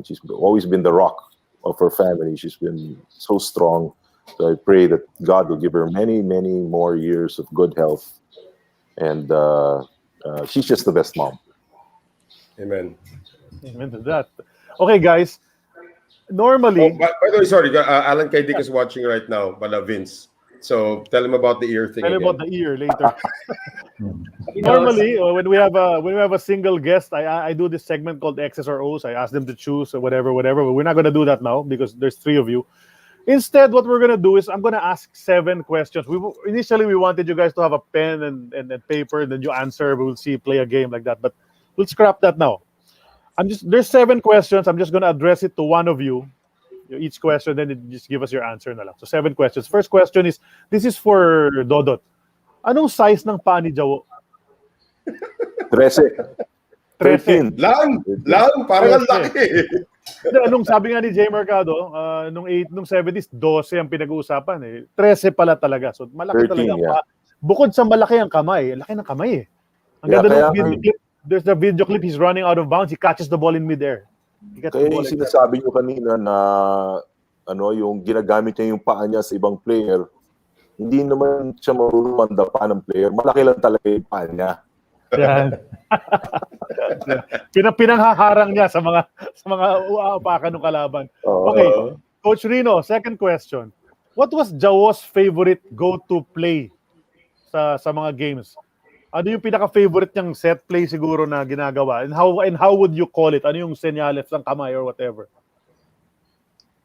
she's always been the rock of her family. She's been so strong. So I pray that God will give her many, many more years of good health, and she's just the best mom. Amen. Amen to that. Okay, guys. Normally, by the way, sorry, Alan Kaidik is watching right now, Bala Vince. So tell him about the ear thing. Tell him about the ear later. Normally, when we have a single guest, I do this segment called X's or O's. I ask them to choose or whatever. But we're not gonna do that now because there's 3 of you. Instead, what we're gonna do is I'm gonna ask 7 questions. Initially we wanted you guys to have a pen and paper, and then you answer. We'll play a game like that. But we'll scrap that now. There's 7 questions. I'm just gonna address it to one of you. Each question, then just give us your answer na lang. So 7 questions. First question is, this is for Dodot. Anong size ng paa ni Jawo? 13. 13. Lang, parang ang laki. Anong sabi nga ni Jay Mercado, nung 70s, 12 ang pinag-uusapan eh. 13 pala talaga. So malaki 13, talaga ang yeah. paa. Bukod sa malaki ang kamay, laki ng kamay eh. Ang ganda ng video clip. There's the video clip, he's running out of bounds, he catches the ball in midair. Kaya yung sinasabi nyo kanina na yung ginagamit niya yung paa niya sa ibang player, hindi naman siya marunong mandapa ng player. Malaki lang talaga yung paa niya. Yan. Pinanghaharang niya sa mga uaapakan ng kalaban. Okay, Coach Rino, second question. What was Jawo's favorite go-to play sa mga games? Ano yung pinaka-favorite niyang set play siguro na ginagawa? And how would you call it? Ano yung senyales ng kamay or whatever?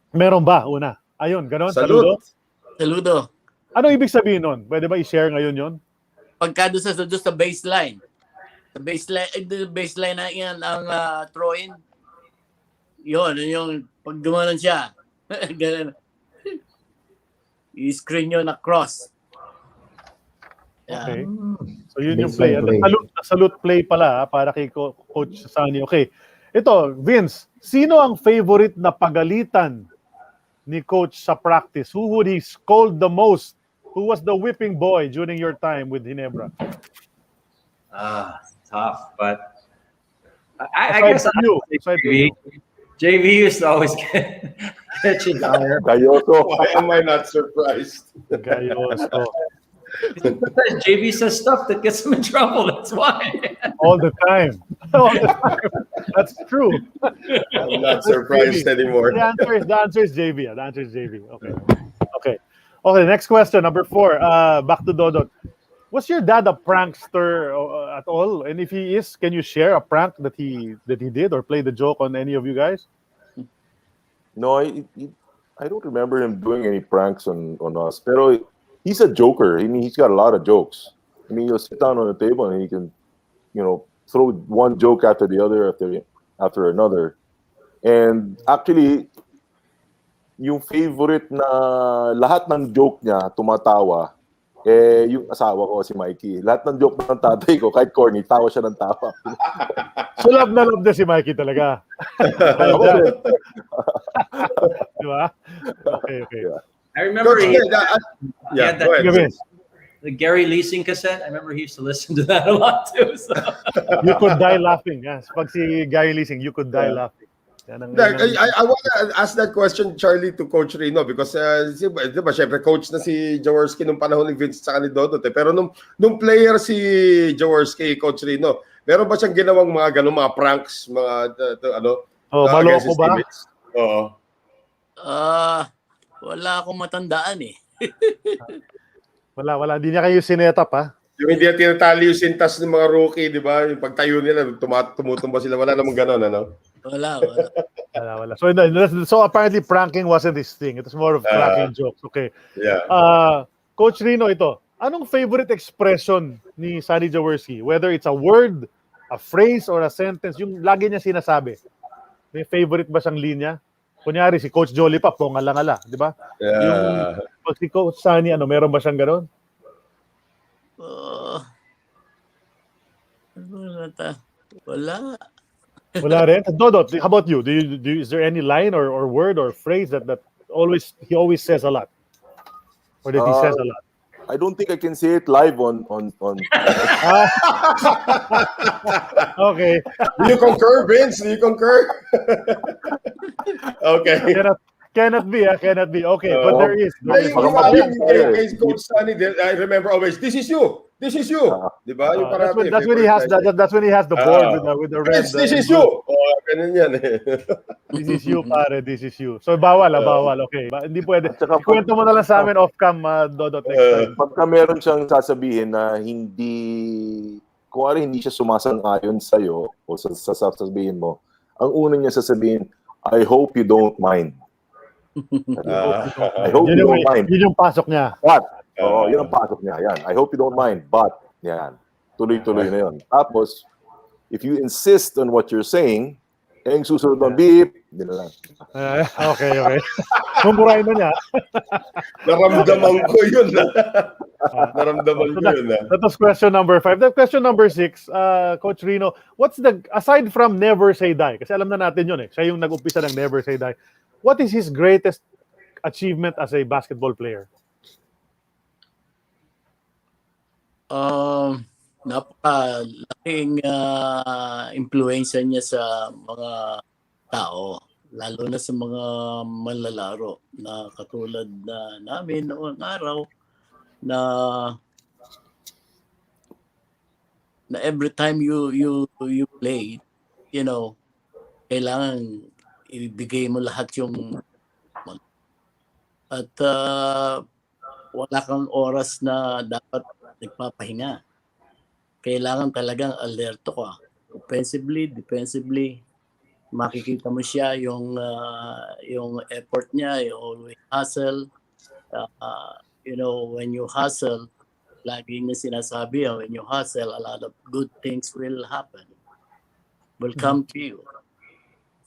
Meron ba? Una. Ayun, ganon. Saludo. Ano ibig sabihin nun? Pwede ba i-share ngayon yon? Pagka doon sa baseline. The baseline na yan ang throw-in. Yun, yung pag gumanon siya. Ganun. I-screen yun na cross. Okay. So yun yung play. Salute play pala para kay Coach Sunny. Okay. Ito, Vince, sino ang favorite na pagalitan ni Coach sa practice? Who would he scold the most? Who was the whipping boy during your time with Ginebra? Tough, but I guess you. JV used to always catch his ire. Gayoso. Why am I not surprised? Gayoso. JV says stuff that gets him in trouble. That's why. All the time. All the time. That's true. I'm not surprised anymore. The answer is JV. The answer is JV. Okay. Next question, number 4. Back to Dodot. Was your dad a prankster at all? And if he is, can you share a prank that he did or play the joke on any of you guys? No, I don't remember him doing any pranks on us. Pero he's a joker. I mean, he's got a lot of jokes. I mean, he'll sit down on the table and he can, throw one joke after the other after another. And actually, yung favorite na lahat ng joke niya tumatawa, yung asawa ko si Mikey. Lahat ng joke ng tatay ko, kahit corny, tawa siya ng tawa. So love na love na si Mikey talaga. Diba? Okay. I remember Coach, he had go ahead. the Gary Leasing cassette. I remember he used to listen to that a lot too. So. You could die laughing. Yes. Pag si Gary Leasing, you could die laughing. I want to ask that question, Charlie, to Coach Rino because diba, syempre coach na si Jaworski nung panahon ni Vince at ni Dodot. Pero nung player si Jaworski, Coach Rino, meron ba siyang ginawang mga ganun, mga pranks, mga maloko ba? Oo. Wala akong matandaan eh. Wala. Hindi niya kayo sinetap, ha? Yung hindi na tinatali yung sintas ng mga rookie, di ba? Yung pagtayo nila, tumutumba sila. Wala namang ganun, ano? Wala. So apparently pranking wasn't his thing. It was more of cracking jokes. Okay. Yeah. Coach Rino, ito. Anong favorite expression ni Sonny Jaworski? Whether it's a word, a phrase, or a sentence, yung lagi niya sinasabi. May favorite ba siyang linya? Kunyari, si Coach Jolly pa, pongala-ngala. Di ba? Yeah. Yung si Coach Sonny, meron ba siyang gano'n? Wala. Wala rin. Dodot, how about you? Is there any line or word or phrase that he always says a lot? Or that he says a lot? I don't think I can say it live on. Okay. Do you concur, Vince? Do you concur? Okay. Cannot be. Okay, but there is. Yung Coach Sonny, I remember always, this is you. Diba? That's when he has the board with the red. This is you. Ganun yan eh. This is you, pare. This is you. So bawal. Okay. Hindi pwede. Kwento mo na lang sa amin off-cam, Dodot, next time. Pagka meron siyang sasabihin na kung hindi siya sumasang-ayon sa'yo o sa sasabihin mo, ang una niya sasabihin, I hope you don't mind. I hope you don't mind. Yun yung pasok niya. But, yun ang pasok niya. Yan. I hope you don't mind. But, yan. Tuloy-tuloy na yun. Tapos, if you insist on what you're saying, yung susunod ng beep, hindi na lang. Okay. Mumurahin na niya. Naramdaman ko yun. That was question number 5. That question number 6, Coach Rino, aside from never say die, kasi alam na natin yun siya yung nag-umpisa ng never say die, what is his greatest achievement as a basketball player? Napakalaking impluwensya niya sa mga tao, lalo na sa mga manlalaro na katulad na namin noong araw na every time you play, kailangan ibigay mo lahat yung at wala kang oras na dapat nagpapahinga. Kailangan talagang alerto ka. Offensively, defensively, makikita mo siya yung effort niya, yung always hustle. When you hustle, lagi niya sinasabi, when you hustle, a lot of good things will happen. Will come to you.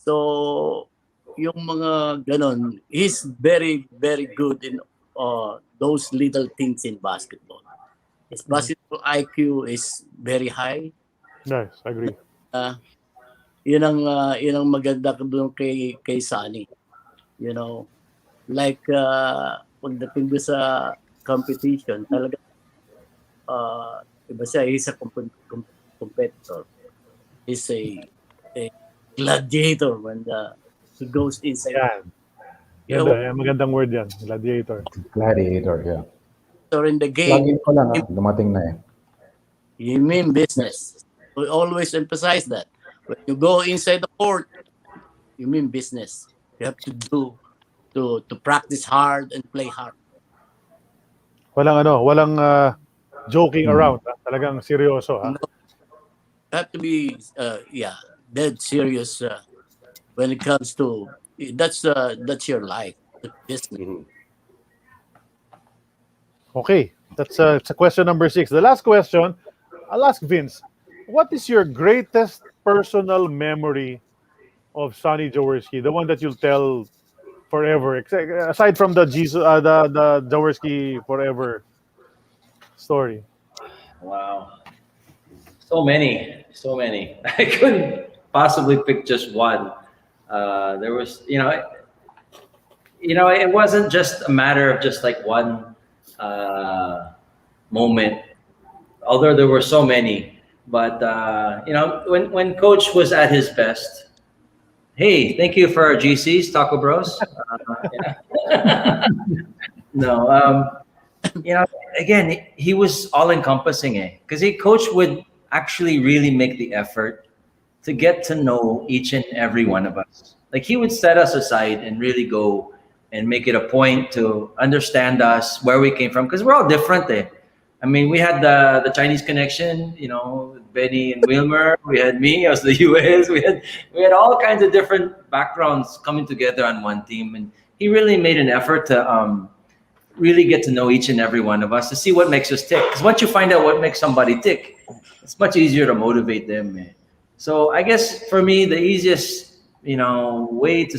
So, yung mga ganon, he's very, very good in those little things in basketball. His basketball IQ is very high. Nice, I agree. Yun ang maganda doon kay Sonny. Like pagdating doon sa competition, talaga iba siya, he's a competitor. He's a gladiator when who goes inside. Yan. Yeah, Ganda, yan, magandang word yan. Gladiator. Gladiator, yeah. or in the Plug game, in ko lang, dumating na eh. you mean business. We always emphasize that. When you go inside the court, you mean business. You have to to practice hard and play hard. Walang joking around. Talagang seryoso, ha? No, you have to be dead serious when it comes to that's your life, the business. Okay, that's it's a question number 6. The last question, I'll ask Vince. What is your greatest personal memory of Sonny Jaworski? The one that you'll tell forever, aside from the Jaworski forever story. Wow. So many. I couldn't possibly pick just one. There was, it wasn't just a matter of just like one moment, although there were so many. But when Coach was at his best, hey, thank you for our GCs, Taco Bros. No, again, he was all encompassing, because Coach would actually really make the effort to get to know each and every one of us. Like, he would set us aside and really go and make it a point to understand us, where we came from, because we're all different. I mean, we had the Chinese connection, Benny and Wilmer. We had me, I was the US. We had all kinds of different backgrounds coming together on one team, and he really made an effort to really get to know each and every one of us, to see what makes us tick. Because once you find out what makes somebody tick, it's much easier to motivate them. So I guess for me, the easiest way to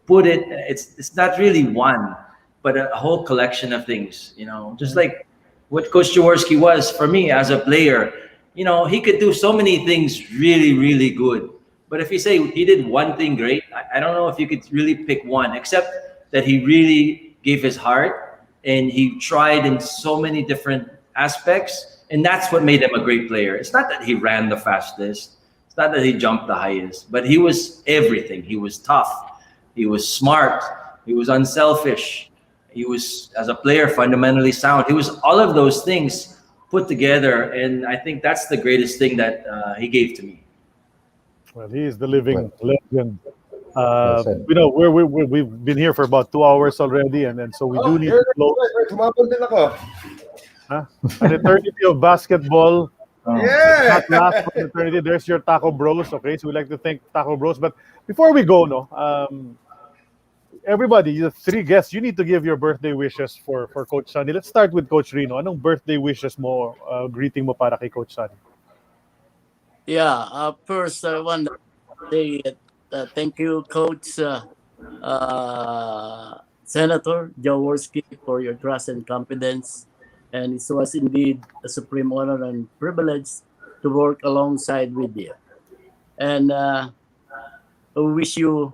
put it, it's not really one, but a whole collection of things. Just like what Coach Jaworski was for me as a player. He could do so many things really, really good. But if you say he did one thing great, I don't know if you could really pick one, except that he really gave his heart and he tried in so many different aspects. And that's what made him a great player. It's not that he ran the fastest. It's not that he jumped the highest, but he was everything. He was tough. He was smart. He was unselfish. He was, as a player, fundamentally sound. He was all of those things put together, and I think that's the greatest thing that he gave to me. Well, he is the living legend. We've been here for about 2 hours already, and so we do need to close. An eternity of basketball. Not last for eternity. There's your Taco Bros. Okay, so we like to thank Taco Bros. But before we go, everybody, the 3 guests, you need to give your birthday wishes for Coach Sonny. Let's start with Coach Rino. Anong birthday wishes mo, greeting mo para kay Coach Sonny? Yeah, first I want to say thank you, Coach Senator Jaworski, for your trust and confidence. And it was indeed a supreme honor and privilege to work alongside with you. And I wish you,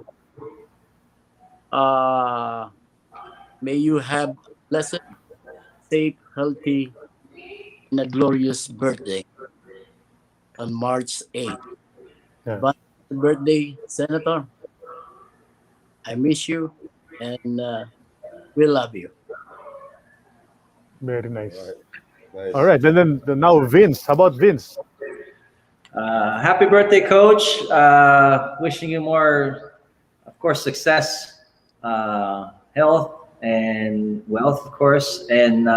may you have blessed, safe, healthy, and a glorious birthday on March 8th. Yeah. But birthday, Senator, I miss you, and we love you. Very nice. Nice. All right, and then now Vince. How about Vince? Happy birthday, Coach. Wishing you more, of course, success, health, and wealth, of course. And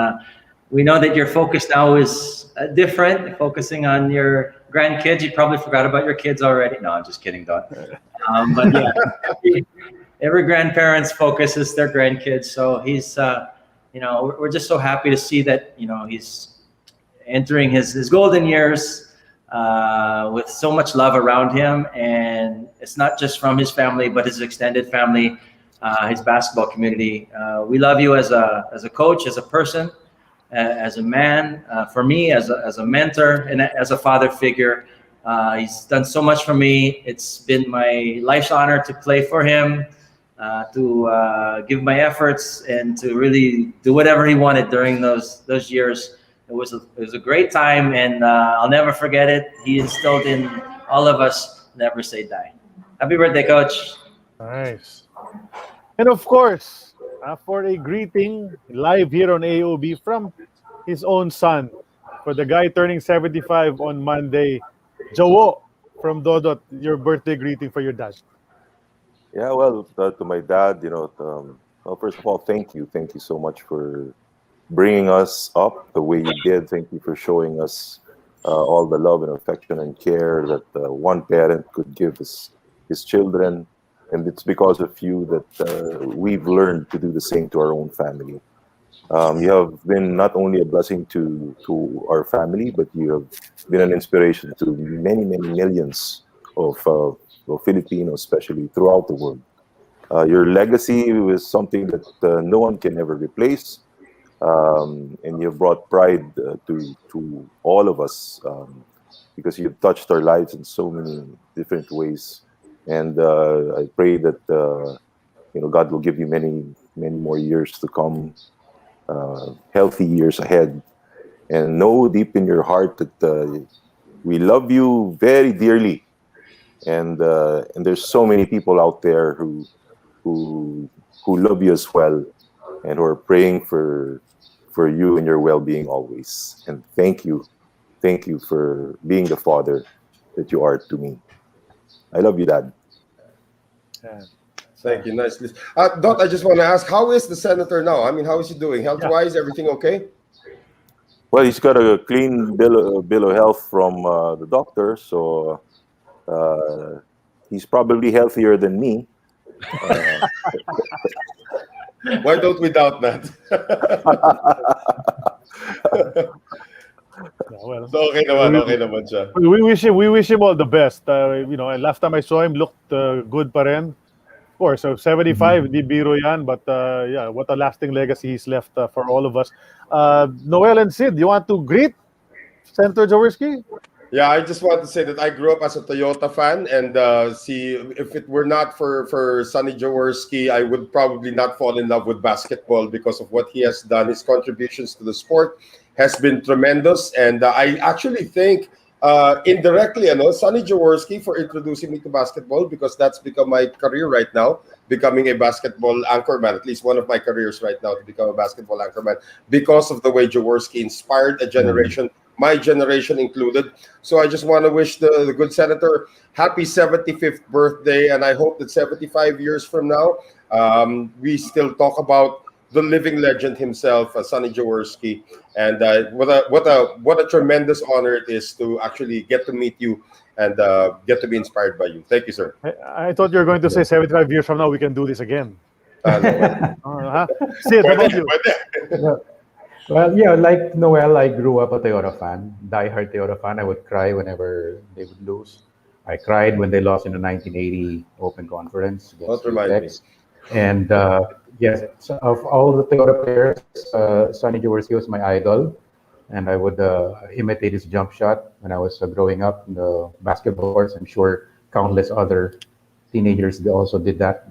we know that your focus now is different, focusing on your grandkids. You probably forgot about your kids already. No, I'm just kidding, Don. But yeah, every grandparent's focus is their grandkids. So he's, we're just so happy to see that, he's entering his golden years with so much love around him. And it's not just from his family, but his extended family, his basketball community. We love you as a coach, as a person, as a man, for me, as a mentor, and as a father figure. He's done so much for me. It's been my life's honor to play for him, to give my efforts, and to really do whatever he wanted during those years. It was a great time, and I'll never forget it. He instilled in all of us, never say die. Happy birthday, Coach. Nice. And of course, for a greeting live here on AOB from his own son, for the guy turning 75 on Monday, Jawo from Dodot, your birthday greeting for your dad. Yeah, well, to my dad, well, first of all, thank you. Thank you so much for bringing us up the way you did. Thank you for showing us all the love and affection and care that one parent could give his children. And it's because of you that we've learned to do the same to our own family. You have been not only a blessing to our family, but you have been an inspiration to many, many millions of Filipinos, especially throughout the world. Your legacy was something that no one can ever replace, and you've brought pride to all of us because you've touched our lives in so many different ways. And I pray that God will give you many, many more years to come, healthy years ahead, and know deep in your heart that we love you very dearly, and there's so many people out there who love you as well, and who are praying for you and your well-being always. And thank you for being the father that you are to me. I love you, Dad. Yeah. Thank you. Nice. Dot, I just want to ask, how is the senator now? I mean, how is he doing? Health-wise, everything okay? Well, he's got a clean bill of health from the doctor, so he's probably healthier than me. Why don't we doubt that? Well, So okay naman siya. we wish him all the best. And last time I saw him, looked good pa rin. Of course, so 75, di biro yan, but yeah, what a lasting legacy he's left for all of us. Noel and Sid, you want to greet Senator Jaworski? Yeah, I just want to say that I grew up as a Toyota fan, and see, if it were not for Sonny Jaworski, I would probably not fall in love with basketball because of what he has done. His contributions to the sport has been tremendous, and I actually think indirectly, Sonny Jaworski for introducing me to basketball, because that's become my career right now, becoming a basketball anchorman, at least one of my careers right now, to become a basketball anchorman, because of the way Jaworski inspired a generation, my generation included. So I just want to wish the good senator happy 75th birthday, and I hope that 75 years from now, we still talk about the living legend himself, Sonny Jaworski, and what a tremendous honor it is to actually get to meet you and get to be inspired by you. Thank you, sir. I thought you were going to say 75 years from now we can do this again. No, Sid, how about you? Well, yeah, like Noel, I grew up a Toyota fan, diehard Toyota fan. I would cry whenever they would lose. I cried when they lost in the 1980 Open Conference against Don't remind me. Tex. And yes, so of all the Toyota players, Sonny Jaworski was my idol, and I would imitate his jump shot when I was growing up in the basketball courts. I'm sure countless other teenagers also did that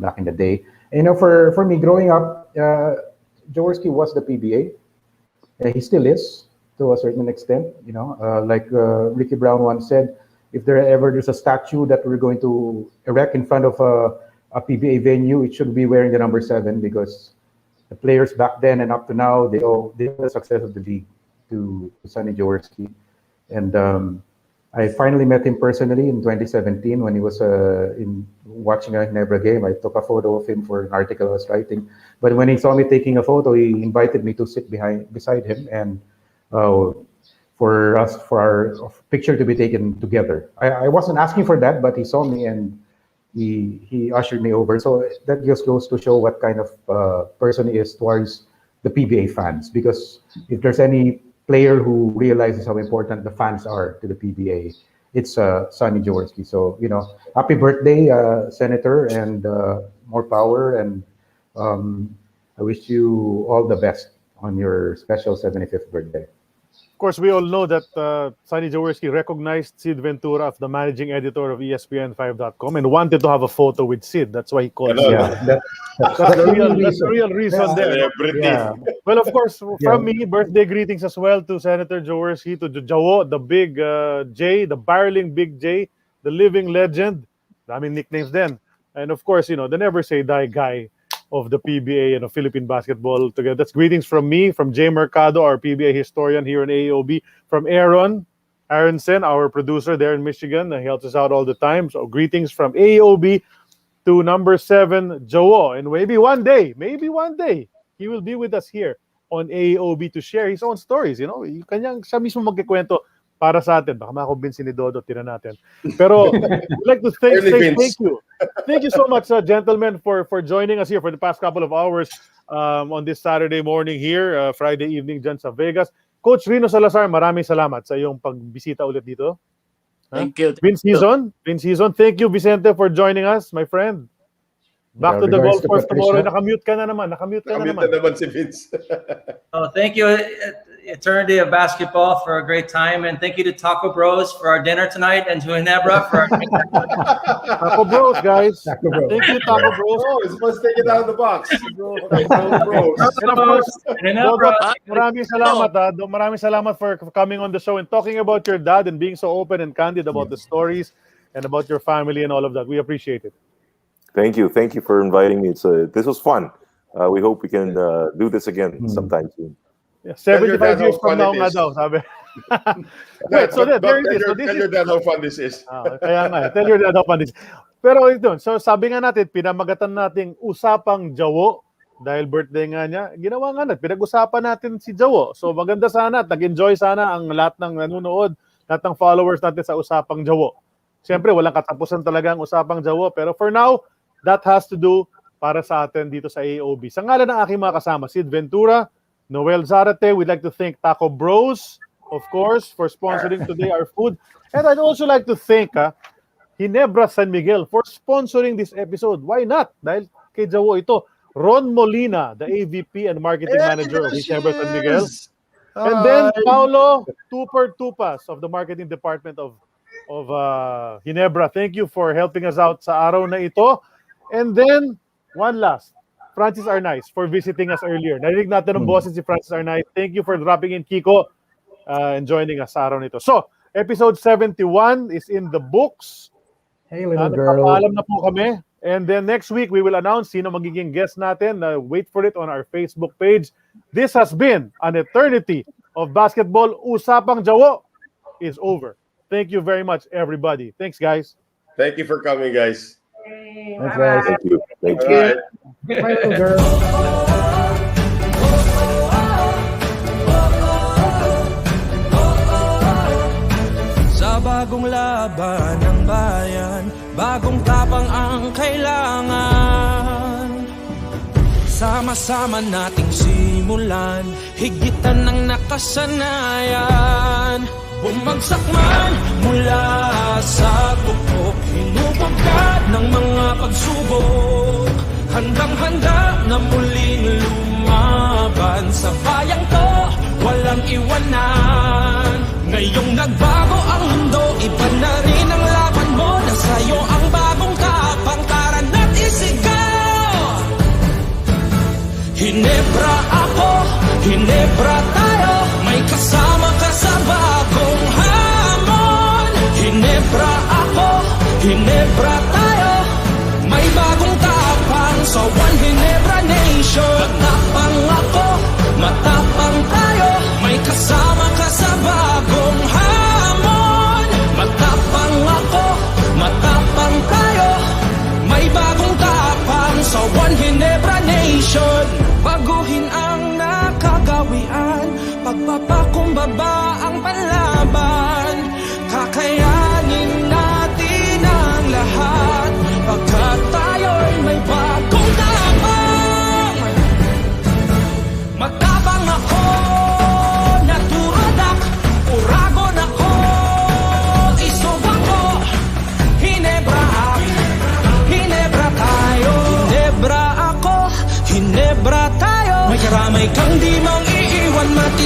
back in the day. And, for me growing up, Jaworski was the PBA. He still is to a certain extent. Like Ricky Brown once said, if there's a statue that we're going to erect in front of a PBA venue, it should be wearing the number 7, because the players back then and up to now, they owe the success of the league to Sonny Jaworski. And I finally met him personally in 2017 when he was in watching a Ginebra game. I took a photo of him for an article I was writing. But when he saw me taking a photo, he invited me to sit beside him, and for our picture to be taken together. I wasn't asking for that, but he saw me and he ushered me over. So that just goes to show what kind of person he is towards the PBA fans. Because if there's any player who realizes how important the fans are to the PBA, it's Sonny Jaworski. So, happy birthday, Senator, and more power. And I wish you all the best on your special 75th birthday. Of course, we all know that Sonny Jaworski recognized Sid Ventura as the managing editor of ESPN5.com and wanted to have a photo with Sid. That's why he called Sid. Yeah, That's the real reason there. yeah. Well, of course, from me, birthday greetings as well to Senator Jaworski, to Jawo, the big J, the barreling big J, the living legend. Daming nicknames then. And of course, the never say die guy of the PBA and Philippine basketball together. That's greetings from me, from Jay Mercado, our PBA historian here in AEOB, from Aaron Aronson, our producer there in Michigan. He helps us out all the time. So greetings from AEOB to number 7, Jawo. And maybe one day, he will be with us here on AEOB to share his own stories. Siya mismo magkikwento para sa atin. Baka makumbinsi ni Dodot, tira natin. Pero I'd like to say thank you. Thank you so much, gentlemen, for joining us here for the past couple of hours on this Saturday morning here, Friday evening dyan sa Vegas. Coach Rino Salazar, maraming salamat sa iyong pagbisita ulit dito. Thank you. Vince Hizon, thank you, Vicente, for joining us, my friend. Back to the golf course tomorrow. Nakamute ka na naman. Nakamute na naman si Vince. Thank you, Eternity of Basketball, for a great time. And thank you to Taco Bros for our dinner tonight and to Ginebra for our Taco Bros, guys. Thank you, Taco Bros. Let's take it out of the box. And of course, maraming salamat. Maraming salamat for coming on the show and talking about your dad and being so open and candid about the stories and about your family and all of that. We appreciate it. Thank you for inviting me. This was fun. We hope we can do this again sometime soon. Yeah, 75 years from now nga daw, sabi. Wait, so there it is. So tell your dad how fun this is. Kaya nga, tell your dad how fun this is. Pero ito, so sabi nga natin, pinamagatan nating Usapang Jawo dahil birthday nga niya. Ginawa nga natin, pinag-usapan natin si Jawo. So maganda sana at nag-enjoy sana ang lahat ng nanonood, lahat ng followers natin sa Usapang Jawo. Siyempre, walang katapusan talaga ang Usapang Jawo. Pero for now, that has to do para sa atin dito sa AEOB. Sa ngalan ng aking mga kasama, Sid Ventura, Noel Zarate, we'd like to thank Taco Bros, of course, for sponsoring today our food. And I'd also like to thank Ginebra San Miguel for sponsoring this episode. Why not? Dahil kay Jawo ito. Ron Molina, the AVP and Marketing Manager of Ginebra San Miguel. And then Paulo Tupas of the Marketing Department of Ginebra. Thank you for helping us out sa araw na ito. And then, one last, Francis Arnaiz for visiting us earlier. Narinig natin ng boses si Francis Arnaiz. Thank you for dropping in, Kiko, and joining us sa araw nito. So, episode 71 is in the books. Hey, little girl. Nagpapaalam na po kami. And then next week, we will announce sino magiging guest natin. Wait for it on our Facebook page. This has been an eternity of basketball. Usapang Jawo is over. Thank you very much, everybody. Thanks, guys. Thank you for coming, guys. Thanks, guys. Thank you. Thank you. All right. Bye, little girl. Sa bagong laban ng bayan, bagong tapang ang kailangan. Sama-sama nating simulan, higitan ng nakasanayan. Bumagsak man mula sa tuktok, hinubagad ng mga pagsubok. Handang-handa na muling lumaban sa bayang to, walang iwanan. Ngayong nagbago ang mundo, iba na rin ang laban mo. Nasa'yo ang bagong tapang, tara na't isigaw. Ginebra ako, Ginebra tayo, may kasama ka sa bagong hamon. Ginebra ako, Ginebra tayo, may bagong tapang sa One Ginebra Nation. Matapang ako, matapang tayo, may kasama ka sa bagong hamon. Matapang ako, matapang tayo, may bagong tapang sa One Ginebra Nation. Baguhin ang nakagawian, pagpapakumbaba ang panlaban. Kakayanin natin ang lahat, pagkat tayo'y may bagong tapang. Matapang ako, naturadak, uragon ako, isubak ko. Ginebra tayo. Ginebra ako, Ginebra tayo. May karamay kang di mang iiwan, mati